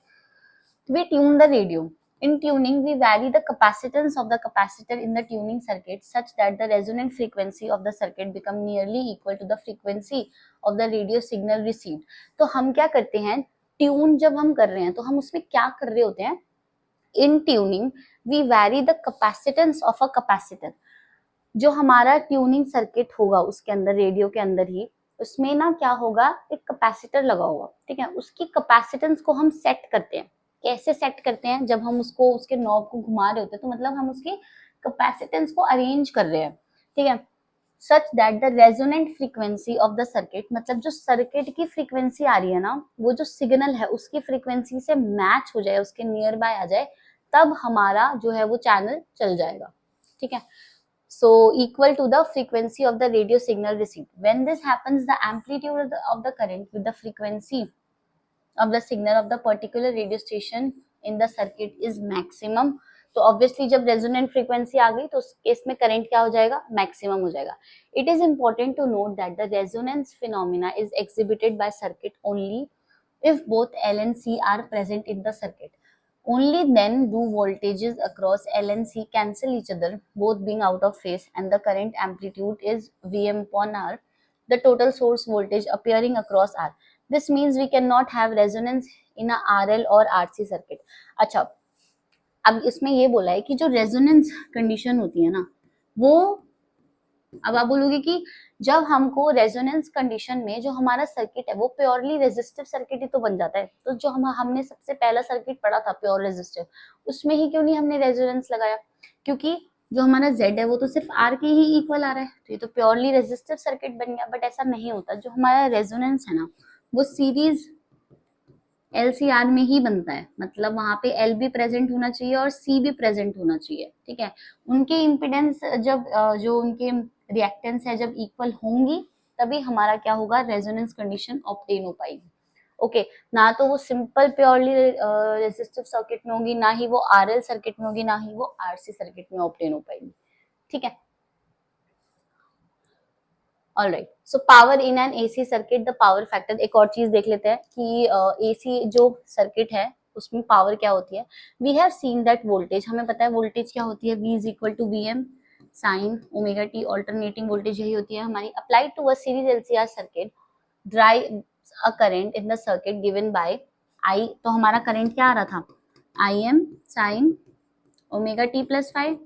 We tune the radio. In tuning, we vary the capacitance of the capacitor in the tuning circuit such that the resonant frequency of the circuit become nearly equal to the frequency of the radio signal received. तो हम क्या करते हैं, tune जब हम कर रहे हैं तो हम उसमें क्या कर रहे होते हैं, in tuning we vary the capacitance of a capacitor. जो हमारा ट्यूनिंग सर्किट होगा उसके अंदर, रेडियो के अंदर ही, उसमें ना क्या होगा, एक कैपेसिटर लगा होगा, ठीक है, उसकी कैपेसिटेंस को हम सेट करते हैं। कैसे सेट करते हैं, जब हम उसको उसके नॉब को घुमा रहे होते हैं तो मतलब हम उसकी कैपेसिटेंस को अरेंज कर रहे हैं, ठीक है, such that the resonant frequency of the circuit, मतलब जो सर्किट की फ्रीक्वेंसी आ रही है ना, वो जो सिग्नल है उसकी फ्रीक्वेंसी से मैच हो जाए, उसके नियर बाय आ जाए, तब हमारा जो है वो चैनल चल जाएगा, ठीक है। So equal to the frequency of the radio signal received. When this happens, the amplitude of the current with the frequency of the signal of the particular radio station in the circuit is maximum. तो obviously जब resonant frequency आ गई तो उस case में current क्या हो जाएगा, maximum हो जाएगा। It is important to note that the resonance phenomena is exhibited by circuit only if both L and C are present in the circuit. Only then do voltages across L and C cancel each other, both being out of phase, and the current amplitude is Vm upon R, the total source voltage appearing across R. This means we cannot have resonance in a RL or RC circuit. अच्छा, अब इसमें ये बोला है कि जो resonance condition होती है ना, वो, अब आप बोलोगे कि जब हमको रेजोनेंस कंडीशन में जो हमारा सर्किट है वो प्योरली रेजिस्टिव सर्किट ही तो बन जाता है, तो जो हमने सबसे पहला सर्किट पढ़ा था प्योर रेजिस्टिव, उसमें ही क्यों नहीं हमने रेजोनेंस लगाया, क्योंकि जो हमारा Z है वो तो सिर्फ R के ही इक्वल आ रहा है, तो ये तो प्योरली रेजिस्टिव सर्किट बन गया। बट ऐसा नहीं होता, जो हमारा रेजोनेंस है ना वो सीरीज LCR में ही बनता है, मतलब वहां पे L भी प्रेजेंट होना चाहिए और C भी प्रेजेंट होना चाहिए, ठीक है। उनके इम्पिडेंस जब जो उनके रिएक्टेंस है जब इक्वल होंगी, तभी हमारा क्या होगा, रेजोनेंस कंडीशन ऑब्टेन हो पाएगी। ओके ना तो वो सिंपल प्योरली रेजिस्टिव सर्किट में होगी, ना ही वो आरएल सर्किट में होगी, ना ही वो आरसी सर्किट में ऑब्टेन हो पाएगी, ठीक है। Alright, so power in an AC circuit, the power factor, एक और चीज देख लेते हैं कि एसी जो सर्किट है उसमें पावर क्या होती है। We have seen that voltage, हमें पता है वोल्टेज क्या होती है, V is equal to V M sine omega T, alternating voltage यही होती है हमारी। Applied to a series LCR circuit drive a current in the circuit given by I, तो हमारा करंट क्या आ रहा था, I M sine omega T plus 5,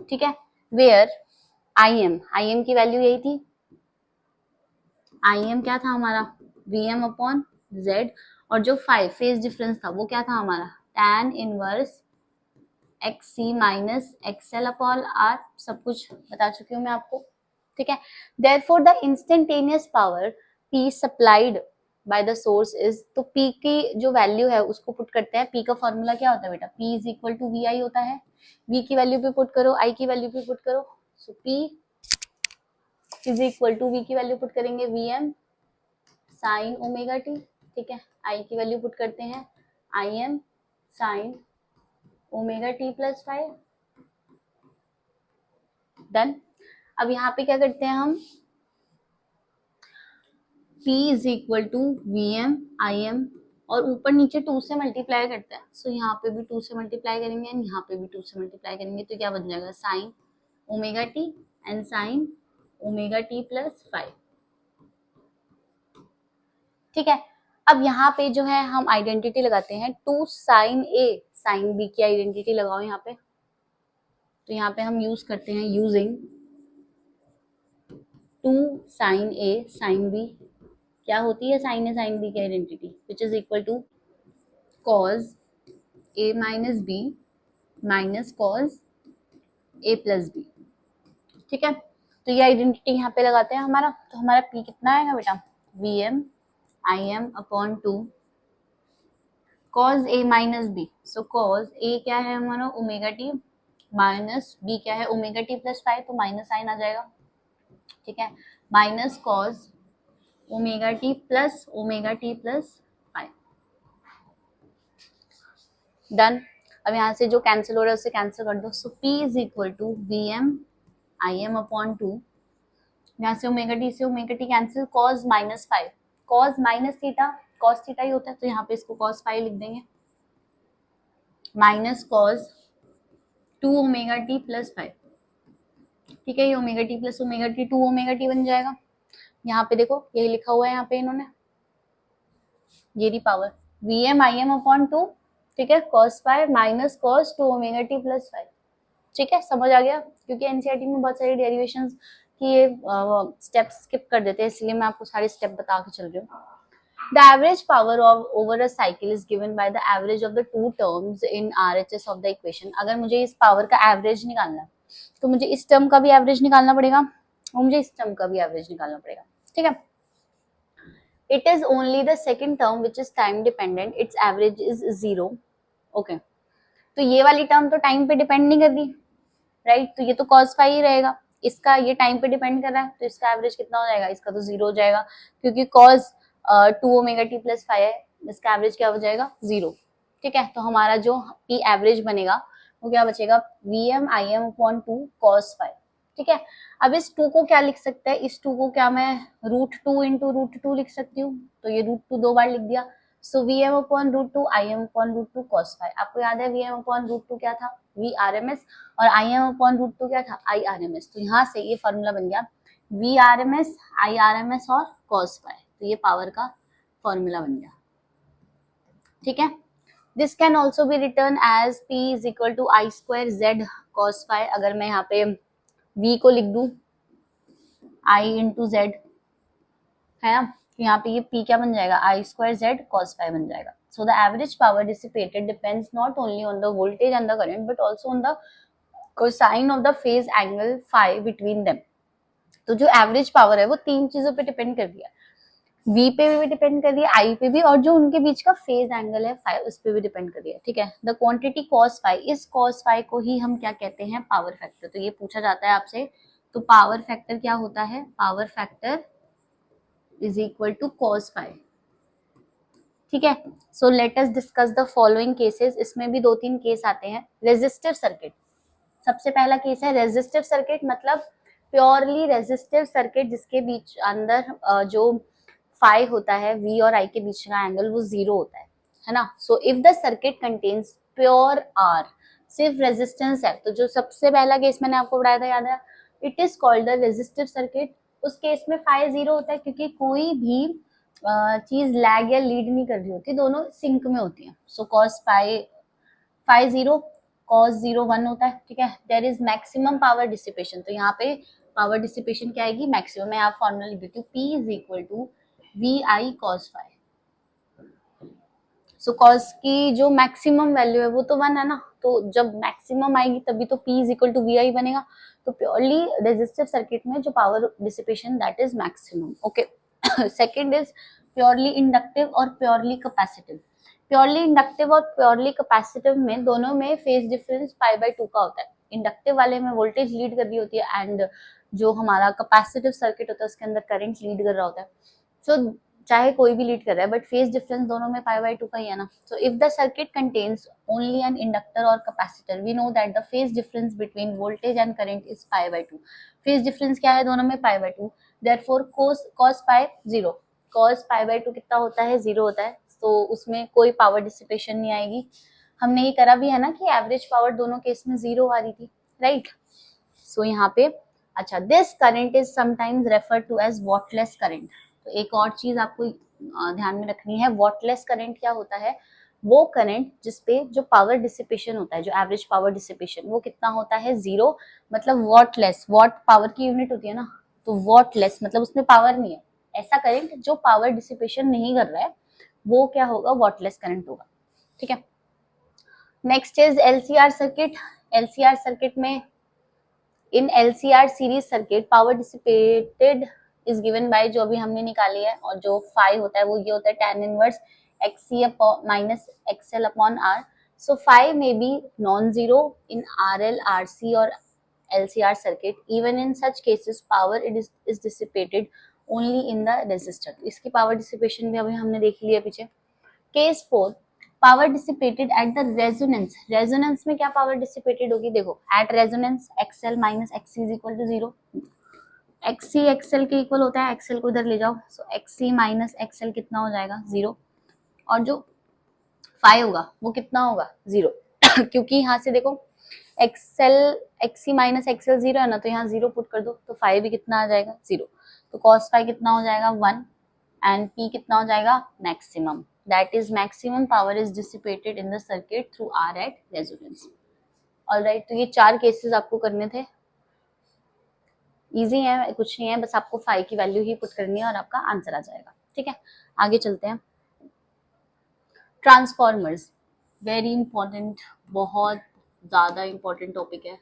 ठीक है। वेयर आई एम की वैल्यू यही थी, आई एम क्या था हमारा, वी एम अपॉन जेड, और जो 5 फेज डिफरेंस था वो क्या था हमारा, tan inverse X C minus XL upon R, सब कुछ बता चुकी हूँ मैं आपको, ठीक है। Therefore the instantaneous power P supplied by the source is, तो पी की जो वैल्यू है उसको पुट करते हैं, पी का फॉर्मूला क्या होता है बेटा, P is equal to V I होता है, वी की वैल्यू पे पुट करो, आई की वैल्यू पे पुट करो, so P is equal to V की वैल्यू पुट करेंगे V M sine omega T, ठीक है। आई की वैल्यू पुट करते हैं I M sine omega T plus 5, done. अब यहाँ पे क्या करते हैं हम, P is equal to V M I M, और ऊपर नीचे 2 से मल्टीप्लाई करते हैं, सो यहाँ पे भी 2 से मल्टीप्लाई करेंगे एंड यहाँ पे भी 2 से मल्टीप्लाई करेंगे, तो क्या बन जाएगा, sine omega T and sine omega T plus 5, ठीक है। अब यहाँ पे जो है हम आइडेंटिटी लगाते हैं, 2 साइन ए साइन बी की आइडेंटिटी लगाओ यहाँ पे, तो यहाँ पे हम यूज करते हैं using 2 sine A sine B, क्या होती है साइन ए साइन बी की identity, which is equal to cos A minus B minus cos A plus B, ठीक है। तो ये आइडेंटिटी यहाँ पे लगाते हैं हमारा, तो हमारा पी कितना आएगा बेटा, V M I M upon 2 cos A minus B, so cos A क्या है हमारा ओमेगा टी, माइनस बी क्या है ओमेगा टी प्लस 5, तो माइनस साइन आ जाएगा, ठीक है, minus cos omega T plus 5, done. अब यहाँ से जो कैंसिल हो रहा है उससे कैंसिल कर दो, so P is equal to V M I M upon 2, यहाँ से omega T cancel, cos minus 5, cos minus theta, cos theta ही होता है, तो यहाँ पे इसको कॉस 5 लिख देंगे, minus cos 2 omega T plus 5, ठीक है। ये omega T plus omega T 2 omega T बन जाएगा, यहाँ पे देखो यही लिखा हुआ है यहाँ पे इन्होंने, ये रही power V M I M upon 2, ठीक है, cos 5 minus cos 2 omega T plus 5, ठीक है, समझ आ गया। क्योंकि एनसीईआरटी में बहुत सारी डेरिवेशंस की ये स्टेप्स स्किप कर देते हैं, इसलिए मैं आपको सारे स्टेप बता के चल रही हूँ। The average power of over a cycle is given by the average of the two terms in RHS of the equation. अगर मुझे इस पावर का एवरेज निकालना है तो मुझे इस टर्म का भी एवरेज निकालना पड़ेगा और मुझे इस टर्म का भी एवरेज निकालना पड़ेगा, ठीक है। It is only the second term which is time dependent, its average is 0, okay। तो ये वाली टर्म तो टाइम पे डिपेंड नहीं कर रही, राइट, तो ये तो cos फाई ही रहेगा, इसका ये टाइम पे डिपेंड कर रहा है, तो इसका एवरेज कितना हो जाएगा, इसका तो 0 हो जाएगा, क्योंकि cos 2 ओमेगा टी प्लस 5 है, इसका एवरेज क्या हो जाएगा 0, ठीक है। तो हमारा जो पी एवरेज बनेगा वो क्या बचेगा, V M I M upon 2 cos 5, ठीक है। अब इस 2 को क्या लिख सकते हैं, इस 2 को क्या मैं √2 इंटू √2 लिख सकती हूँ, तो ये √2 2 बार लिख दिया, so V M upon √2 I M upon √2 cos 5। आपको याद है वी एम अपॉन √2 क्या था, वी आर एम एस, और आई एम अपॉन √2 क्या था, आई आर एम एस। तो यहाँ से ये फॉर्मूला बन गया V R M S I R M S और cos 5, तो ये पावर का फॉर्मूला बन गया, ठीक है। This can also be written as P is equal to I square Z cos 5। अगर मैं यहाँ पे V को लिख दूं I इंटू जेड, है ना, तो यहाँ पे ये P क्या बन जाएगा, आई स्क्वायर जेड cos 5 बन जाएगा। So the average power dissipated depends not only on the voltage and the current but also on the cosine of the phase angle phi between them। तो जो एवरेज पावर है वो 3 चीजों पे depend कर दिया, V पे भी डिपेंड कर दिया, I पे भी, और जो उनके बीच का फेज एंगल है phi उस पे भी डिपेंड कर दिया, ठीक है। द क्वांटिटी cos phi, इस cos phi को ही हम क्या कहते हैं, पावर फैक्टर। तो ये पूछा जाता है आपसे, तो पावर फैक्टर क्या होता है, power factor is equal to cos phi, ठीक है। So let us discuss the following cases. इसमें भी 2-3 केस आते हैं। रेजिस्टिव सर्किट, सबसे पहला केस है रेजिस्टिव सर्किट, मतलब प्योरली रेजिस्टिव सर्किट जिसके बीच अंदर जो फाई होता है, वी और आई के बीच का एंगल वो 0 होता है ना। So if the circuit contains pure R, सिर्फ रेजिस्टेंस है, तो जो सबसे पहला केस मैंने आपको बताया था, याद है, it is called the resistive circuit. उस केस में फाई 0 होता है क्योंकि कोई भी चीज लैग या लीड नहीं कर रही होती, दोनों सिंक में होती है। सो कॉस फाई 0, कॉस 0 1 होता है, ठीक है। There is maximum power dissipation, तो यहाँ पे पावर डिसिपेशन क्या आएगी, मैक्सिमम। मैं आप फॉर्मूला लिख देती हूँ, P is equal to V I cos phi. So cos की जो मैक्सिमम वैल्यू है वो तो 1 है ना, तो जब मैक्सिमम आएगी तभी तो P is equal to V I बनेगा। तो प्योरली रेजिस्टिव सर्किट में जो power dissipation that is maximum, okay. Second is purely inductive और प्योरली कैपेसिटिव। प्योरली इंडक्टिव और प्योरली कैपेसिटिव में दोनों में फेज डिफरेंस π/2 का होता है। इंडक्टिव वाले में वोल्टेज लीड कर रही होती है एंड जो हमारा कैपेसिटिव सर्किट होता है उसके अंदर करंट लीड कर रहा होता है। सो चाहे कोई भी लीड कर रहा है बट फेज डिफरेंस दोनों में π/2 का ही है ना। So if the circuit contains only an inductor और capacitor, we know that the phase difference between voltage and current is π/2। Phase difference क्या है दोनों में, π/2। देयरफॉर cos π 0, cos π/2 कितना होता है, 0 होता है। तो उसमें कोई पावर डिसिपेशन नहीं आएगी। हमने ये करा भी है ना कि एवरेज पावर दोनों केस में 0 आ रही थी, राइट। सो यहाँ पे अच्छा, this current is sometimes refer to as wattless current. तो एक और चीज आपको ध्यान में रखनी है, वॉटलेस करंट क्या होता है, वो करंट जिसपे जो पावर डिसिपेशन होता है, जो एवरेज पावर डिसिपेशन वो कितना होता है, 0। मतलब वॉटलेस, वॉट पावर की यूनिट होती है ना, तो वॉटलेस मतलब उसमें पावर नहीं है। ऐसा करंट जो पावर डिसिपेशन नहीं कर रहा है वो क्या होगा, वॉटलेस करंट होगा, ठीक है। Next is LCR circuit. LCR circuit में in LCR series circuit power dissipated is given by, जो अभी हमने निकाली है, और जो फाई होता है वो ये होता है tan inverse XC minus XL upon R। So phi may be non zero in RL, RC और LCR circuit. Even in such cases, power is dissipated only in the resistor. इसकी power dissipation भी अभी हमने देख लिया पीछे। Case 4, power dissipated at the resonance. Resonance में क्या power dissipated होगी, देखो at resonance XL minus XC is equal to 0. XC XL के इक्वल होता है, XL को इधर ले जाओ, so XC minus XL कितना हो जाएगा, 0। और जो फाई होगा वो कितना होगा, 0। क्योंकि यहाँ से देखो XC माइनस XL 0 है ना, तो यहाँ 0 पुट कर दो तो फाई भी कितना आ जाएगा, 0। तो cos फाई कितना हो जाएगा, 1 एंड P कितना हो जाएगा, maximum. That is maximum power is dissipated in the circuit through R at resonance. Alright, तो ये 4 केसेस आपको करने थे। इजी है, कुछ नहीं है, बस आपको फाई की वैल्यू ही पुट करनी है और आपका आंसर आ जाएगा, ठीक है। आगे चलते हैं। ट्रांसफॉर्मर्स, वेरी इंपॉर्टेंट, बहुत ज्यादा इंपॉर्टेंट टॉपिक है,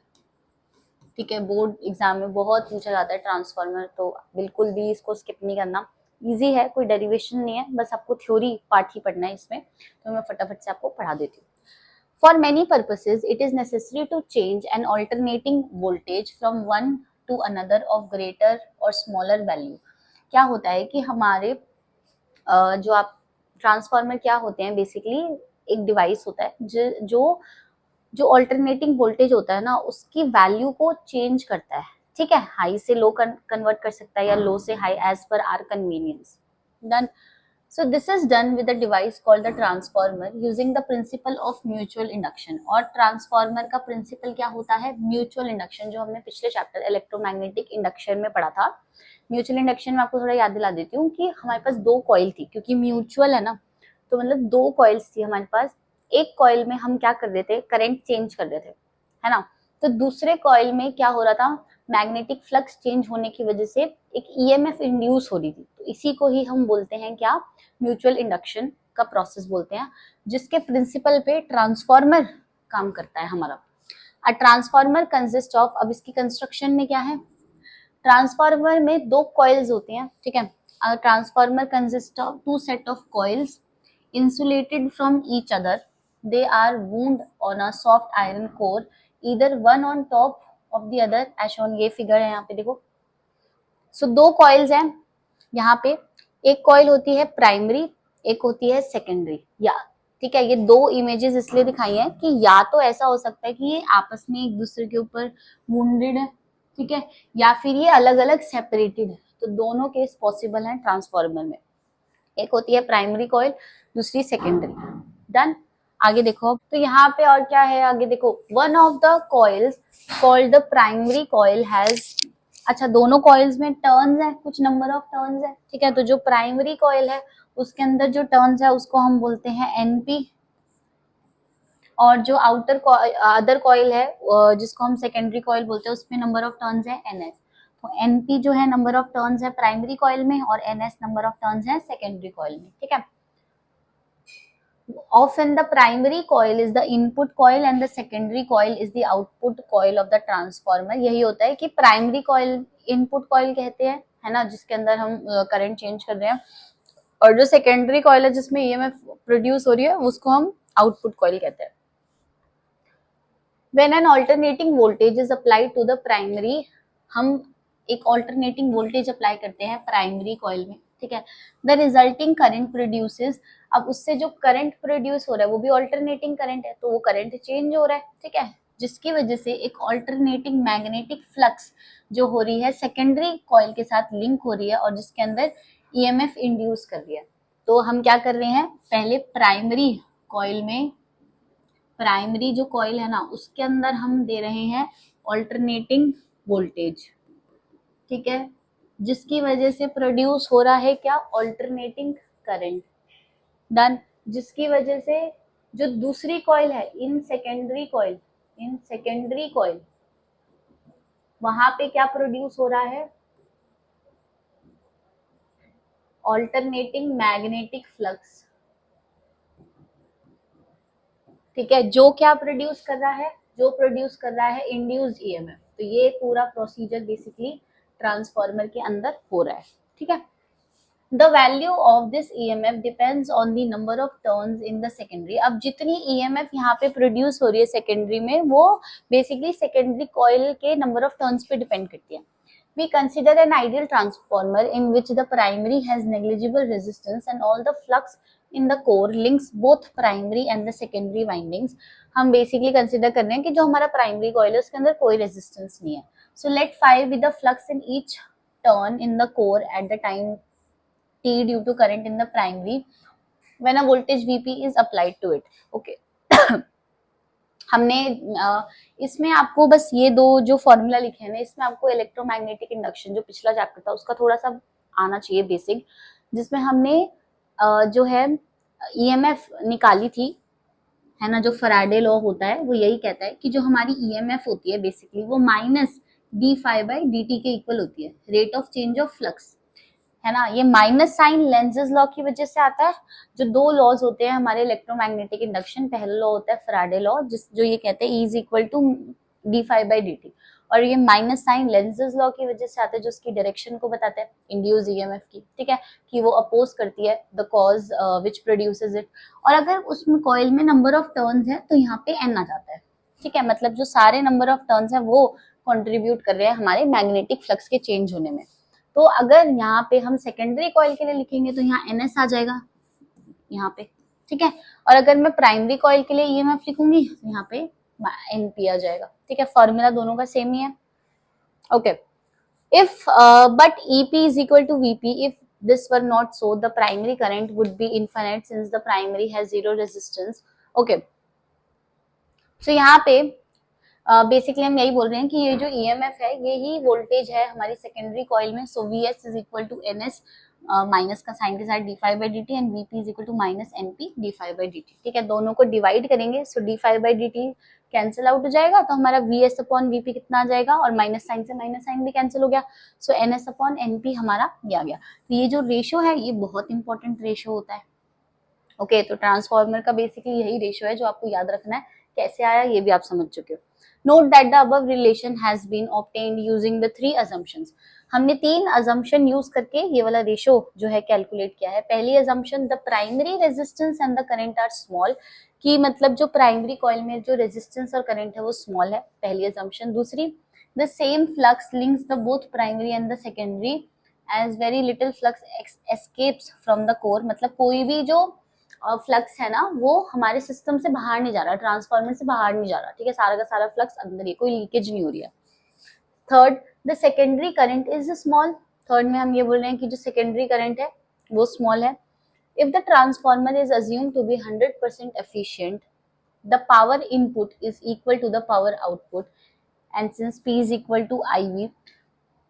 ठीक है। बोर्ड एग्जाम में बहुत पूछा जाता है ट्रांसफॉर्मर, तो बिल्कुल भी इसको स्किप नहीं करना। इजी है, कोई डेरिवेशन नहीं है, बस आपको थ्योरी पार्ट ही पढ़ना है इसमें, तो मैं फटाफट से आपको पढ़ा देती हूँ। For many purposes it is necessary to change an alternating voltage from one to another of greater or smaller value. क्या होता है कि हमारे जो आप ट्रांसफार्मर क्या होते हैं, बेसिकली एक डिवाइस होता है जो ऑल्टरनेटिंग वोल्टेज होता है ना, उसकी वैल्यू को चेंज करता है, ठीक है। हाई से लो कन्वर्ट कर सकता है या लो से high as per our convenience. Done. So this is done with a device called the transformer using the principle of mutual induction. और ट्रांसफार्मर का प्रिंसिपल क्या होता है, म्यूचुअल इंडक्शन, जो हमने पिछले चैप्टर इलेक्ट्रोमैग्नेटिक इंडक्शन में पढ़ा था। म्यूचुअल इंडक्शन में आपको थोड़ा याद दिला देती हूँ कि हमारे पास 2 कॉइल थी, क्योंकि म्यूचुअल है ना, तो मतलब 2 कॉइल्स थी हमारे पास। एक कॉइल में हम क्या कर रहे थे, करंट चेंज कर रहे थे, है ना। तो दूसरे कॉइल में क्या हो रहा था, मैग्नेटिक फ्लक्स चेंज होने की वजह से एक ईएमएफ इंड्यूस हो रही थी। तो इसी को ही हम बोलते हैं क्या, म्यूचुअल इंडक्शन का प्रोसेस बोलते हैं, जिसके प्रिंसिपल पे ट्रांसफार्मर काम करता है हमारा। अ ट्रांसफार्मर कंसिस्ट ऑफ, अब इसकी कंस्ट्रक्शन में क्या है, ट्रांसफार्मर में 2 कॉइल्स होती हैं, ठीक है। A transformer consist of 2 set of coils insulated from each other. They are wound on a soft iron core, either one on top of the other as shown। ये figure है यहाँ पे देखो। सो 2 कॉइल्स हैं यहाँ पे, एक कॉइल होती है प्राइमरी एक होती है सेकेंडरी। या ठीक है, ये दो इमेजेस इसलिए दिखाई हैं कि या तो ऐसा हो सकता है कि ये आपस में एक दूसरे के ऊपर वुंडेड है, ठीक है, या फिर ये अलग अलग सेपरेटेड है। तो दोनों केस पॉसिबल हैं ट्रांसफार्मर में। एक होती है प्राइमरी कॉइल, दूसरी सेकेंडरी। डन। आगे देखो, तो यहाँ पे और क्या है, आगे देखो, one of the coils called the primary coil has, अच्छा दोनों कॉइल्स में टर्न्स है, कुछ नंबर ऑफ टर्न्स है, ठीक है। तो जो प्राइमरी कॉइल है उसके अंदर जो टर्न्स है उसको हम बोलते हैं एनपी, और जो आउटर अदर कॉइल है जिसको हम सेकेंडरी कॉइल बोलते हैं उसमें नंबर ऑफ टर्न्स है एनएस। तो एनपी जो है नंबर ऑफ टर्न्स है प्राइमरी कॉइल में, और एनएस नंबर ऑफ टर्न्स है सेकेंडरी कॉइल में, ठीक है। Often the primary coil is the input coil and the secondary coil is the output coil of the transformer। यही होता है कि प्राइमरी कॉइल इनपुट कॉइल कहते हैं, है ना, जिसके अंदर हम करंट चेंज कर रहे हैं, और जो सेकेंडरी कॉइल है जिसमें ईएमएफ प्रोड्यूस हो रही है उसको हम आउटपुट कॉइल कहते हैं। When an alternating voltage is applied to the primary, हम एक ऑल्टरनेटिंग वोल्टेज अप्लाई करते हैं प्राइमरी कॉइल में, ठीक है। द रिजल्टिंग करंट प्रोड्यूसेस, अब उससे जो करंट प्रोड्यूस हो रहा है वो भी ऑल्टरनेटिंग करंट है, तो वो करंट चेंज हो रहा है, ठीक है, जिसकी वजह से एक ऑल्टरनेटिंग मैग्नेटिक फ्लक्स जो हो रही है सेकेंडरी कॉइल के साथ लिंक हो रही है और जिसके अंदर ईएमएफ इंड्यूस कर रही है। तो हम क्या कर रहे हैं, पहले प्राइमरी कॉइल में, प्राइमरी जो कॉइल है ना उसके अंदर हम दे रहे हैं ऑल्टरनेटिंग वोल्टेज, ठीक है, जिसकी वजह से प्रोड्यूस हो रहा है क्या, ऑल्टरनेटिंग करंट। डन। जिसकी वजह से जो दूसरी कॉइल है इन सेकेंडरी कॉइल वहां पे क्या प्रोड्यूस हो रहा है, ऑल्टरनेटिंग मैग्नेटिक फ्लक्स, ठीक है। जो क्या प्रोड्यूस कर रहा है, जो प्रोड्यूस कर रहा है इंड्यूस्ड ईएमएफ। तो ये पूरा प्रोसीजर बेसिकली ट्रांसफार्मर के अंदर हो रहा है, ठीक है। The value of this EMF depends on the number of turns in the secondary। अब जितनी EMF यहाँ पे प्रोड्यूस हो रही है सेकेंडरी में वो बेसिकली सेकेंडरी कॉइल के नंबर ऑफ टर्न्स पे डिपेंड करती है। We consider an ideal transformer in which the primary has negligible resistance and all the flux in the core links both primary and the secondary windings। हम basically consider कर रहे हैं कि जो हमारा प्राइमरी कॉइल है उसके अंदर कोई रेजिस्टेंस नहीं है। So let phi be the flux in each turn in the core at the time T due to current in the primary when a voltage Vp is applied to it। Okay। हमने इसमें आपको बस ये दो जो formula लिखे हैं ना, इसमें आपको इलेक्ट्रोमैग्नेटिक इंडक्शन जो पिछला चैप्टर था उसका थोड़ा सा आना चाहिए बेसिक, जिसमें हमने जो है ईएमएफ निकाली थी, है ना, जो फैराडे लॉ होता है वो यही कहता है कि जो हमारी ईएमएफ होती है बेसिकली वो minus D phi by D T के इक्वल होती है, rate of change of flux, है ना। ये माइनस साइन लेंजेस लॉ की वजह से आता है। जो दो लॉज होते हैं हमारे इलेक्ट्रोमैग्नेटिक इंडक्शन, पहला लॉ होता है फैराडे लॉ जो ये कहते हैं E is equal to D phi by D T, और ये माइनस साइन लेंजेस लॉ की वजह से आता है जो उसकी डायरेक्शन को बताता है इंड्यूस ईएमएफ की, ठीक है, कि वो अपोज करती है the cause which produces it. और अगर उसमें कॉइल में नंबर ऑफ टर्न्स है तो यहाँ पे एन आ जाता है, ठीक है, मतलब जो सारे नंबर ऑफ टर्न्स है वो कॉन्ट्रीब्यूट कर रहे हैं हमारे मैग्नेटिक फ्लक्स के चेंज होने में। तो अगर यहाँ पे हम सेकेंडरी कॉइल के लिए लिखेंगे तो यहाँ एनएस आ जाएगा यहाँ पे, ठीक है, और अगर मैं प्राइमरी कॉइल के लिए ईएमएफ लिखूंगी तो यहाँ पे एनपी आ जाएगा, ठीक है, फॉर्मूला दोनों का सेम ही है। Okay, if but EP is equal to VP if this were not so the primary current would be infinite since the primary has zero resistance। okay, so यहाँ पे बेसिकली हम यही बोल रहे हैं कि ये जो ईएमएफ है ये ही वोल्टेज है हमारी सेकेंडरी कॉइल में। So V S is equal to N S minus का साइन के साथ D phi by D T and VP is equal to minus NP D phi by D T, ठीक है। दोनों को डिवाइड करेंगे so D phi by D T cancel out हो जाएगा, तो हमारा वी एस अपॉन वीपी कितना आ जाएगा, और माइनस साइन से माइनस साइन भी कैंसिल हो गया, सो एन एस अपॉन एनपी हमारा ये आ गया। तो ये जो रेशो है ये बहुत इंपॉर्टेंट रेशो होता है। ओके, तो ट्रांसफार्मर का बेसिकली यही रेशो है जो आपको याद रखना है। कैसे आया ये भी आप समझ चुके हो। Note that the above relation has been obtained using the 3 assumptions। हमने 3 assumption यूज करके ये वाला रेशो जो है कैलकुलेट किया है। पहली assumption the primary resistance and the current are small, कि मतलब जो प्राइमरी कॉइल में जो रेजिस्टेंस और करंट है वो स्मॉल है, पहली assumption। दूसरी the same flux links the both primary and the secondary as very little flux escapes from the core, मतलब कोई भी जो फ्लक्स है ना वो हमारे सिस्टम से बाहर नहीं जा रहा, ट्रांसफार्मर से बाहर नहीं जा रहा, ठीक है, सारा का सारा फ्लक्स अंदर ही, कोई लीकेज नहीं हो रही है। Third, the secondary current is small. Third में हम ये बोल रहे हैं कि जो सेकेंडरी करंट है वो स्मॉल है। If the transformer is assume to be 100% efficient, the power input is equal to the power output, and since P is equal to IV,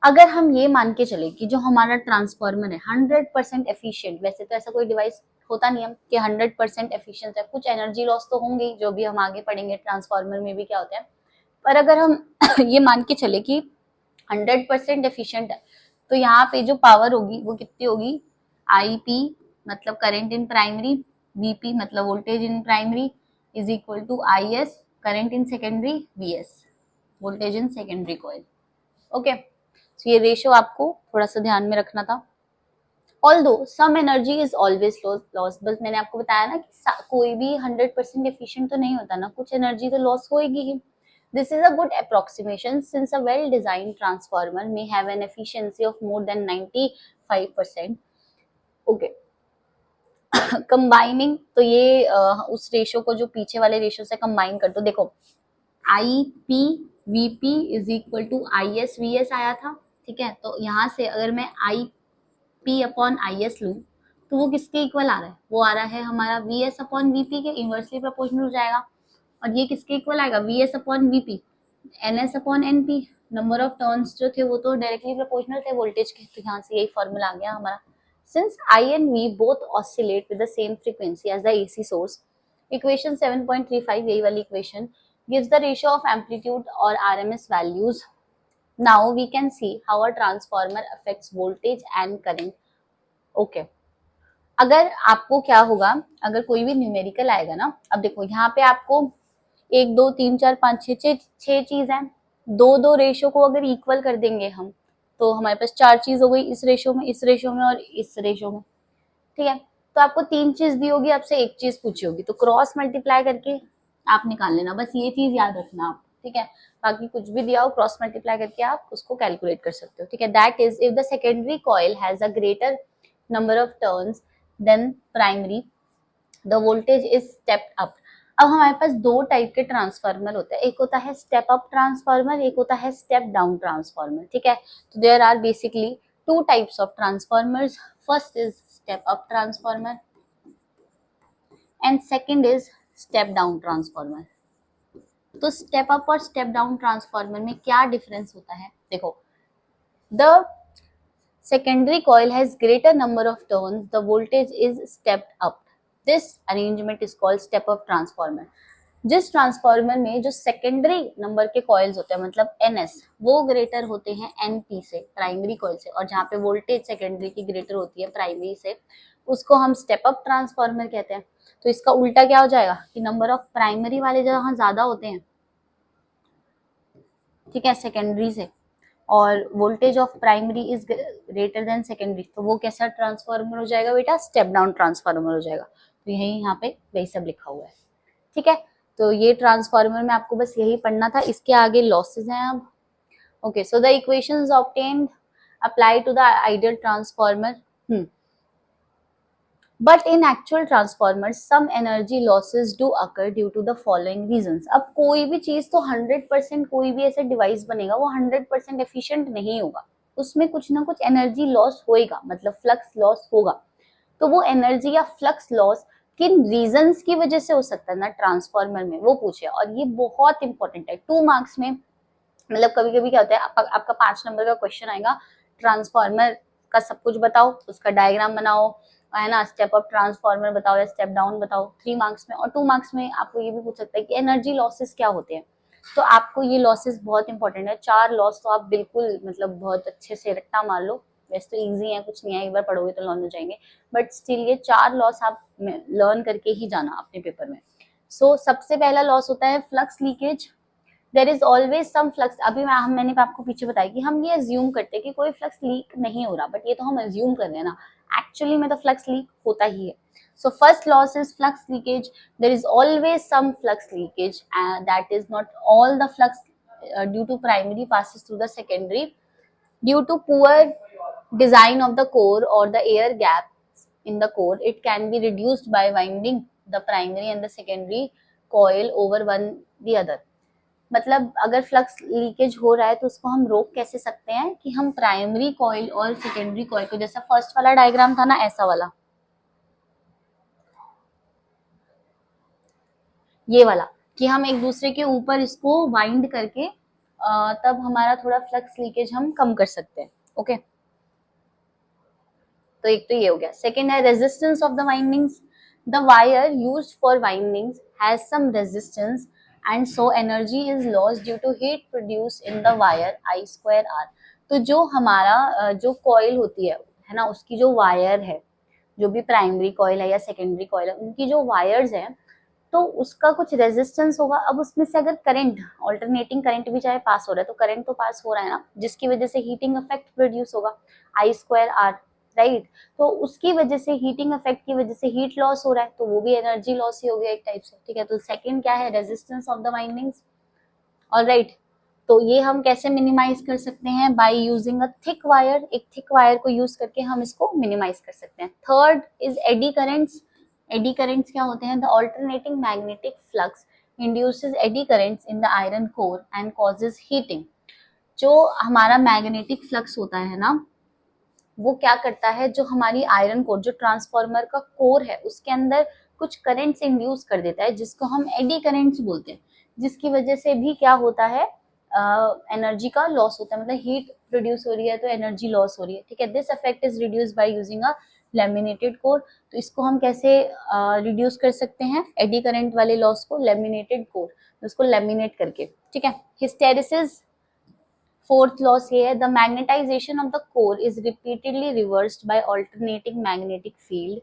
अगर हम ये मान के चले कि जो हमारा ट्रांसफार्मर है 100% एफिशिएंट, वैसे तो ऐसा कोई डिवाइस होता नहीं है कि 100% एफिशिएंट है, कुछ एनर्जी लॉस तो होंगे, जो भी हम आगे पढ़ेंगे ट्रांसफार्मर में भी क्या होता है, पर अगर हम ये मान के चले कि 100% एफिशिएंट है, तो यहाँ पे जो पावर होगी वो कितनी होगी, IP मतलब करंट इन प्राइमरी, VP मतलब voltage in primary, is equal to IS current in secondary, VS voltage in secondary coil. Okay, तो ये रेशियो आपको थोड़ा सा ध्यान में रखना था। Although some energy is always loss, बस मैंने आपको बताया ना कि कोई भी 100% एफिशिएंट तो नहीं होता ना, कुछ एनर्जी तो लॉस होएगी ही। This is a good approximation since a well-designed transformer may have an efficiency of more than 95%. Okay. Combining तो ये उस रेशियो को जो पीछे वाले रेशियो से कंबाइन कर दो, देखो IP VP is equal to IS VS आया था, ठीक है, तो यहाँ से अगर मैं IP अपॉन IS लूँ तो वो किसके इक्वल आ रहा है, वो आ रहा है हमारा VS अपॉन VP के इनवर्सली प्रोपोर्शनल हो जाएगा, और ये किसके इक्वल आएगा, VS upon VP NS upon NP, number of turns जो थे वो तो डायरेक्टली प्रोपोर्शनल थे वोल्टेज के, तो यहाँ से यही फॉर्मूला आ गया हमारा। Since I and V both oscillate with the same frequency as the AC source, equation 7.35 यही वाली equation gives the ratio of amplitude or RMS values. Now we can see how a transformer affects voltage and current. Okay. अगर आपको क्या होगा, अगर कोई भी numerical आएगा ना, अब देखो यहाँ पे आपको 1 2 3 4 5 6 चीज है, दो रेशियो को अगर इक्वल कर देंगे हम तो हमारे पास 4 चीज हो गई, इस रेशियो में, इस रेशियो में और इस रेशियो में, ठीक है, तो आपको 3 चीज दी होगी, आपसे 1 चीज पूछी होगी, तो क्रॉस मल्टीप्लाई करके आप निकाल लेना, बस ये चीज याद रखना आप, ठीक है, बाकी कुछ भी दिया हो क्रॉस मल्टीप्लाई करके आप उसको कैलकुलेट कर सकते हो, ठीक है। That is if the secondary coil has a greater number of turns then primary, the voltage is stepped up. अब हमारे पास 2 टाइप के ट्रांसफार्मर होते हैं, एक होता है स्टेप अप ट्रांसफार्मर, एक होता है स्टेप डाउन ट्रांसफार्मर, ठीक है, तो there are basically 2 types of transformers, first is step up transformer and second is step down transformer. तो स्टेप अप और स्टेप डाउन ट्रांसफार्मर में क्या डिफरेंस होता है, देखो, the secondary coil has greater number of turns, the voltage is stepped up. This arrangement is called step up transformer. जिस transformer में जो सेकेंडरी नंबर के कॉइल्स होते हैं मतलब NS वो ग्रेटर होते हैं NP से, प्राइमरी कॉइल से, और जहाँ पे वोल्टेज सेकेंडरी की ग्रेटर होती है प्राइमरी से, उसको हम स्टेप अप ट्रांसफार्मर कहते हैं। तो इसका उल्टा क्या हो जाएगा कि नंबर ऑफ प्राइमरी वाले जहाँ ज्यादा होते हैं, ठीक है, सेकेंडरी से, और voltage of primary is greater than secondary, तो वो कैसा ट्रांसफार्मर हो जाएगा बेटा, स्टेप डाउन ट्रांसफार्मर हो जाएगा। तो यही यहाँ पे वही सब लिखा हुआ है, ठीक है, तो ये ट्रांसफार्मर में आपको बस यही पढ़ना था, इसके आगे लॉसेस हैं अब। Okay, so the equations obtained apply to the ideal transformer, But in actual transformers, some energy losses do occur due to the following reasons. अब कोई भी चीज तो 100% कोई भी ऐसा डिवाइस बनेगा वो 100% एफिशिएंट नहीं होगा, उसमें कुछ ना कुछ एनर्जी लॉस होएगा, मतलब फ्लक्स लॉस होगा। तो वो एनर्जी या फ्लक्स लॉस किन रीजंस की वजह से हो सकता है ना ट्रांसफार्मर में, वो पूछे, और ये बहुत इंपॉर्टेंट है 2 मार्क्स में। मतलब कभी कभी क्या होता है, आपका 5 नंबर का क्वेश्चन आएगा, ट्रांसफार्मर का सब कुछ बताओ, उसका डायग्राम बनाओ, है ना, स्टेप अप ट्रांसफार्मर बताओ या स्टेप डाउन बताओ, 3 मार्क्स में। और 2 मार्क्स में आपको ये भी पूछ सकता है कि एनर्जी लॉसेस क्या होते हैं, तो आपको ये लॉसेस बहुत इंपॉर्टेंट है। 4 लॉस तो आप बिल्कुल मतलब बहुत अच्छे से रट्टा मार लो, वैसे तो इजी है, कुछ नहीं है, एक बार पढ़ोगे तो लर्न हो जाएंगे, बट स्टिल ये 4 लॉस आप लर्न करके ही जाना अपने पेपर में। सो सबसे पहला लॉस होता है flux leakage. There is always some flux, अभी मैंने आपको पीछे बताया कि हम ये अज्यूम करते हैं कि कोई फ्लक्स लीक नहीं हो रहा, बट ये तो हम अज्यूम कर रहे हैं ना, एक्चुअली में तो फ्लक्स लीक होता ही है। So first loss is flux leakage, there is always some flux leakage and that is not all the flux due to primary passes through the secondary due to poor design of the core or the air gaps in the core, it can be reduced by winding the primary and the secondary coil over one the other. मतलब अगर flux leakage हो रहा है तो उसको हम रोक कैसे सकते हैं कि हम प्राइमरी कॉइल और सेकेंडरी कॉइल को, जैसा फर्स्ट वाला डायग्राम था ना ऐसा वाला, ये वाला, कि हम एक दूसरे के ऊपर इसको वाइंड करके तब हमारा थोड़ा फ्लक्स लीकेज हम कम कर सकते हैं. ओके, तो एक तो ये हो गया. सेकेंड है resistance of the windings. The wire used for windings has some resistance and so energy is lost due to heat produce in the wire I square R. तो जो हमारा जो कॉइल होती है ना, उसकी जो वायर है, जो भी प्राइमरी कॉइल है या सेकेंडरी कॉइल है, उनकी जो वायर्स हैं तो उसका कुछ रेजिस्टेंस होगा. अब उसमें से अगर करंट, ऑल्टरनेटिंग करंट भी चाहे पास हो रहा है, तो करंट तो पास हो रहा है ना, जिसकी वजह से हीटिंग इफेक्ट प्रोड्यूस होगा आई स्क्वायर आर, राइट. तो उसकी वजह से, हीटिंग इफेक्ट की वजह से हीट लॉस हो रहा है, तो वो भी एनर्जी लॉस ही हो गया एक टाइप से. ठीक है, तो सेकंड क्या है, resistance of the windings. Alright, तो ये हम कैसे मिनिमाइज कर सकते हैं, by using a thick wire. एक थिक वायर को यूज करके हम इसको मिनिमाइज कर सकते हैं. Third is AD currents. AD currents क्या होते हैं, the alternating magnetic flux induces AD currents in the iron core and causes heating. जो हमारा मैग्नेटिक फ्लक्स होता है ना, वो क्या करता है, जो हमारी आयरन कोर, जो ट्रांसफार्मर का कोर है, उसके अंदर कुछ करंट्स इंड्यूस कर देता है, जिसको हम एडी करंट्स बोलते हैं, जिसकी वजह से भी क्या होता है, एनर्जी का लॉस होता है. मतलब हीट प्रोड्यूस हो रही है तो एनर्जी लॉस हो रही है. ठीक है, this effect is reduce by using a laminated core. तो इसको हम कैसे रिड्यूस कर सकते हैं, एडी करंट वाले लॉस को, लेमिनेटेड कोर, उसको लेमिनेट करके. ठीक है, हिस्टेरिसिस. फोर्थ लॉस ये है, the magnetization of the core is repeatedly reversed bye alternating magnetic field.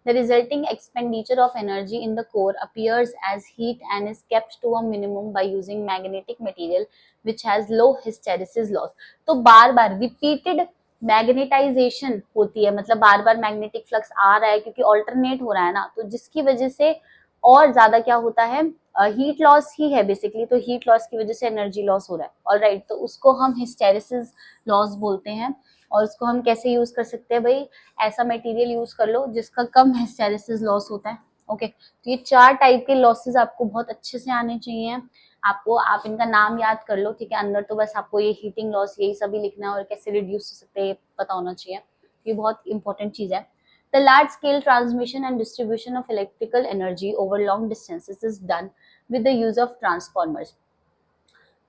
The resulting expenditure of energy in the core appears as heat and is kept to a minimum by using magnetic material which has low hysteresis loss. तो बार बार repeated magnetisation होती है, मतलब बार बार magnetic flux आ रहा है क्योंकि alternate हो रहा है ना, तो जिसकी वजह से और ज्यादा क्या होता है, हीट लॉस ही है बेसिकली. तो हीट लॉस की वजह से एनर्जी लॉस हो रहा है. ऑलराइट, तो उसको हम हिस्टेरिसिस लॉस बोलते हैं. और उसको हम कैसे यूज कर सकते हैं भाई, ऐसा मटेरियल यूज कर लो जिसका कम हिस्टेरिसिस लॉस होता है. ओके, तो ये चार टाइप के लॉसेस आपको बहुत अच्छे से आने चाहिए आपको. आप इनका नाम याद कर लो. ठीक है, अंदर तो बस आपको ये हीटिंग लॉस यही सभी लिखना है और कैसे रिड्यूस हो सकते हैं ये पता होना चाहिए. ये बहुत इंपॉर्टेंट चीज है. The large scale transmission and distribution of electrical energy over long distances is done with the use of transformers.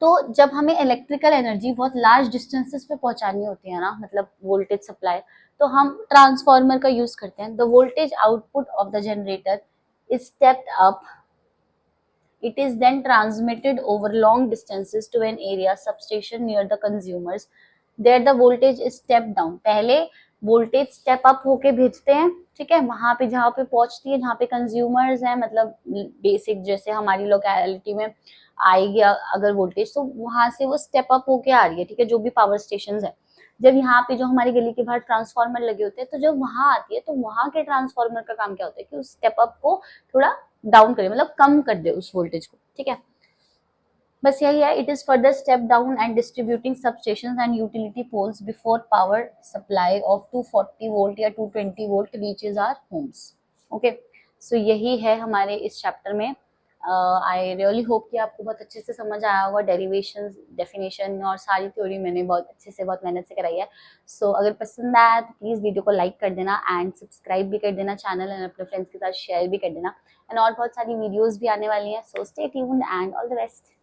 तो जब हमें इलेक्ट्रिकल एनर्जी बहुत लार्ज डिस्टेंसेस पे पहुंचानी होती है ना, मतलब वोल्टेज सप्लाई, तो हम ट्रांसफार्मर का यूज करते हैं. The voltage output of the generator is stepped up. It is then transmitted over long distances to an area substation near the consumers. There the voltage is stepped down. पहले voltage step up होके भेजते हैं, ठीक है, वहां पे जहाँ पे पहुंचती है, जहाँ पे कंज्यूमर्स हैं, मतलब बेसिक जैसे हमारी लोकेलिटी में आएगी अगर वोल्टेज, तो वहां से वो स्टेप अप होके आ रही है. ठीक है, जो भी पावर स्टेशन है, जब यहाँ पे जो हमारी गली के बाहर ट्रांसफार्मर लगे होते हैं, तो जब वहां आती है तो वहां के ट्रांसफार्मर का काम क्या होता है कि उस स्टेप अप को थोड़ा डाउन करे, मतलब कम कर दे उस वोल्टेज को. ठीक है, बस यही है. It is further step down and distributing substations and utility poles before power supply of 240 volt या 220 volt reaches our homes. Okay, so यही है हमारे इस चैप्टर में. आई रियली होप कि आपको बहुत अच्छे से समझ आया होगा. डेरिवेशंस, डेफिनेशन और सारी थ्योरी मैंने बहुत अच्छे से, बहुत मेहनत से कराई है. सो अगर पसंद आया तो प्लीज़ वीडियो को लाइक कर देना एंड सब्सक्राइब भी कर देना चैनल, एंड अपने फ्रेंड्स के साथ शेयर भी कर देना. एंड और बहुत सारी वीडियोस भी आने वाली हैं. So stay tuned and all the best.